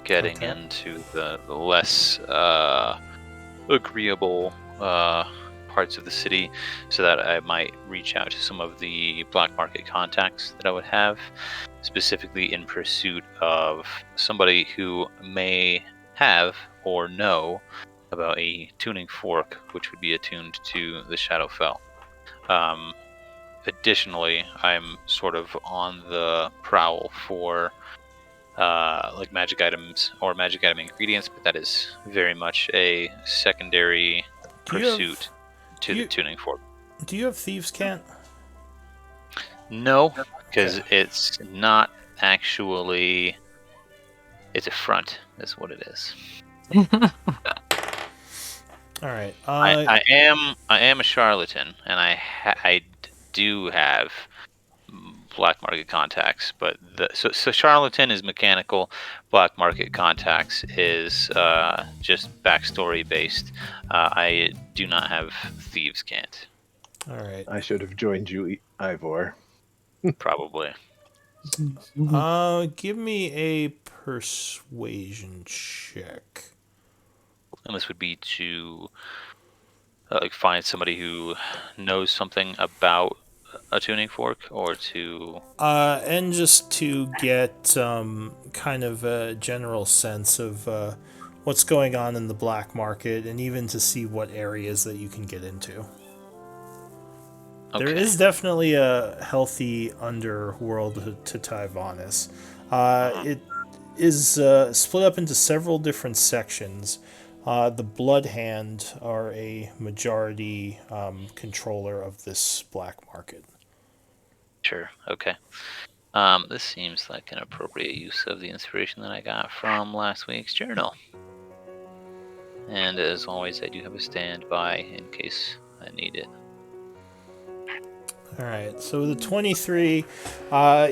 getting Okay. into the less agreeable parts of the city, so that I might reach out to some of the black market contacts that I would have, specifically in pursuit of somebody who may have or know about a tuning fork which would be attuned to the Shadowfell. Additionally, I'm sort of on the prowl for like magic items or magic item ingredients, but that is very much a secondary Do you have- pursuit to the tuning fork. Do you have Thieves' Cant? No, because it's not actually. It's a front. That's what it is. All right. I am a charlatan, and I do have black market contacts, but so charlatan is mechanical. Black market contacts is just backstory based. I do not have thieves' cant. All right. I should have joined you, Ivor. Probably. Give me a persuasion check. And this would be to like find somebody who knows something about a tuning fork, or to And just to get kind of a general sense of what's going on in the black market, and even to see what areas that you can get into. There okay. is definitely a healthy underworld to Tyvanis. It is split up into several different sections. The Blood Hand are a majority controller of this black market. Sure. Okay. This seems like an appropriate use of the inspiration that I got from last week's journal. And as always, I do have a standby in case I need it. All right, so the 23,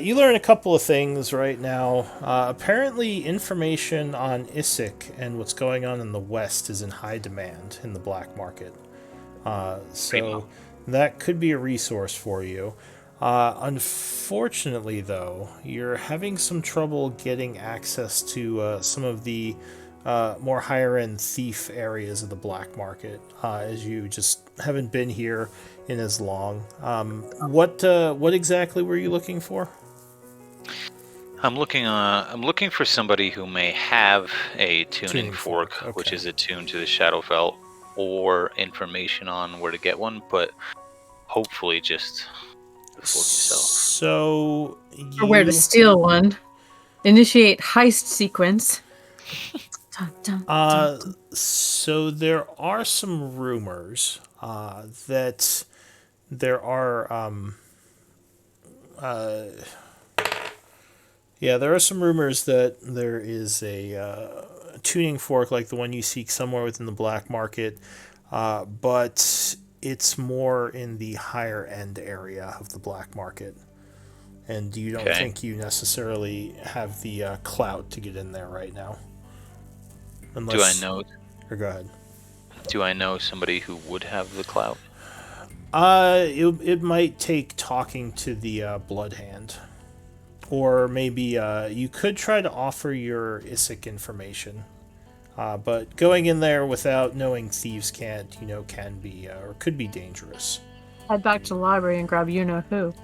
you learn a couple of things right now. Apparently, information on Isik and what's going on in the West is in high demand in the black market. So that could be a resource for you. Unfortunately, though, you're having some trouble getting access to some of the more higher-end thief areas of the black market, as you just haven't been here in as long. What exactly were you looking for? I'm looking for somebody who may have a tuning fork, Okay. which is attuned to the Shadowfell, or information on where to get one, but hopefully just the fork itself. So Or where to steal one. Initiate heist sequence. Dun, dun, dun, dun. So there are some rumors that there are there are some rumors that there is a tuning fork like the one you seek somewhere within the black market, but it's more in the higher end area of the black market, and you don't think you necessarily have the clout to get in there right now. Unless, Do I know? Or go ahead. Do I know somebody who would have the clout? It might take talking to the Blood Hand. Or maybe you could try to offer your Isik information. But going in there without knowing Thieves' Cant, can be, or could be dangerous. Head back to the library and grab you-know-who.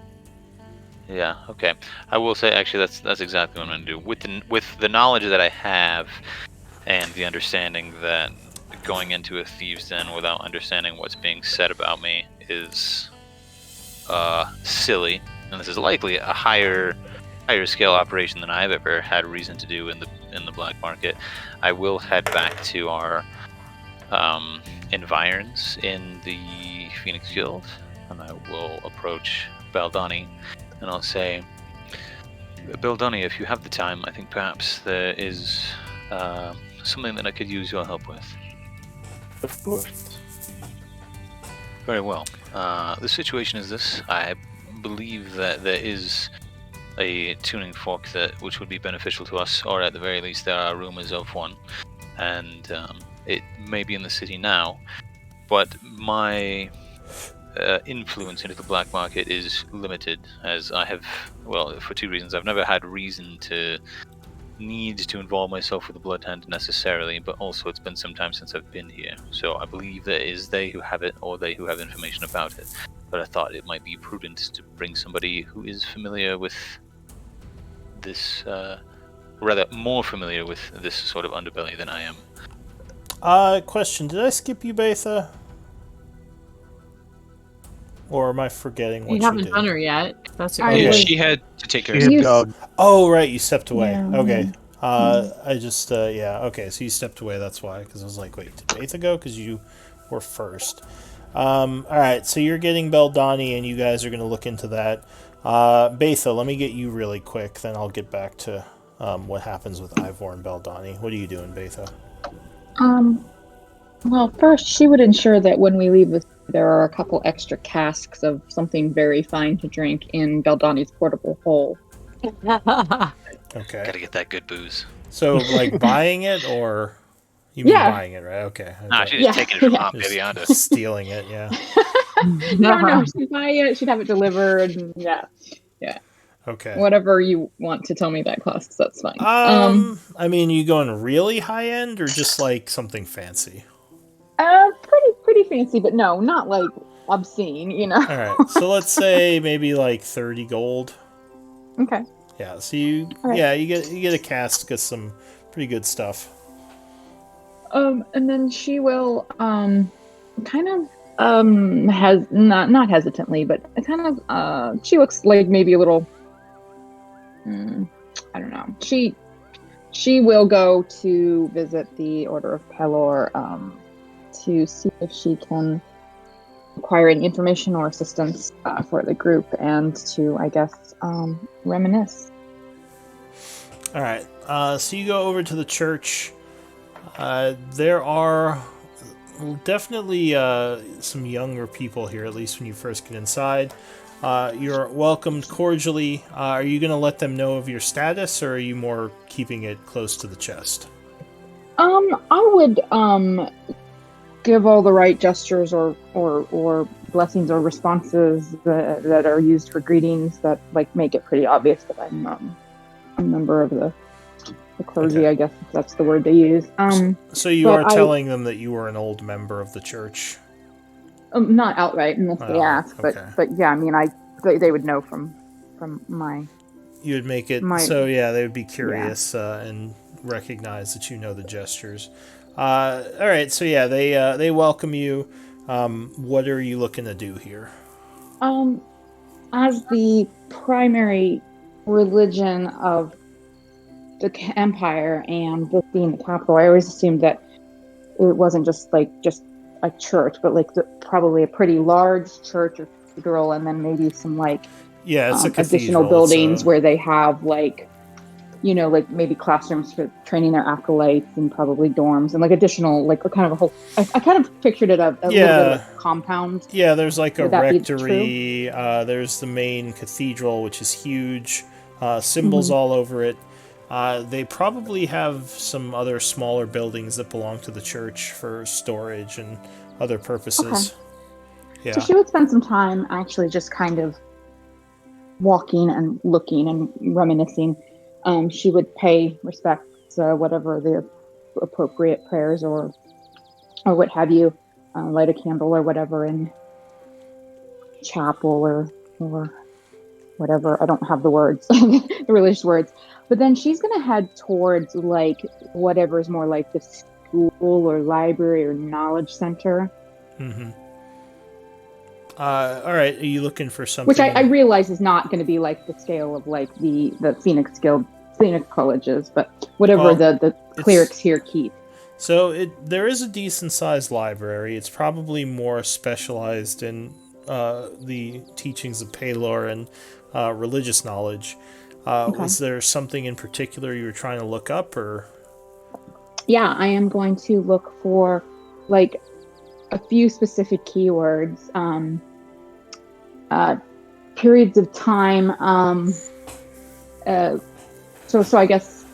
Yeah, okay. I will say, actually, that's exactly what I'm going to do. With the knowledge that I have, and the understanding that going into a thieves' den without understanding what's being said about me is silly, and this is likely a higher scale operation than I've ever had reason to do in the black market, I will head back to our environs in the Phoenix Guild, and I will approach Baldani, and I'll say, Baldani, if you have the time, I think perhaps there is something that I could use your help with. Of course. Very well. The situation is this. I believe that there is a tuning fork which would be beneficial to us, or at the very least there are rumors of one, and it may be in the city now. but my influence into the black market is limited, as I have, well, for two reasons. I've never had reason to need to involve myself with the Blood Hand necessarily, but also it's been some time since I've been here, so I believe that it is they who have it, or they who have information about it. But I thought it might be prudent to bring somebody who is familiar with this, rather more familiar with this sort of underbelly than I am. Question, did I skip you, Betha? Or am I forgetting what You you haven't did? done her yet. If that's I what Yeah, was- she had to take care of She had You dog. Oh, right, you stepped away. Yeah. Okay. I just, yeah, okay, so you stepped away, that's why, because I was like, wait, did Betha go? Because you were first. Alright, so you're getting Beldani, and you guys are going to look into that. Betha, let me get you really quick, then I'll get back to what happens with Ivor and Beldani. What are you doing, Betha? Well, first, she would ensure that when we leave, there are a couple extra casks of something very fine to drink in Beldani's portable hole. Okay. Gotta get that good booze. So, like, buying it, or... You mean Yeah. buying it, right? Okay. Nah, okay. she's just Yeah, taking it from yeah. Aunt Vivianda. Just stealing it, yeah. No, she'd buy it, she'd have it delivered, and yeah. Okay. Whatever you want to tell me that costs, that's fine. I mean, you going really high end or just like something fancy? Pretty fancy, but no, not like obscene, you know. All right, so let's say maybe like 30 gold. Okay. Yeah, so you All right. yeah you get a cask of some pretty good stuff. And then she will kind of has not hesitantly, but kind of she looks like maybe a little I don't know. She will go to visit the Order of Pelor to see if she can acquire any information or assistance for the group, and to, I guess, reminisce. All right, so you go over to the church. There are definitely some younger people here, at least when you first get inside. You're welcomed cordially. Are you going to let them know of your status, or are you more keeping it close to the chest? I would give all the right gestures or blessings or responses that are used for greetings that like make it pretty obvious that I'm a member of the clergy, Okay. I guess if that's the word they use. So you but are telling them that you were an old member of the church? Not outright unless they Oh, ask, okay. but yeah, I mean, they would know from my. You would make it so yeah, they would be curious and recognize that you know the gestures. All right, so yeah, they welcome you. What are you looking to do here? As the primary religion of the empire, and this being the capital, I always assumed that it wasn't just a church, but like probably a pretty large church or cathedral, and then maybe some like Yeah, it's a additional cathedral. buildings where they have like, you know, like maybe classrooms for training their acolytes, and probably dorms and like additional like a kind of a whole. I kind of pictured it a little bit like a compound. Yeah, there's like a Would that be rectory. There's the main cathedral, which is huge. Symbols all over it. They probably have some other smaller buildings that belong to the church for storage and other purposes. Okay. Yeah. So she would spend some time actually just kind of walking and looking and reminiscing. She would pay respect to whatever the appropriate prayers or what have you, light a candle or whatever in chapel or whatever. I don't have the words, the religious words. But then she's going to head towards like whatever is more like the school or library or knowledge center. Mm-hmm. All right, are you looking for something? Which I realize is not going to be like the scale of like the Phoenix colleges, but whatever the clerics here keep. So there is a decent sized library. It's probably more specialized in the teachings of Pelor and religious knowledge. Okay. Was there something in particular you were trying to look up, or? Yeah, I am going to look for like a few specific keywords, periods of time. So I guess.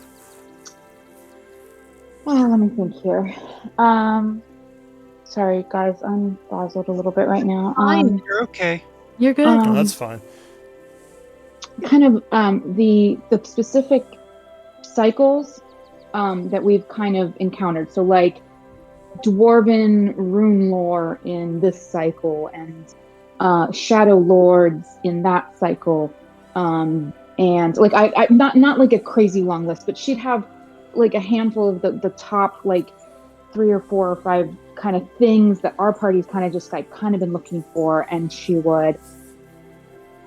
Well, let me think here. Sorry, guys, I'm frazzled a little bit right now. You're okay. You're good. Oh, that's fine. Kind of the specific cycles that we've kind of encountered. So like Dwarven rune lore in this cycle, and Shadowlords in that cycle, and like I not like a crazy long list, but she'd have like a handful of the top like 3 or 4 or 5 kind of things that our party's kind of just like kind of been looking for, and she would,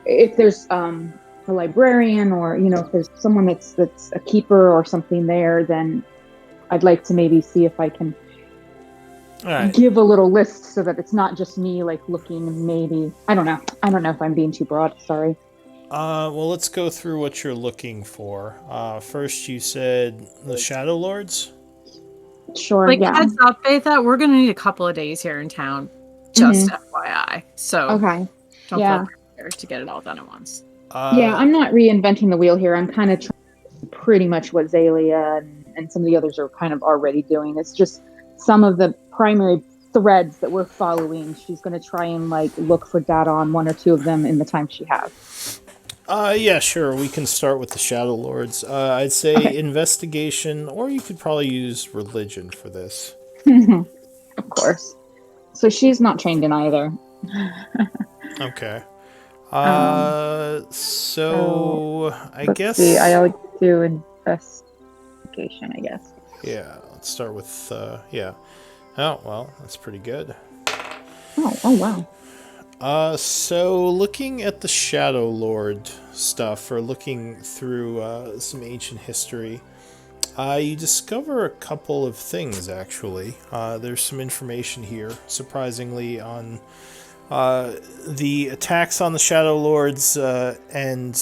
if there's a librarian, or if there's someone that's a keeper or something there, then I'd like to maybe see if I can give a little list so that it's not just me like looking. Maybe I don't know if I'm being too broad. Sorry. Well, let's go through what you're looking for. First, you said the Shadowlords. Sure. Like, yeah. heads up, Betha, we're gonna need a couple of days here in town. Just FYI. So Okay. don't feel prepared to get it all done at once. Yeah, I'm not reinventing the wheel here. I'm kind of trying pretty much what Zalia and some of the others are kind of already doing. It's just some of the primary threads that we're following. She's going to try and like look for data on 1 or 2 of them in the time she has. Yeah, sure. We can start with the Shadowlords. I'd say investigation, or you could probably use religion for this. Of course. So she's not trained in either. Okay. So I let's guess. see. I always do investigation, I guess. Yeah, let's start with yeah. Oh well, that's pretty good. Oh wow. So looking at the Shadowlord stuff, or looking through some ancient history, you discover a couple of things, actually. There's some information here, surprisingly, on the attacks on the Shadowlords and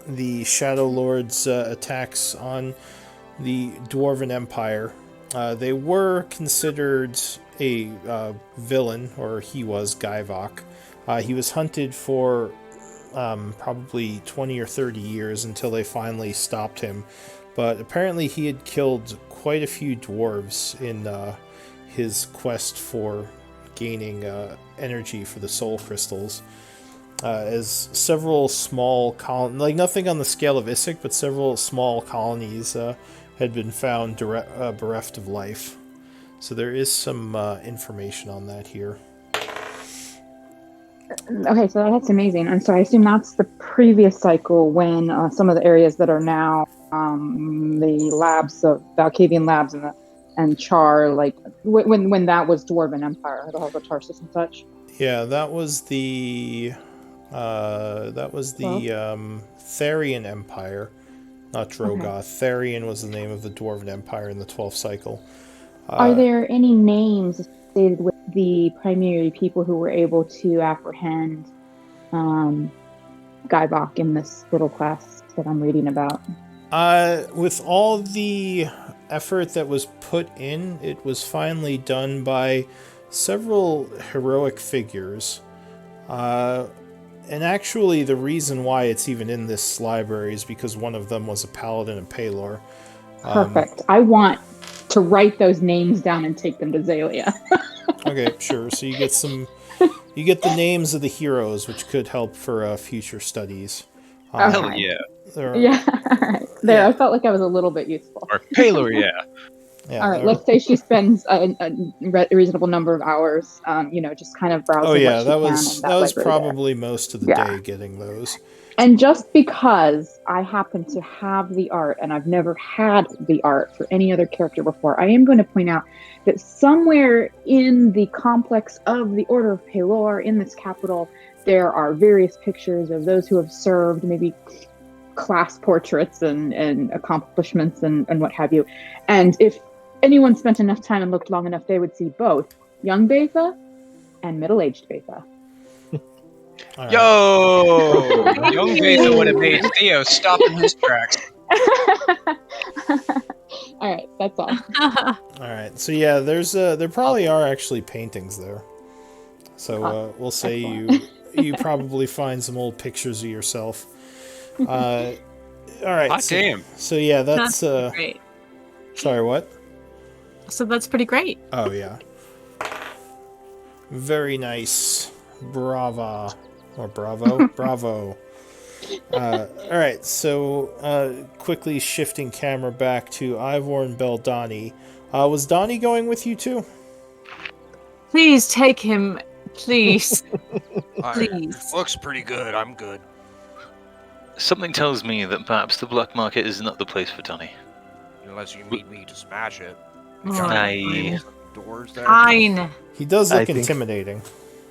the Shadowlords' attacks on the Dwarven Empire. They were considered a villain, or he was, Gaivok. He was hunted for probably 20 or 30 years until they finally stopped him. But apparently he had killed quite a few dwarves in his quest for gaining energy for the soul crystals. As several small colonies, like nothing on the scale of Isik, but several small colonies had been found bereft of life. So there is some information on that here. Okay, so that's amazing. And so I assume that's the previous cycle when some of the areas that are now the labs, the Valkavian labs and Char, like when that was Dwarven Empire, the Tarsus and such. Yeah, that was the Therian Empire, not Drogoth. Okay. Therian was the name of the Dwarven Empire in the 12th cycle. Are there any names associated with the primary people who were able to apprehend Gaivok in this little class that I'm reading about? With all the effort that was put in, it was finally done by several heroic figures. And actually, the reason why it's even in this library is because one of them was a paladin of Pelor. Perfect. I want to write those names down and take them to Zalia. Okay, sure. So you get the names of the heroes, which could help for future studies. Hell yeah. Yeah. There, yeah. I felt like I was a little bit useful. Or Pelor, yeah. Yeah, all right, let's say she spends a reasonable number of hours, just kind of browsing. Oh yeah, that was probably there. Most of the day getting those. And just because I happen to have the art, and I've never had the art for any other character before, I am going to point out that somewhere in the complex of the Order of Pelor, in this capital, there are various pictures of those who have served, maybe class portraits and accomplishments and what have you. And if anyone spent enough time and looked long enough, they would see both young Betha and middle-aged Betha. Right. Yo! Young Betha would have made Theo stop in his tracks. All right, that's all. All right, so yeah, there probably are actually paintings there. So we'll say you probably find some old pictures of yourself. All right. Hot damn. So yeah, that's great. Sorry, what? So that's pretty great. Oh yeah. Very nice. Brava. Or bravo? Bravo. Alright, so quickly shifting camera back to Ivor and Beldani. Was Donnie going with you too? Please take him. Please. Alright, Please. looks pretty good. I'm good. Something tells me that perhaps the black market is not the place for Donny. Unless you need me to smash it. I- Doors there. Fine. He does I look think- intimidating.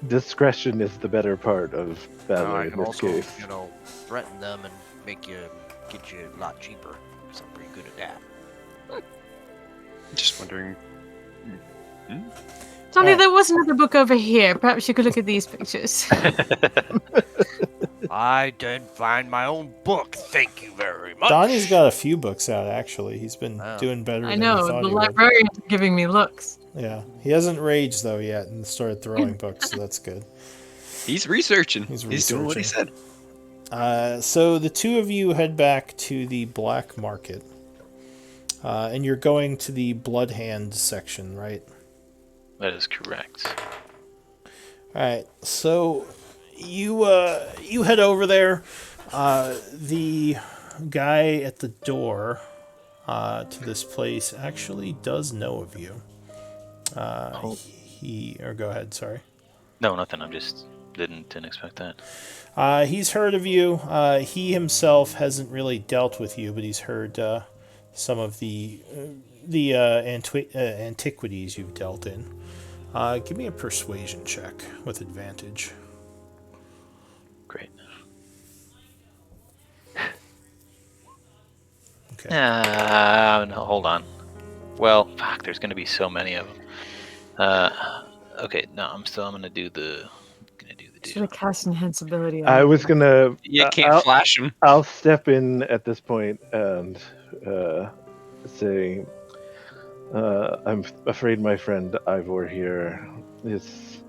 Discretion is the better part of valor I in can this also, case. threaten them and get you a lot cheaper. So I'm pretty good at that. Just wondering. Donnie, Alright. there was another book over here. Perhaps you could look at these pictures. I didn't find my own book. Thank you very much. Donnie's got a few books out, actually. He's been Wow. doing better I than know, he thought the he would. librarian's giving me looks. Yeah. He hasn't raged, though, yet, and started throwing books, so that's good. He's researching. He's doing what he researching. said. So the two of you head back to the black market. And you're going to the Blood Hand section, right? That is correct. Alright, so you head over there. The guy at the door to this place actually does know of you. Go ahead, sorry. No, nothing. I'm just didn't expect that. He's heard of you. He himself hasn't really dealt with you, but he's heard some of the antiquities you've dealt in. Give me a persuasion check with advantage. Great. Okay. No, hold on. Well, fuck. There's gonna be so many of them. Okay. No, I'm gonna do the. Should have cast enhanceability on I you. was gonna. You can't I'll, flash him. I'll step in at this point and say, I'm afraid my friend Ivor here is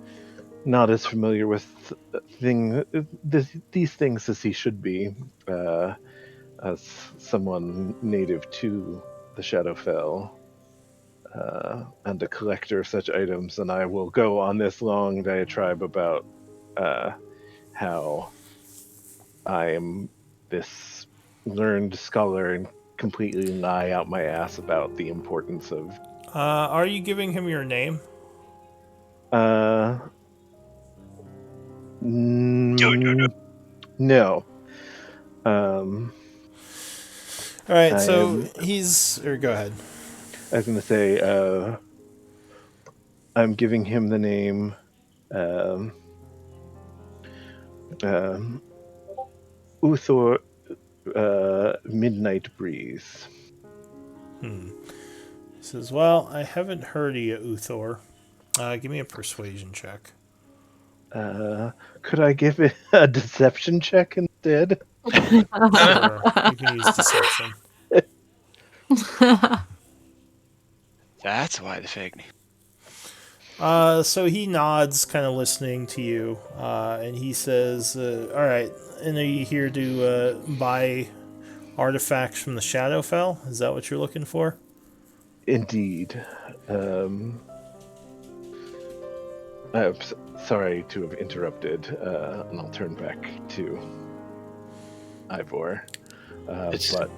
not as familiar with these things as he should be, as someone native to the Shadowfell and a collector of such items. And I will go on this long diatribe about how I am this learned scholar and completely lie out my ass about the importance of. Are you giving him your name? No. All right, I so am- he's. Or go ahead. I was going to say, I'm giving him the name Uthor Midnight Breeze. He says, "Well, I haven't heard of you, Uthor. Give me a persuasion check." Could I give it a deception check instead? Sure, you can use deception. That's why the fake name. So he nods, kind of listening to you, and he says, "All right, and are you here to buy artifacts from the Shadowfell? Is that what you're looking for?" Indeed. Sorry to have interrupted, and I'll turn back to Ivor. But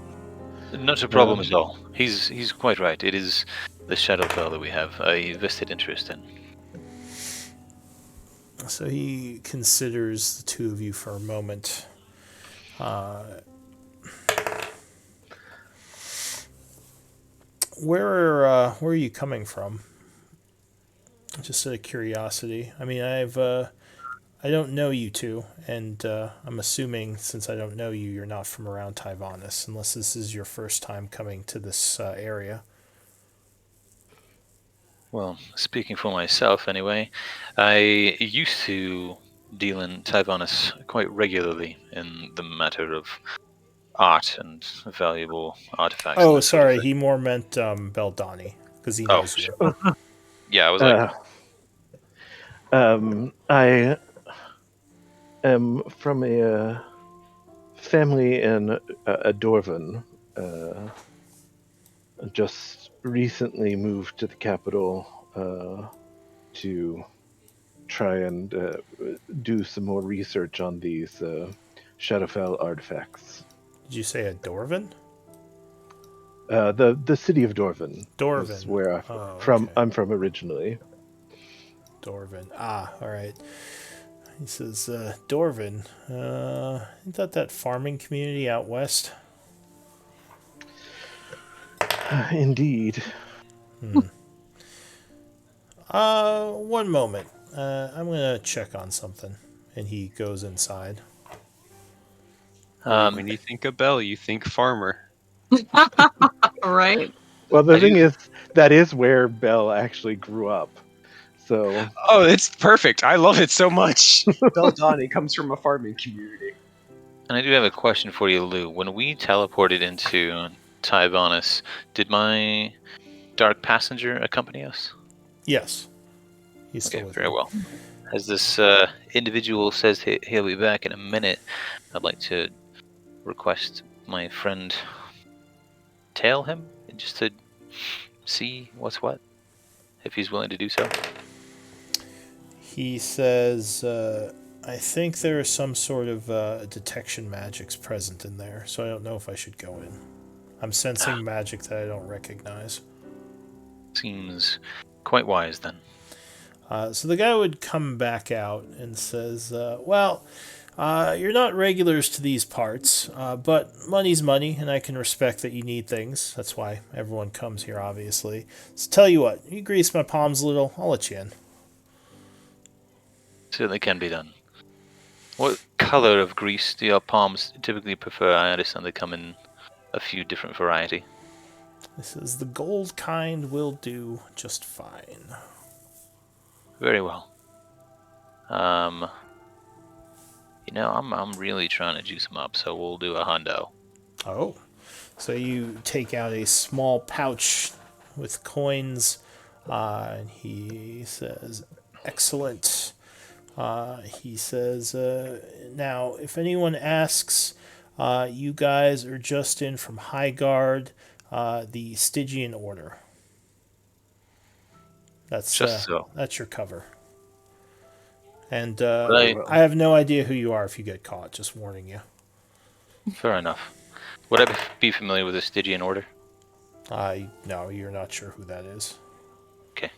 Not a problem at all. He's quite right. It is the Shadowfell that we have a vested interest in. So he considers the two of you for a moment. Where are you coming from? Just out of curiosity. I mean, I don't know you two, and I'm assuming since I don't know you, you're not from around Tyvanis, unless this is your first time coming to this area. Well, speaking for myself anyway, I used to deal in Tyvanis quite regularly in the matter of art and valuable artifacts. and Oh, that sort of sorry, thing. he more meant Beldani, because he Oh, knows you. Yeah, I was like, I am from a family in a Dwarven. Just recently moved to the capital to try and do some more research on these Shadowfell artifacts. Did you say a Dwarven? The city of Dwarven. Dwarven. Is where Okay. I'm from originally. Dwarven. Ah, all right. He says, Dwarven. Isn't that farming community out west? Indeed. One moment. I'm gonna check on something. And he goes inside. When you think of Bell, you think farmer. Right? Well, the thing is, that is where Belle actually grew up. So. Oh, it's perfect. I love it so much. Beldani comes from a farming community. And I do have a question for you, Lou. When we teleported into Tybonus, did my dark passenger accompany us? Yes. He's still Okay, with very you. well. As this individual says he'll be back in a minute, I'd like to request my friend tail him just to see what's what, if he's willing to do so. He says, I think there is some sort of detection magics present in there, so I don't know if I should go in. I'm sensing magic that I don't recognize. Seems quite wise then. So the guy would come back out and says, well, you're not regulars to these parts, but money's money, and I can respect that you need things. That's why everyone comes here, obviously. So tell you what, you grease my palms a little, I'll let you in. Certainly can be done. What color of grease do your palms typically prefer? I understand they come in a few different variety. This is the gold kind will do just fine. Very well. I'm really trying to juice them up, so we'll do a hundo. Oh, so you take out a small pouch with coins, and he says, excellent. He says, now, if anyone asks, you guys are just in from Highguard, the Stygian Order. That's Just so. That's your cover. And Right. I have no idea who you are if you get caught, just warning you. Fair enough. Would I be familiar with the Stygian Order? No, you're not sure who that is. Okay.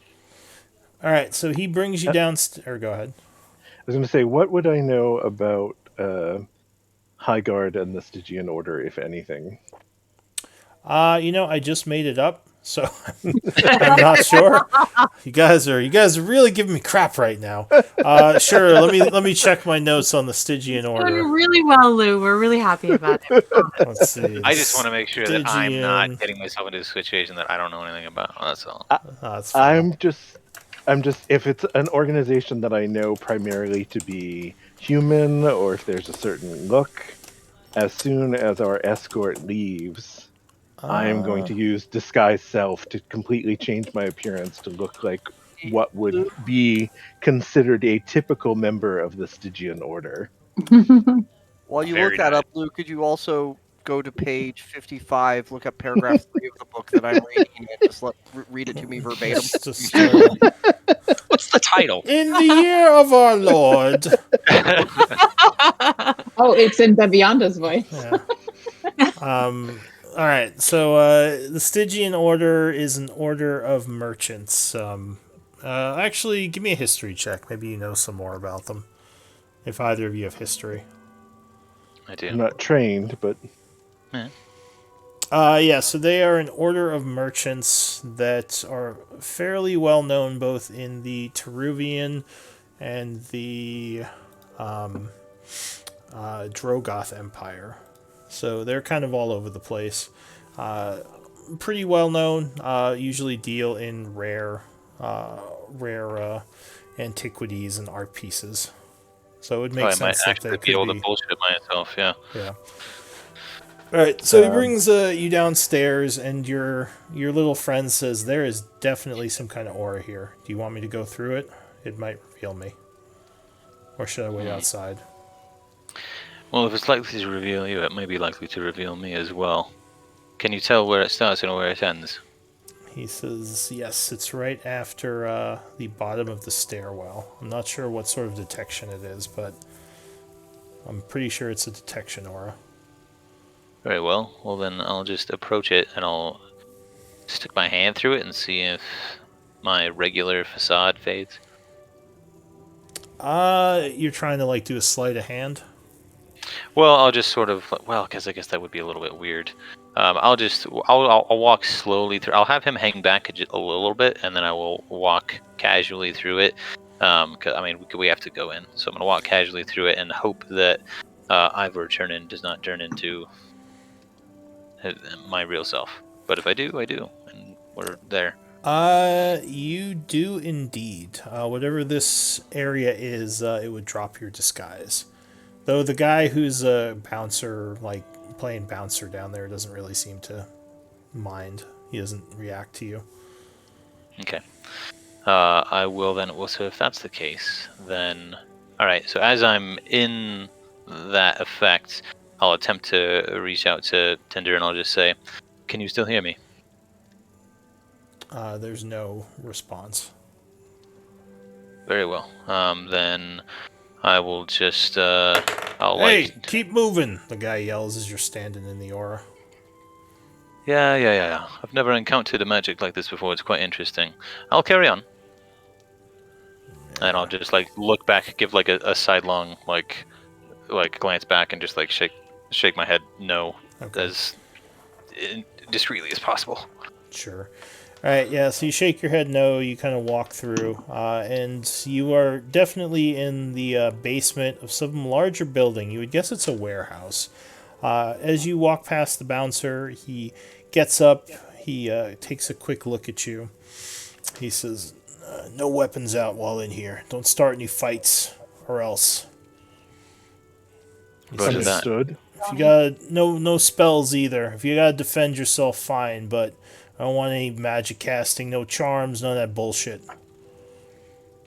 All right, so he brings you down. Or go ahead. I was going to say, what would I know about Highguard and the Stygian Order, if anything? I just made it up, so I'm not sure. You guys are really giving me crap right now. Sure, let me check my notes on the Stygian Order. Doing really well, Lou. We're really happy about it. Let's see. I just want to make sure that I'm Stygian. not getting myself into a situation that I don't know anything about. That's all. That's fine. I'm just if it's an organization that I know primarily to be human, or if there's a certain look, as soon as our escort leaves, I am going to use disguise self to completely change my appearance to look like what would be considered a typical member of the Stygian Order. While you Very look that nice. up, Luke, could you also go to page 55, look up paragraph 3 of the book that I'm reading, and just read it to me verbatim? Just, What's the title? in the year of our Lord. Oh, it's in Bevionda's voice. Yeah. All right. So the Stygian Order is an order of merchants. Actually, give me a history check. Maybe you know some more about them. If either of you have history. I do. I'm not trained, but Yeah, so they are an order of merchants that are fairly well known both in the Teruvian and the Drogoth Empire. So they're kind of all over the place. Pretty well known. Usually deal in rare antiquities and art pieces. So it would make I might sense that actually they be could able be. to bullshit myself, yeah. Yeah. All right, so he brings you downstairs, and your little friend says there is definitely some kind of aura here. Do you want me to go through it? It might reveal me. Or should I wait outside? Well, if it's likely to reveal you, it may be likely to reveal me as well. Can you tell where it starts and where it ends? He says, yes, it's right after the bottom of the stairwell. I'm not sure what sort of detection it is, but I'm pretty sure it's a detection aura. Very well. Well, then I'll just approach it and I'll stick my hand through it and see if my regular facade fades. You're trying to like do a sleight of hand? Well, I'll just sort of, well, because I guess that would be a little bit weird. I'll walk slowly through. I'll have him hang back a little bit, and then I will walk casually through it. 'Cause, I mean, we have to go in, so I'm gonna walk casually through it and hope that Ivor does not turn into my real self. But if I do, I do, and we're there. You do indeed. Whatever this area is, it would drop your disguise. Though the guy who's a bouncer, like playing bouncer down there, doesn't really seem to mind. He doesn't react to you. Okay. I will then. Well, so if that's the case, then all right. So as I'm in that effect, I'll attempt to reach out to Tinder and I'll just say, "Can you still hear me?" There's no response. Very well. Then I will just. Hey, keep moving! The guy yells as you're standing in the aura. Yeah. I've never encountered a magic like this before. It's quite interesting. I'll carry on. And I'll just like look back, give like a sidelong like glance back, and just like shake my head no, as discreetly as possible. Sure. All right, yeah, so you shake your head no, you kind of walk through, and you are definitely in the basement of some larger building. You would guess it's a warehouse. As you walk past the bouncer, he gets up, he takes a quick look at you. He says, no weapons out while in here. Don't start any fights, or else. Understood. If you got no spells either. If you gotta defend yourself, fine, but I don't want any magic casting, no charms, none of that bullshit.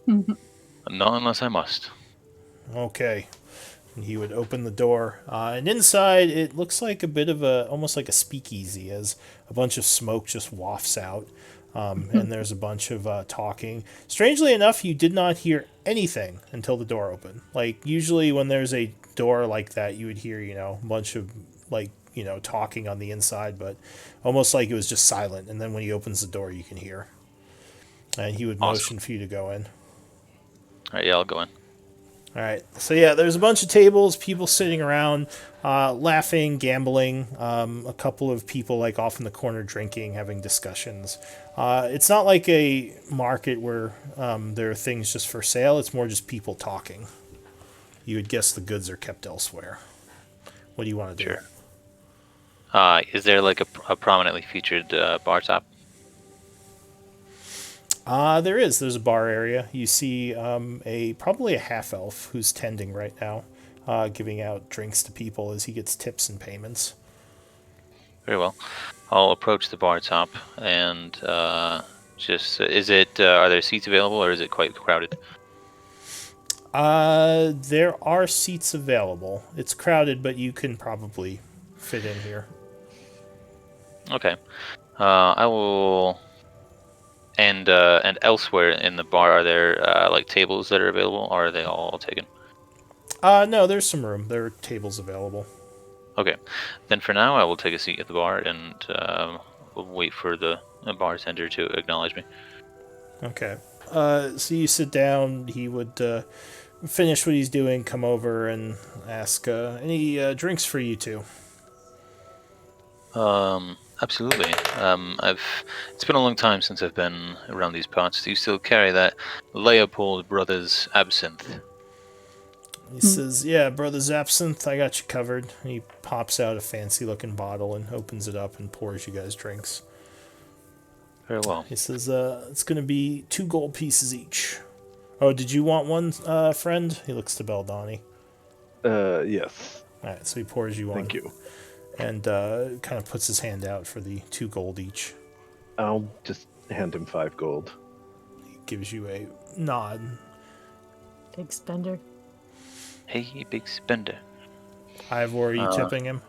Not unless I must. Okay. And he would open the door, and inside it looks like a bit of almost like a speakeasy, as a bunch of smoke just wafts out, and there's a bunch of talking. Strangely enough, you did not hear anything until the door opened. Like, usually when there's a door like that, you would hear, a bunch of, talking on the inside, but almost like it was just silent, and then when he opens the door, you can hear. And he would motion for you to go in. Alright, yeah, I'll go in. Alright, so yeah, there's a bunch of tables, people sitting around, laughing, gambling, a couple of people like off in the corner drinking, having discussions. It's not like a market where there are things just for sale, it's more just people talking. You would guess the goods are kept elsewhere. What do you want to do? Sure. Is there like a prominently featured bar top? There is. There's a bar area. You see probably a half-elf who's tending right now, giving out drinks to people as he gets tips and payments. Very well. I'll approach the bar top and are there seats available or is it quite crowded? There are seats available. It's crowded, but you can probably fit in here. Okay. I will. And elsewhere in the bar, are there like tables that are available, or are they all taken? No, there's some room. There are tables available. Okay. Then for now, I will take a seat at the bar and we'll wait for the bartender to acknowledge me. Okay. So you sit down. He would finish what he's doing, come over and ask, any drinks for you two? Absolutely. It's been a long time since I've been around these parts. Do you still carry that Leopold Brothers absinthe? He says, yeah, Brothers Absinthe, I got you covered. And he pops out a fancy-looking bottle and opens it up and pours you guys drinks. Very well. He says, it's going to be 2 gold pieces each. Oh, did you want one, friend? He looks to Beldani. Yes. Alright, so he pours you one. Thank you. And kind of puts his hand out for the 2 gold each. I'll just hand him 5 gold. He gives you a nod. Big spender. Hey, big spender. Ivor, are you tipping him?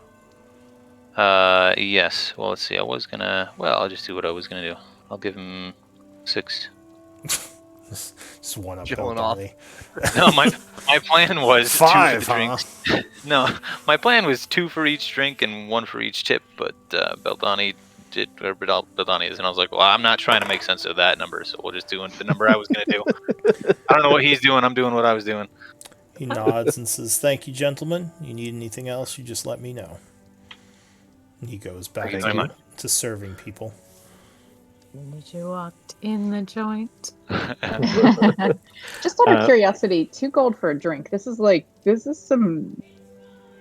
Yes. Well, let's see. I'll just do what I was gonna do. I'll give him 6. Just one up Showing off. Beldani. No, my plan was 2 for 5, the drinks. No, my plan was 2 for each drink and 1 for each tip, but Beldani did whatever Beldani is, and I was like, well, I'm not trying to make sense of that number, so we'll just do the number I was going to do. I don't know what he's doing. I'm doing what I was doing. He nods and says, "Thank you, gentlemen. You need anything else, you just let me know." And he goes back Thank you very much. to serving people. Did you walked in the joint? Just out of curiosity, 2 gold for a drink. This is some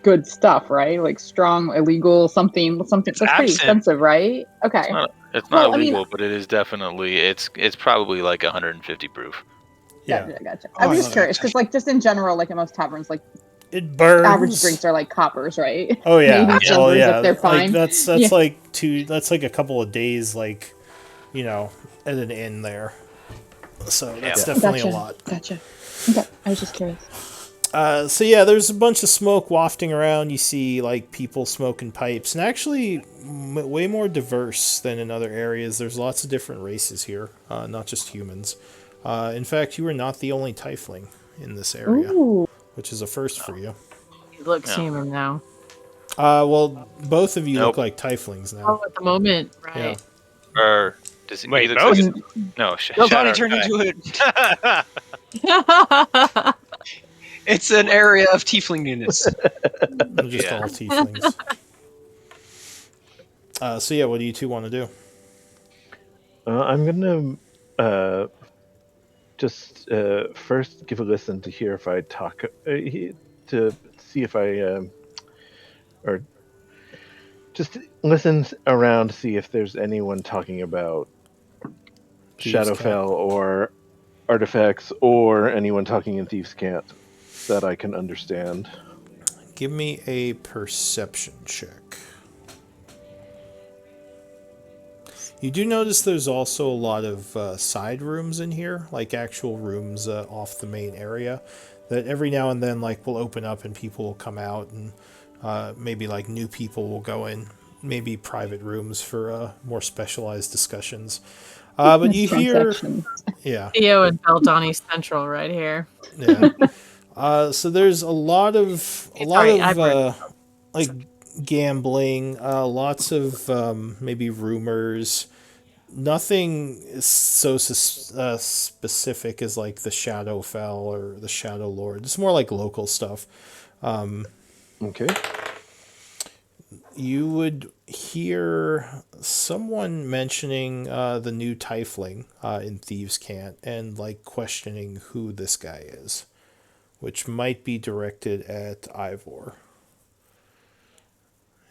good stuff, right? Like strong, illegal, something. That's pretty absinthe. expensive, right? Okay. It's not Well, illegal, but it is definitely it's probably like 150 proof. Yeah, Gotcha. Oh, I was I just love curious that. because, like, just in general, like in most taverns, like it burns. average drinks are like coppers, right? Oh yeah, Maybe silvers if they're fine. Like that's Yeah. like That's like a couple of days, like, you know, at an inn there. So that's definitely a lot. Gotcha. Okay, I was just curious. So yeah, there's a bunch of smoke wafting around. You see like people smoking pipes, and actually way more diverse than in other areas. There's lots of different races here, not just humans. In fact, you are not the only tiefling in this area, Ooh. which is a first for you. He looks Yeah. human now. Well, both of you Nope. look like tieflings now. Oh, at the moment, right? Or does he? Wait, he looks both? like no. Beldani Shadow turned guy. into it. It's an area of tieflinginess. They're just Yeah. all tieflings. So yeah, what do you two want to do? I'm gonna just first give a listen to hear if I talk to see if I or just listen around, see if there's anyone talking about Thieves' Shadowfell or artifacts, or anyone talking in Thieves' Cant that I can understand. Give me a perception check. You do notice there's also a lot of side rooms in here, like actual rooms off the main area, that every now and then like will open up and people will come out, and maybe like new people will go in, maybe private rooms for more specialized discussions. But you hear, yeah, Theo and Beldani Central right here. yeah. So there's a lot of like gambling, lots of maybe rumors. Nothing is so specific as like the Shadowfell or the Shadowlord. It's more like local stuff. Okay. You would hear someone mentioning the new tiefling in Thieves' Cant and like questioning who this guy is, which might be directed at Ivor.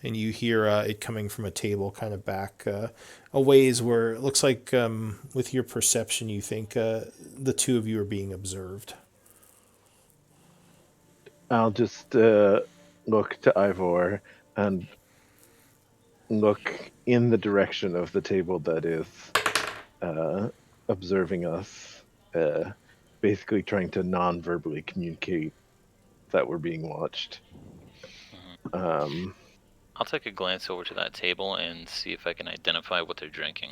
And you hear it coming from a table kind of back a ways where it looks like with your perception you think the two of you are being observed. I'll just look to Ivor and look in the direction of the table that is observing us, basically trying to non-verbally communicate that we're being watched. I'll take a glance over to that table and see if I can identify what they're drinking.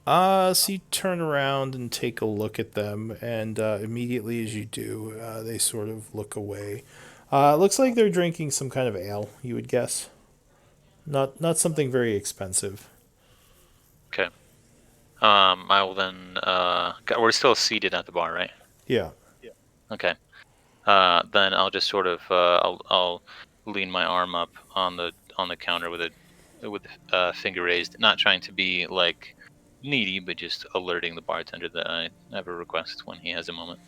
So you turn around and take a look at them, and immediately as you do, they sort of look away. It looks like they're drinking some kind of ale, you would guess. Not something very expensive. Okay. I will then. We're still seated at the bar, right? Yeah. Okay. Then I'll just sort of I'll lean my arm up on the counter with a finger raised, not trying to be like needy, but just alerting the bartender that I have a request when he has a moment.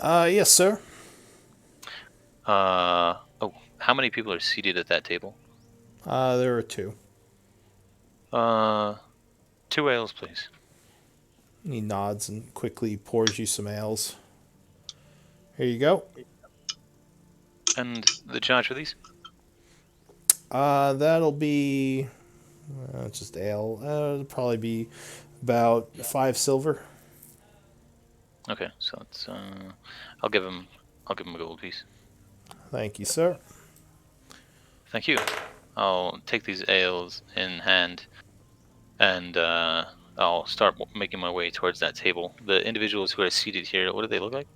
Yes, sir. Oh, how many people are seated at that table? There are 2. 2 ales, please. He nods and quickly pours you some ales. Here you go. And the charge for these? That'll be just ale. It'll probably be about 5 silver. Okay, so it's I'll give him a gold piece. Thank you, sir. Thank you. I'll take these ales in hand and I'll start making my way towards that table. The individuals who are seated here, what do they look like?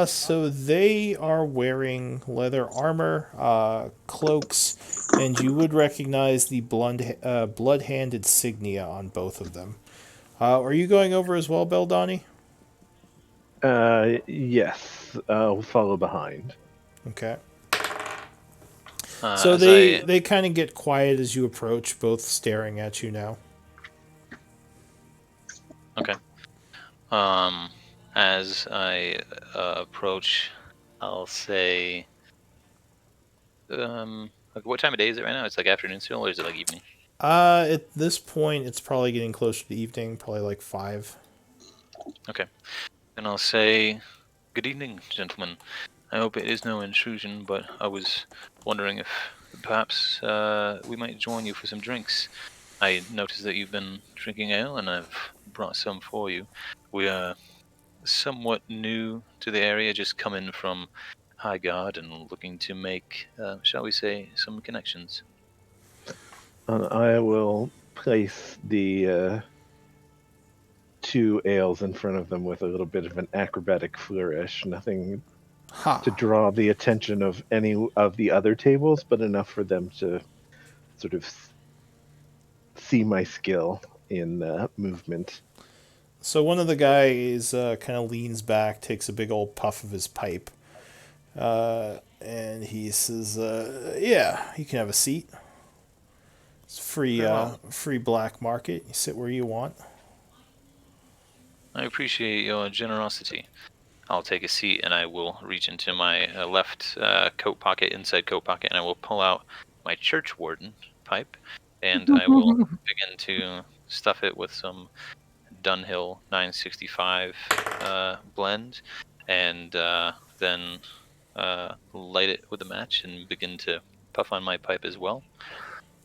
So they are wearing leather armor, cloaks, and you would recognize the blood-hand insignia on both of them. Are you going over as well, Beldani? Yes, I'll follow behind. Okay. So As they kind of get quiet as you approach, both staring at you now. Okay. As I approach, I'll say, like, what time of day is it right now? It's like afternoon still, or is it like evening? At this point, it's probably getting closer to evening, probably like 5. Okay. And I'll say, good evening, gentlemen. I hope it is no intrusion, but I was wondering if perhaps we might join you for some drinks. I noticed that you've been drinking ale, and I've brought some for you. We are somewhat new to the area, just coming from High Guard and looking to make, shall we say, some connections. I will place the 2 ales in front of them with a little bit of an acrobatic flourish. Nothing Ha! to draw the attention of any of the other tables, but enough for them to sort of see my skill in movement. So one of the guys kind of leans back, takes a big old puff of his pipe, and he says, "Yeah, you can have a seat. It's free, Very well. free black market. You sit where you want." I appreciate your generosity. I'll take a seat and I will reach into my left coat pocket, inside coat pocket, and I will pull out my church warden pipe, and I will begin to stuff it with some Dunhill 965 blend, and then light it with a match and begin to puff on my pipe as well.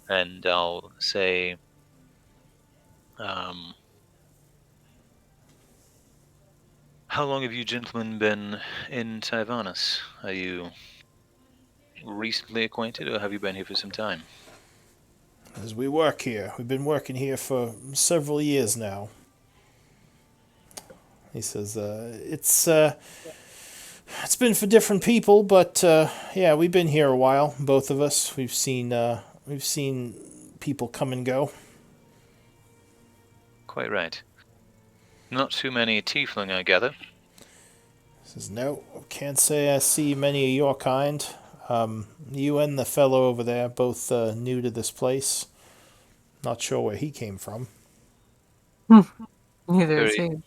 And I'll say, how long have you gentlemen been in Tyrannus? Are you recently acquainted, or have you been here for some time? As we work here, we've been working here for several years now. He says, it's been for different people, but yeah, we've been here a while. Both of us, we've seen people come and go." Quite right. Not too many tiefling, I gather. He says, "No, can't say I see many of your kind. You and the fellow over there, both new to this place. Not sure where he came from." Neither is Very. he.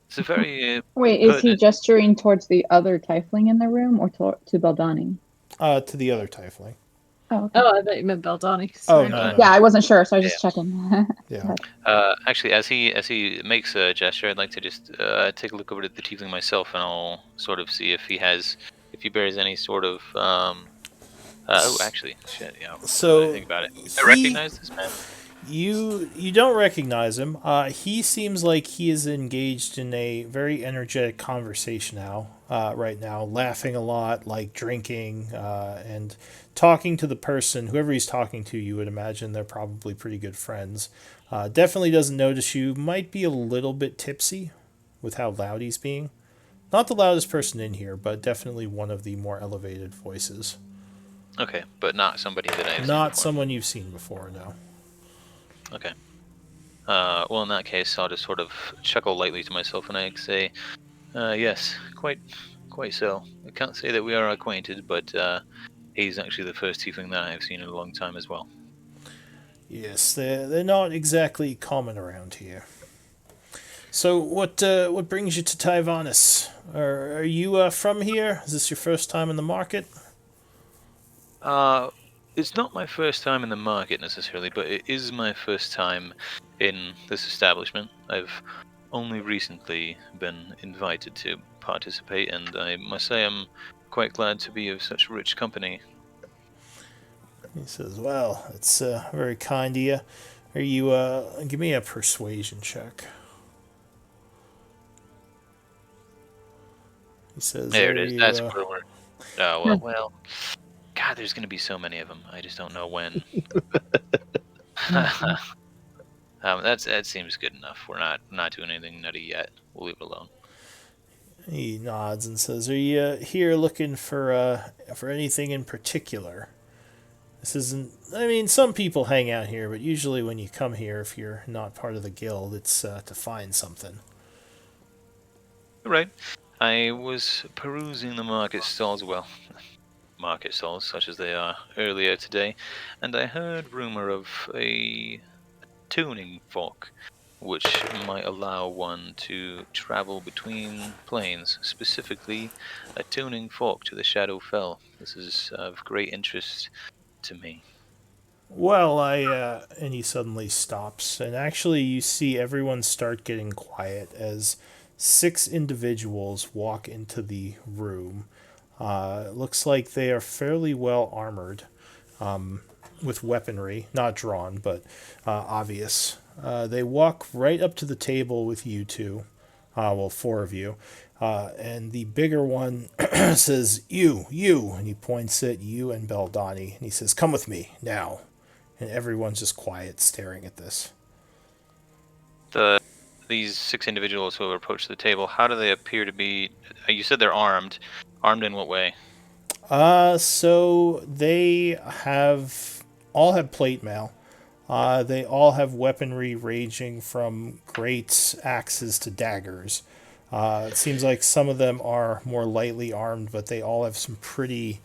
It's a very Wait, is he pertinent. gesturing towards the other tiefling in the room or to Beldani? To the other tiefling. Oh, okay. Oh, I thought you meant Beldani. Oh Sorry. no, no. Yeah, I wasn't sure, so I was just checking. Yeah. Actually, as he makes a gesture, I'd like to just take a look over to the tiefling myself, and I'll sort of see if he bears any sort of. Oh, actually, shit. Yeah. So I think about it. I recognize this man. You don't recognize him. He seems like he is engaged in a very energetic conversation right now, laughing a lot, like drinking, and talking to the person, whoever he's talking to. You would imagine they're probably pretty good friends. Definitely doesn't notice you. Might be a little bit tipsy with how loud he's being. Not the loudest person in here, but definitely one of the more elevated voices. Okay, but not somebody that I've seen Not before. someone you've seen before, no. Okay. Well, in that case, I'll just sort of chuckle lightly to myself, and I say, "Yes, quite so. I can't say that we are acquainted, but he's actually the first tiefling that I've seen in a long time as well." Yes, they're not exactly common around here. So, what brings you to Tyrannus? Are you from here? Is this your first time in the market? It's not my first time in the market necessarily, but it is my first time in this establishment. I've only recently been invited to participate, and I must say I'm quite glad to be of such rich company. He says, "Well, it's very kind of you. Are you? Give me a persuasion check." He says, There it "Are is. you?" That's where we're. Oh well. God, There's going to be so many of them. I just don't know when. That seems good enough. We're not doing anything nutty yet. We'll leave it alone. He nods and says, "Are you here looking for anything in particular? This isn't. I mean, some people hang out here, but usually when you come here, if you're not part of the guild, it's to find something." Right. I was perusing the market stalls, market stalls such as they are, earlier today, and I heard rumor of a tuning fork, which might allow one to travel between planes, specifically a tuning fork to the Shadowfell. This is of great interest to me. Well, and he suddenly stops, and actually you see everyone start getting quiet as 6 individuals walk into the room. Looks like they are fairly well armored, with weaponry, not drawn, but obvious. They walk right up to the table with you two, 4 of you, and the bigger one says, you, and he points at you and Beldani, and he says, "Come with me, now." And everyone's just quiet, staring at this. These 6 individuals who have approached the table, how do they appear to be? You said they're armed. Armed in what way? So they all have plate mail. They all have weaponry ranging from great axes to daggers. It seems like some of them are more lightly armed, but they all have some pretty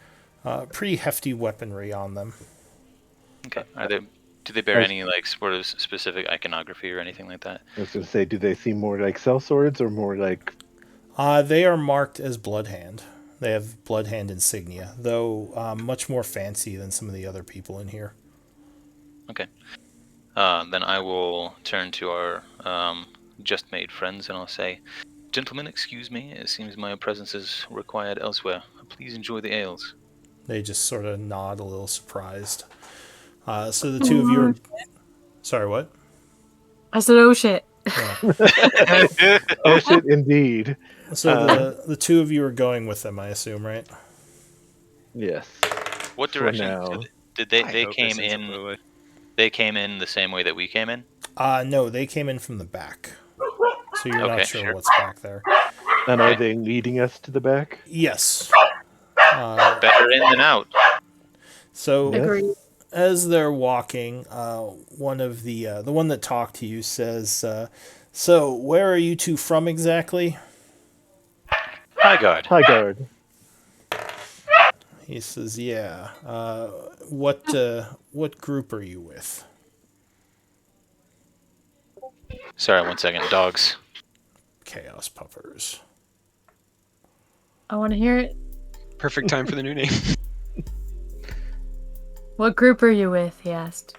hefty weaponry on them. Okay. Do they bear any sort of specific iconography or anything like that? I was going to say, do they seem more like sellswords or more like... They are marked as Bloodhand. They have Bloodhand insignia, though much more fancy than some of the other people in here. Okay. Then I will turn to our just-made friends and I'll say, "Gentlemen, excuse me. It seems my presence is required elsewhere. Please enjoy the ales." They just sort of nod a little surprised. So the 2 of you are... Sorry, what? I said, "Oh shit." Yeah. Oh shit, indeed. So the 2 of you are going with them, I assume, right? Yes. What For direction now. did they I hope came this ends up in? that way. They came in the same way that we came in. No, they came in from the back. So you're Okay, not sure sure. what's back there. And are they leading us to the back? Yes. Better in than out. So Yes. Agreed. as they're walking, one of the one that talked to you says, "So where are you 2 from exactly?" High guard. High guard. He says, "Yeah. What group are you with?" Sorry, 1 second. Dogs. Chaos Puffers. I want to hear it. Perfect time for the new name. What group are you with? He asked.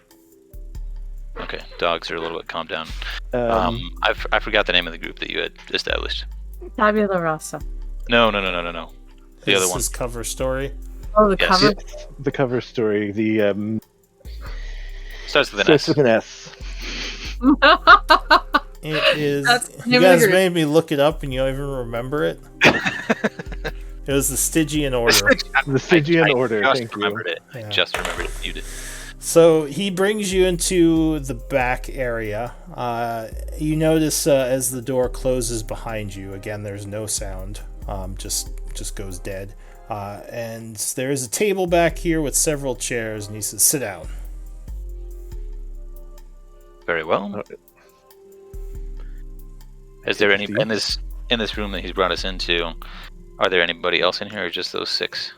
Okay, dogs are a little bit calmed down. I forgot the name of the group that you had established. Tabula Rasa. No. The Is other one. his cover story. Oh, the Yes. cover. Yes, the cover story. The Starts with an starts S. with an S. It is. That's the You name of the guys group. made me look it up, and you don't even remember it. It was the Stygian Order. The Stygian I Order. just Thank you. remembered it. Yeah. I just remembered it. You did. So he brings you into the back area. You notice as the door closes behind you. Again, there's no sound. Just goes dead. And there is a table back here with several chairs, and he says, "Sit down." Very well. Is there any in this room that he's brought us into? Are there anybody else in here, or just those 6?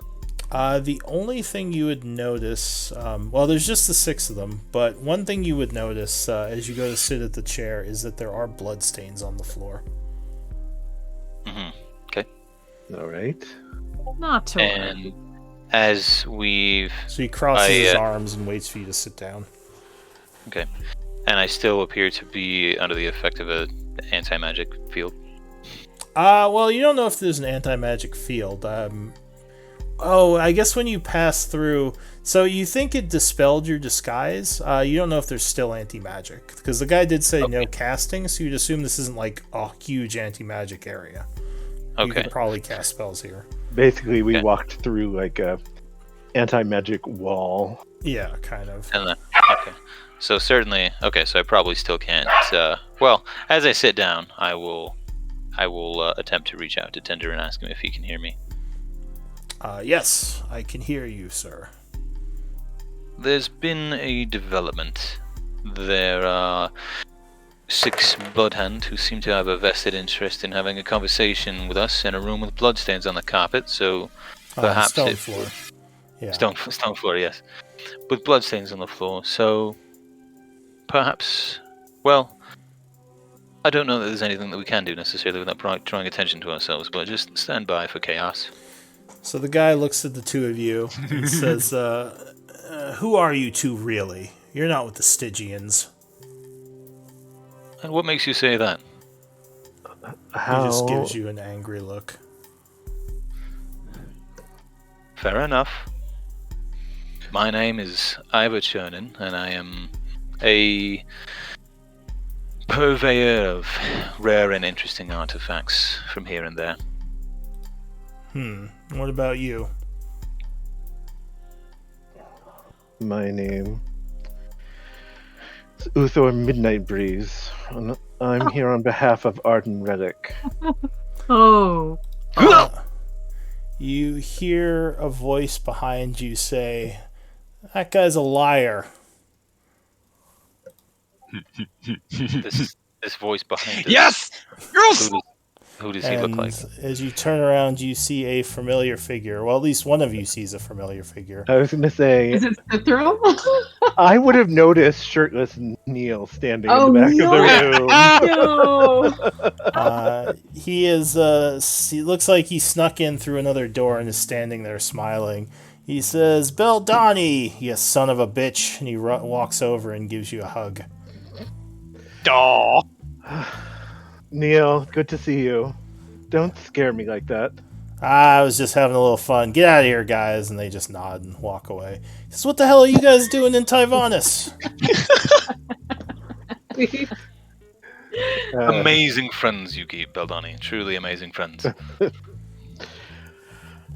The only thing you would notice, there's just the 6 of them, but one thing you would notice as you go to sit at the chair is that there are bloodstains on the floor. Mm-hmm. Okay. All right. Not to worry. And as we've So he crosses his arms and waits for you to sit down. okay, and I still appear to be under the effect of an anti-magic field. You don't know if there's an anti-magic field. I guess when you pass through... So you think it dispelled your disguise. You don't know if there's still anti-magic. Because the guy did say no casting, so you'd assume this isn't like a huge anti-magic area. You Okay. could probably cast spells here. Basically, we Okay. walked through like a anti-magic wall. Yeah, kind of. And okay. So certainly, okay. So I probably still can't. Well, as I sit down, I will attempt to reach out to Tender and ask him if he can hear me. Yes, I can hear you, sir. There's been a development. There are 6 Bloodhand who seem to have a vested interest in having a conversation with us in a room with bloodstains on the carpet. So perhaps stone floor. Yeah. Stone floor, yes, with bloodstains on the floor. So perhaps, well, I don't know that there's anything that we can do necessarily without drawing attention to ourselves, but just stand by for chaos. So the guy looks at the two of you and says, who are you two really? You're not with the Stygians. And what makes you say that? He just gives you an angry look. Fair enough. My name is Ivor Chernin, and I am a purveyor of rare and interesting artifacts from here and there. What about you? My name is Uthor Midnight Breeze, and I'm here on behalf of Arden Relic. Oh. You hear a voice behind you say, "That guy's a liar." This voice behind us. Yes! Yes! Who does he look like? As you turn around, you see a familiar figure. Well, at least one of you sees a familiar figure. I was going to say, Is it Cithro? I would have noticed shirtless Neil standing Oh, in the back no. of the room. He is. He looks like he snuck in through another door and is standing there smiling. He says, "Beldani, you son of a bitch!" And he walks over and gives you a hug. Aw. Neil, good to see you. Don't scare me like that. I was just having a little fun. Get out of here, guys. And they just nod and walk away. He says, "What the hell are you guys doing in Tyvanis?" Amazing friends you keep, Beldani. Truly amazing friends.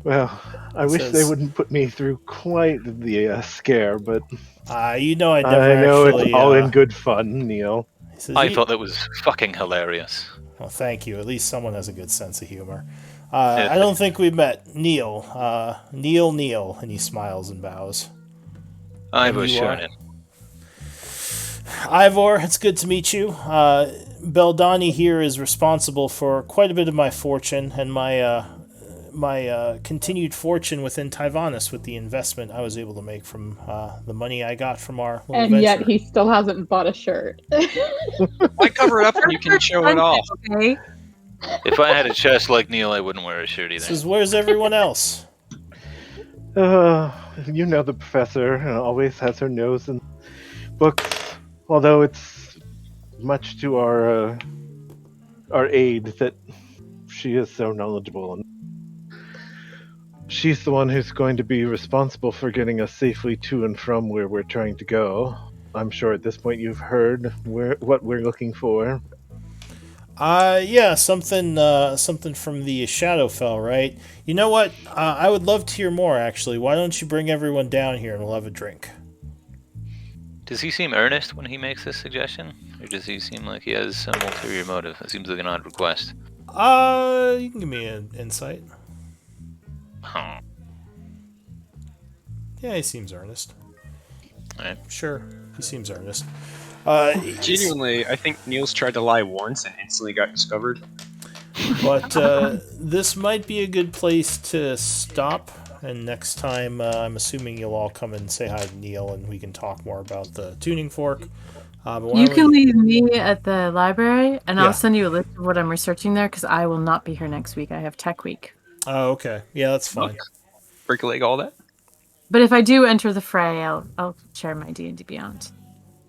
Well, I wish they wouldn't put me through quite the scare, but You know I never I know actually... it's all in good fun, Neil. He says, I thought that was fucking hilarious. Well, thank you. At least someone has a good sense of humor. I don't think we met. Neil. Neil. And he smiles and bows. Ivor you are? Chernin. Ivor, it's good to meet you. Beldani here is responsible for quite a bit of my fortune and my continued fortune within Tyvanis with the investment I was able to make from the money I got from our little And venture. yet he still hasn't bought a shirt. Why cover it up when you can show it off? Okay. If I had a chest like Neil, I wouldn't wear a shirt either. Says, "Where's everyone else?" You know the professor always has her nose in books, although it's much to our aid that she is so knowledgeable, and she's the one who's going to be responsible for getting us safely to and from where we're trying to go. I'm sure at this point you've heard what we're looking for. Yeah, something from the Shadowfell, right? You know what? I would love to hear more, actually. Why don't you bring everyone down here and we'll have a drink? Does he seem earnest when he makes this suggestion? Or does he seem like he has some ulterior motive? It seems like an odd request. You can give me an insight. Huh. Yeah, he seems earnest. Alright. Sure, he seems earnest. Genuinely, I think Niels tried to lie once and instantly got discovered. But this might be a good place to stop. And next time, I'm assuming you'll all come and say hi to Neil, and we can talk more about the tuning fork. You can leave me at the library, and Yeah. I'll send you a list of what I'm researching there, because I will not be here next week. I have Tech Week. Oh, okay. Yeah, that's fine. Break a leg, all that. But if I do enter the fray, I'll share my D&D Beyond.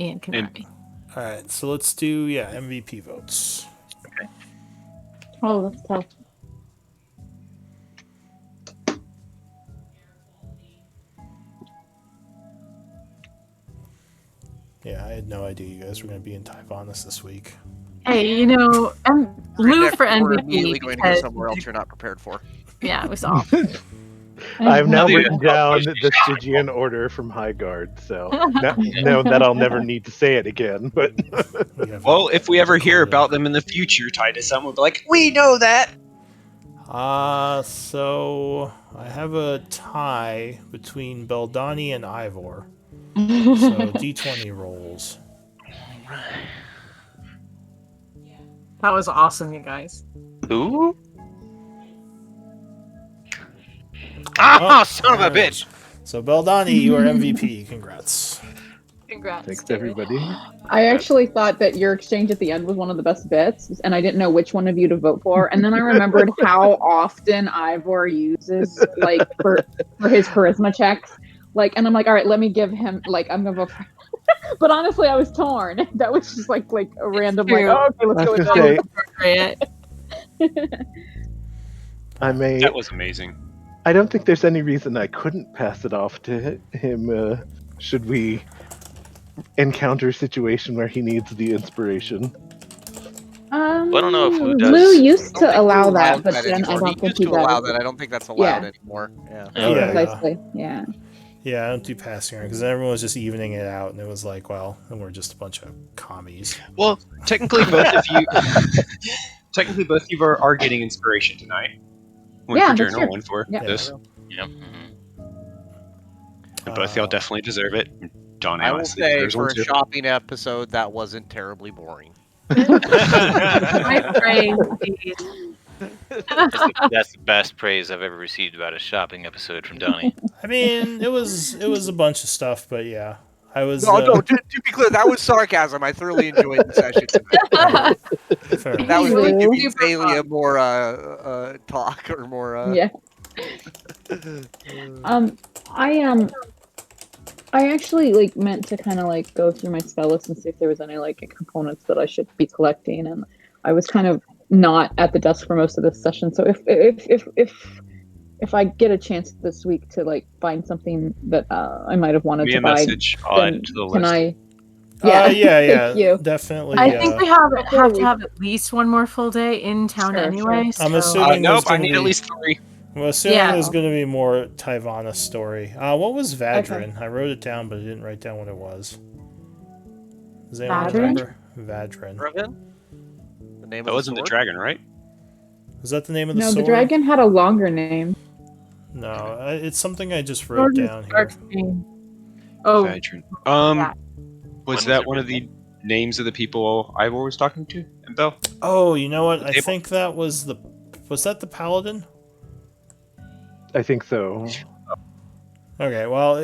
Ian can write me. All right, so let's do MVP votes. Oh, that's tough. Yeah, I had no idea you guys were going to be in Tyvanis this week. Hey, you know, Lou for We're MVP. immediately going to go somewhere else you're not prepared for. Yeah, it was awful. I've now They- written down the Stygian order from High Guard, so now that I'll never need to say it again. But We have Well, if we ever hear decoded. about them in the future tied to something, we'll be like, we know that. So I have a tie between Beldani and Ivor. So D20 rolls. That was awesome, you guys. Who? Oh, Son of a there it bitch! is. So Beldani, you are MVP. Congrats. Congrats. thanks to everybody. I actually thought that your exchange at the end was one of the best bits, and I didn't know which one of you to vote for. And then I remembered how often Ivor uses like for his charisma checks. Like, and I'm like, all right, let me give him like I'm gonna vote for. But honestly, I was torn. That was just like a random like, true. oh, okay, let's I go was with gonna that. say, Appropriate. I may. That was amazing. I don't think there's any reason I couldn't pass it off to him. Should we encounter a situation where he needs the inspiration? I don't know if Lou does. Lou used I don't to think allow Lou that, allows but that then I anymore. don't He think used he to allow does. that. I don't think that's allowed Yeah. anymore. Yeah. Okay. Precisely. Yeah. Yeah, I don't do passing around because everyone was just evening it out, and it was like, well, and we're just a bunch of commies. Well, technically, both of you, are getting inspiration tonight. One Yeah, for that's journal, true. one for Yeah. this. Yep. And both y'all definitely deserve it. Don I will honestly say, deserves for one a too. shopping episode, that wasn't terribly boring. My brain, indeed. That's the best praise I've ever received about a shopping episode from Donnie. I mean, it was a bunch of stuff, but yeah, I was. No, to be clear, that was sarcasm. I thoroughly enjoyed the session. Fair enough. That was me Lou. giving Thalia more talk or more. Yeah. I actually like meant to kind of like go through my spell list and see if there was any like components that I should be collecting, and I was kind of not at the desk for most of this session. So if I get a chance this week to like find something that I might have wanted Me to a buy, message. I'll add then it to the can list. I? Yeah, yeah, thank you. definitely. I think we have to Before have at least one more full day in town Sure, anyway. sure. I'm so- assuming Nope, there's I gonna need be. at least 3. I'm assuming Yeah. there's going to be more Tyvana's story. What was Vadrin? I wrote it down, but I didn't write down what it was. Does anyone Vadrin? remember? Vadrin. Dragon? The name That of wasn't the sword? dragon, right? Was that the name of the No, sword? the dragon had a longer name. No, it's something I just wrote Sword is down here. Darksbane. Oh, Vadrin. yeah. Was When that was one of the names of the people Ivor was talking to? And Bell? Oh, you know what? I Table. think that was the. Was that the paladin? I think so. Okay, well,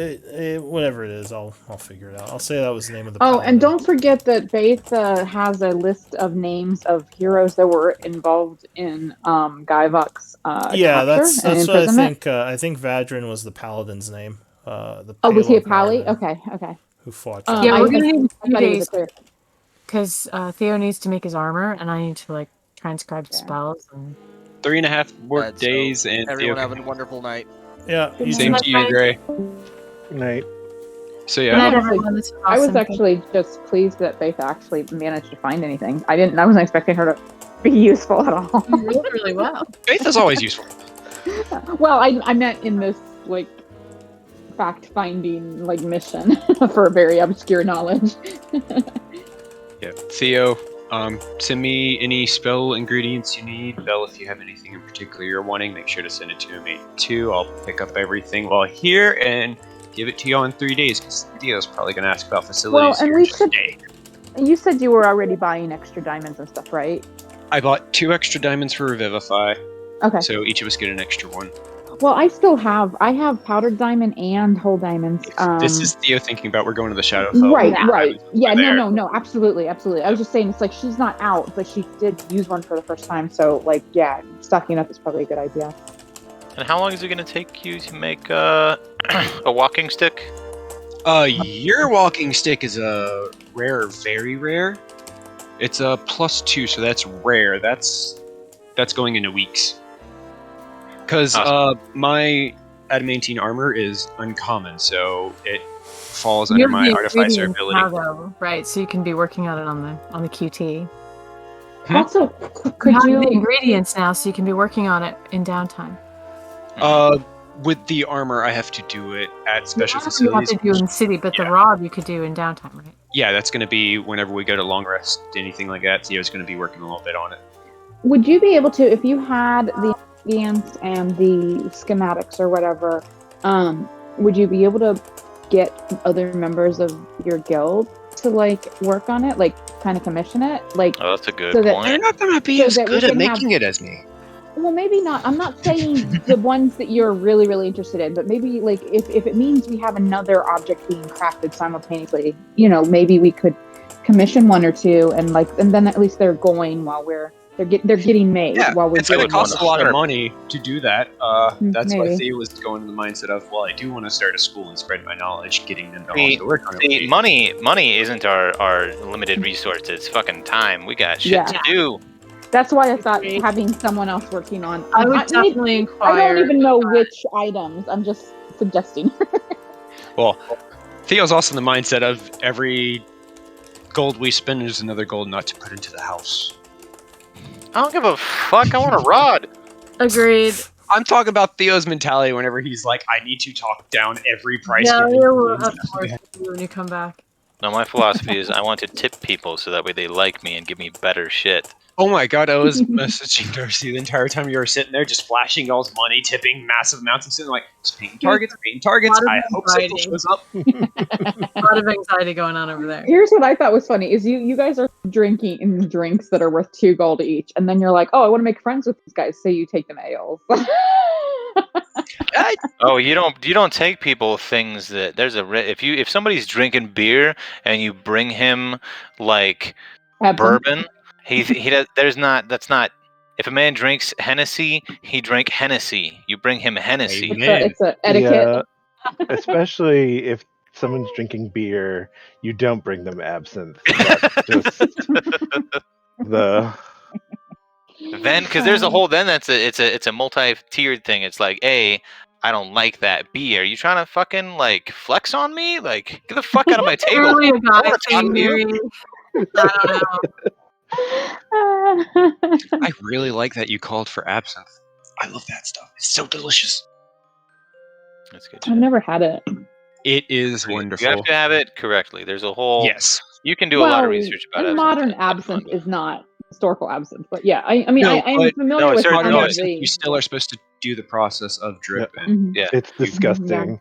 whatever it is, I'll figure it out. I'll say that was the name of the. Oh, paladin. and don't forget that Faith has a list of names of heroes that were involved in Guyvok's Yeah, capture that's and what I imprisonment. think. I think Vadrin was the paladin's name. The Oh, was he a pale pally? paladin Okay. Who fought? Yeah, I we're gonna need I a few thought he was days a clear. because Theo needs to make his armor, and I need to like transcribe Yeah. spells. And... 3.5 work Alright, so days, and Everyone Theo have a wonderful night. Yeah, you Same too. to you, Gray. Good night. So Good yeah, night, Honestly, everyone. This was I was awesome. actually just pleased that Faith actually managed to find anything. I wasn't expecting her to be useful at all. You rolled really well. faith is always useful. Well, I meant in this like fact-finding like mission for very obscure knowledge. Yeah, Theo, send me any spell ingredients you need. Bell, if you have anything in particular you're wanting, make sure to send it to me too. I'll pick up everything while here and give it to you in 3 days, because Theo's probably going to ask about facilities and here we in just should- a day. You said you were already buying extra diamonds and stuff, right? I bought 2 extra diamonds for Revivify, Okay. so each of us get an extra one. Well, I have powdered diamond and whole diamonds. This is Theo thinking about we're going to the Shadowfell. Right. Diamonds Yeah, over there. no, absolutely. I was just saying, it's like she's not out, but she did use one for the first time. So, like, yeah, stocking up is probably a good idea. And how long is it going to take you to make a walking stick? Your walking stick is a rare, very rare. It's a +2, so that's rare. That's going into weeks. Because my adamantine armor is uncommon, so it falls under You have my the artificer ingredients ability. now, though, right? So you can be working on it on the QT. Also, You could have you? the ingredients now, so you can be working on it in downtime. with the armor, I have to do it at special The armor you have facilities. to do in the city, but the rod you could do in downtime, right? Yeah, that's going to be whenever we go to long rest, anything like that. Theo's going to be working a little bit on it. Would you be able to, if you had the ingredients and the schematics or whatever, would you be able to get other members of your guild to like work on it, like kind of commission it, like? Oh, that's a good So that- point. They're not going to be So as that we good at can have- making it as me. Well, maybe not. I'm not saying the ones that you're really, really interested in, but maybe like if it means we have another object being crafted simultaneously, maybe we could commission one or two, and then at least they're going while they're getting made while we're it's going doing to cost a lot of 100%. money to do that. That's why Maybe. Thea was going in the mindset of, well, I do want to start a school and spread my knowledge, getting them to See- also work on See, it. money isn't our limited resource. It's fucking time. We got shit Yeah. to do. That's why I thought having someone else working on. I would maybe- definitely I inquire. don't even know which items. I'm just suggesting. Well, Theo's also in the mindset of every gold we spend is another gold not to put into the house. I don't give a fuck. I want a rod. Agreed. I'm talking about Theo's mentality whenever he's like, I need to talk down every price. Yeah, given we'll goods." of course do when you come back. No, my philosophy is I want to tip people so that way they like me and give me better shit. Oh my god, I was messaging Darcy the entire time you were sitting there, just flashing y'all's money, tipping massive amounts, and sitting like, just painting targets. Lot of I hope Sybil anxiety. shows up. A lot of anxiety going on over there. Here's what I thought was funny: is you guys are drinking in drinks that are worth 2 gold each, and then you're like, oh, I want to make friends with these guys, so you take them ales. Oh, you don't take people things that there's if somebody's drinking beer and you bring him like bourbon, that's not. If a man drinks Hennessy, he drank Hennessy. You bring him Hennessy. Amen. It's a etiquette. Yeah, especially if someone's drinking beer, you don't bring them absinthe. That's just the. Then, because there's a whole it's a multi-tiered thing. It's like, A, I don't like that. B, are you trying to fucking like flex on me? Like, get the fuck out of my table. Really a guy wanna saying talk to you. Mary. I don't know. I really like that you called for absinthe. I love that stuff. It's so delicious. That's good. I've Shit. never had it. It is You wonderful. have to have it correctly. There's a whole. Yes. You can do a lot of research about and absinthe. modern It's fun. absinthe is not historical absinthe, but yeah, I mean, No, I'm but- familiar no, it's with certainly some no, of absinthe, the. you still are supposed to do the process of drip. And Mhm. Yeah. It's disgusting.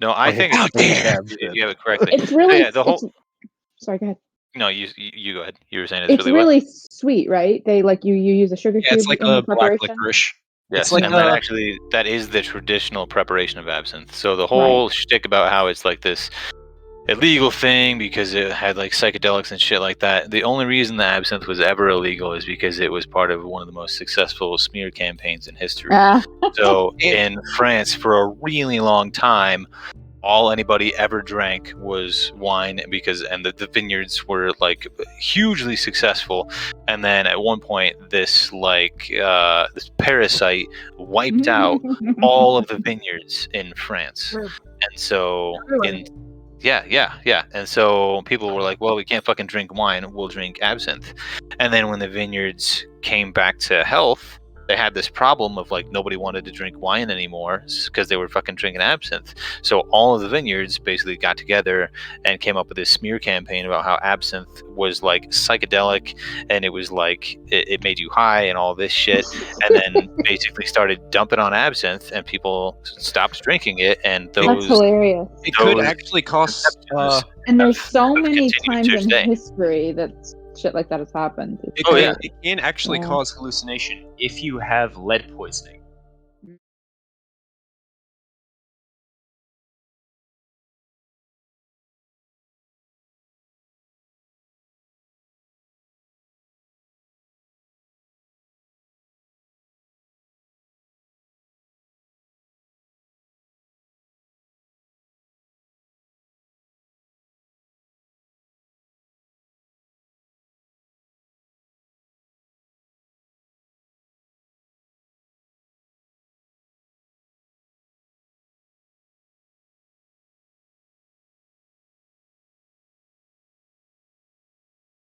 No, I think How it's dare if you have it correctly. It's really. Yeah, the whole. Sorry, go ahead. No, you go ahead. You were saying it's, It's really, what? sweet, right? They like you use a sugar yeah, cube it's like in the a black preparation. licorice. Yes, It's like and that is the traditional preparation of absinthe. So the whole shtick about how it's like this illegal thing because it had like psychedelics and shit like that. The only reason the absinthe was ever illegal is because it was part of one of the most successful smear campaigns in history. So in France, for a really long time, all anybody ever drank was wine and the vineyards were like hugely successul. And then at one point, this this parasite wiped out all of the vineyards in France. And so and so people were like, well, we can't fucking drink wine, we'll drink absinthe. And then when the vineyards came back to health, they had this problem of like nobody wanted to drink wine anymore because they were fucking drinking absinthe. So all of the vineyards basically got together and came up with this smear campaign about how absinthe was like psychedelic and it was like it made you high and all this shit. And then basically started dumping on absinthe and people stopped drinking it. And That's those hilarious. It could Those actually cost. And there's so have many continued times to in this day. history that shit like that has happened. It, Oh, can, yeah. it can actually Yeah. cause hallucination if you have lead poisoning.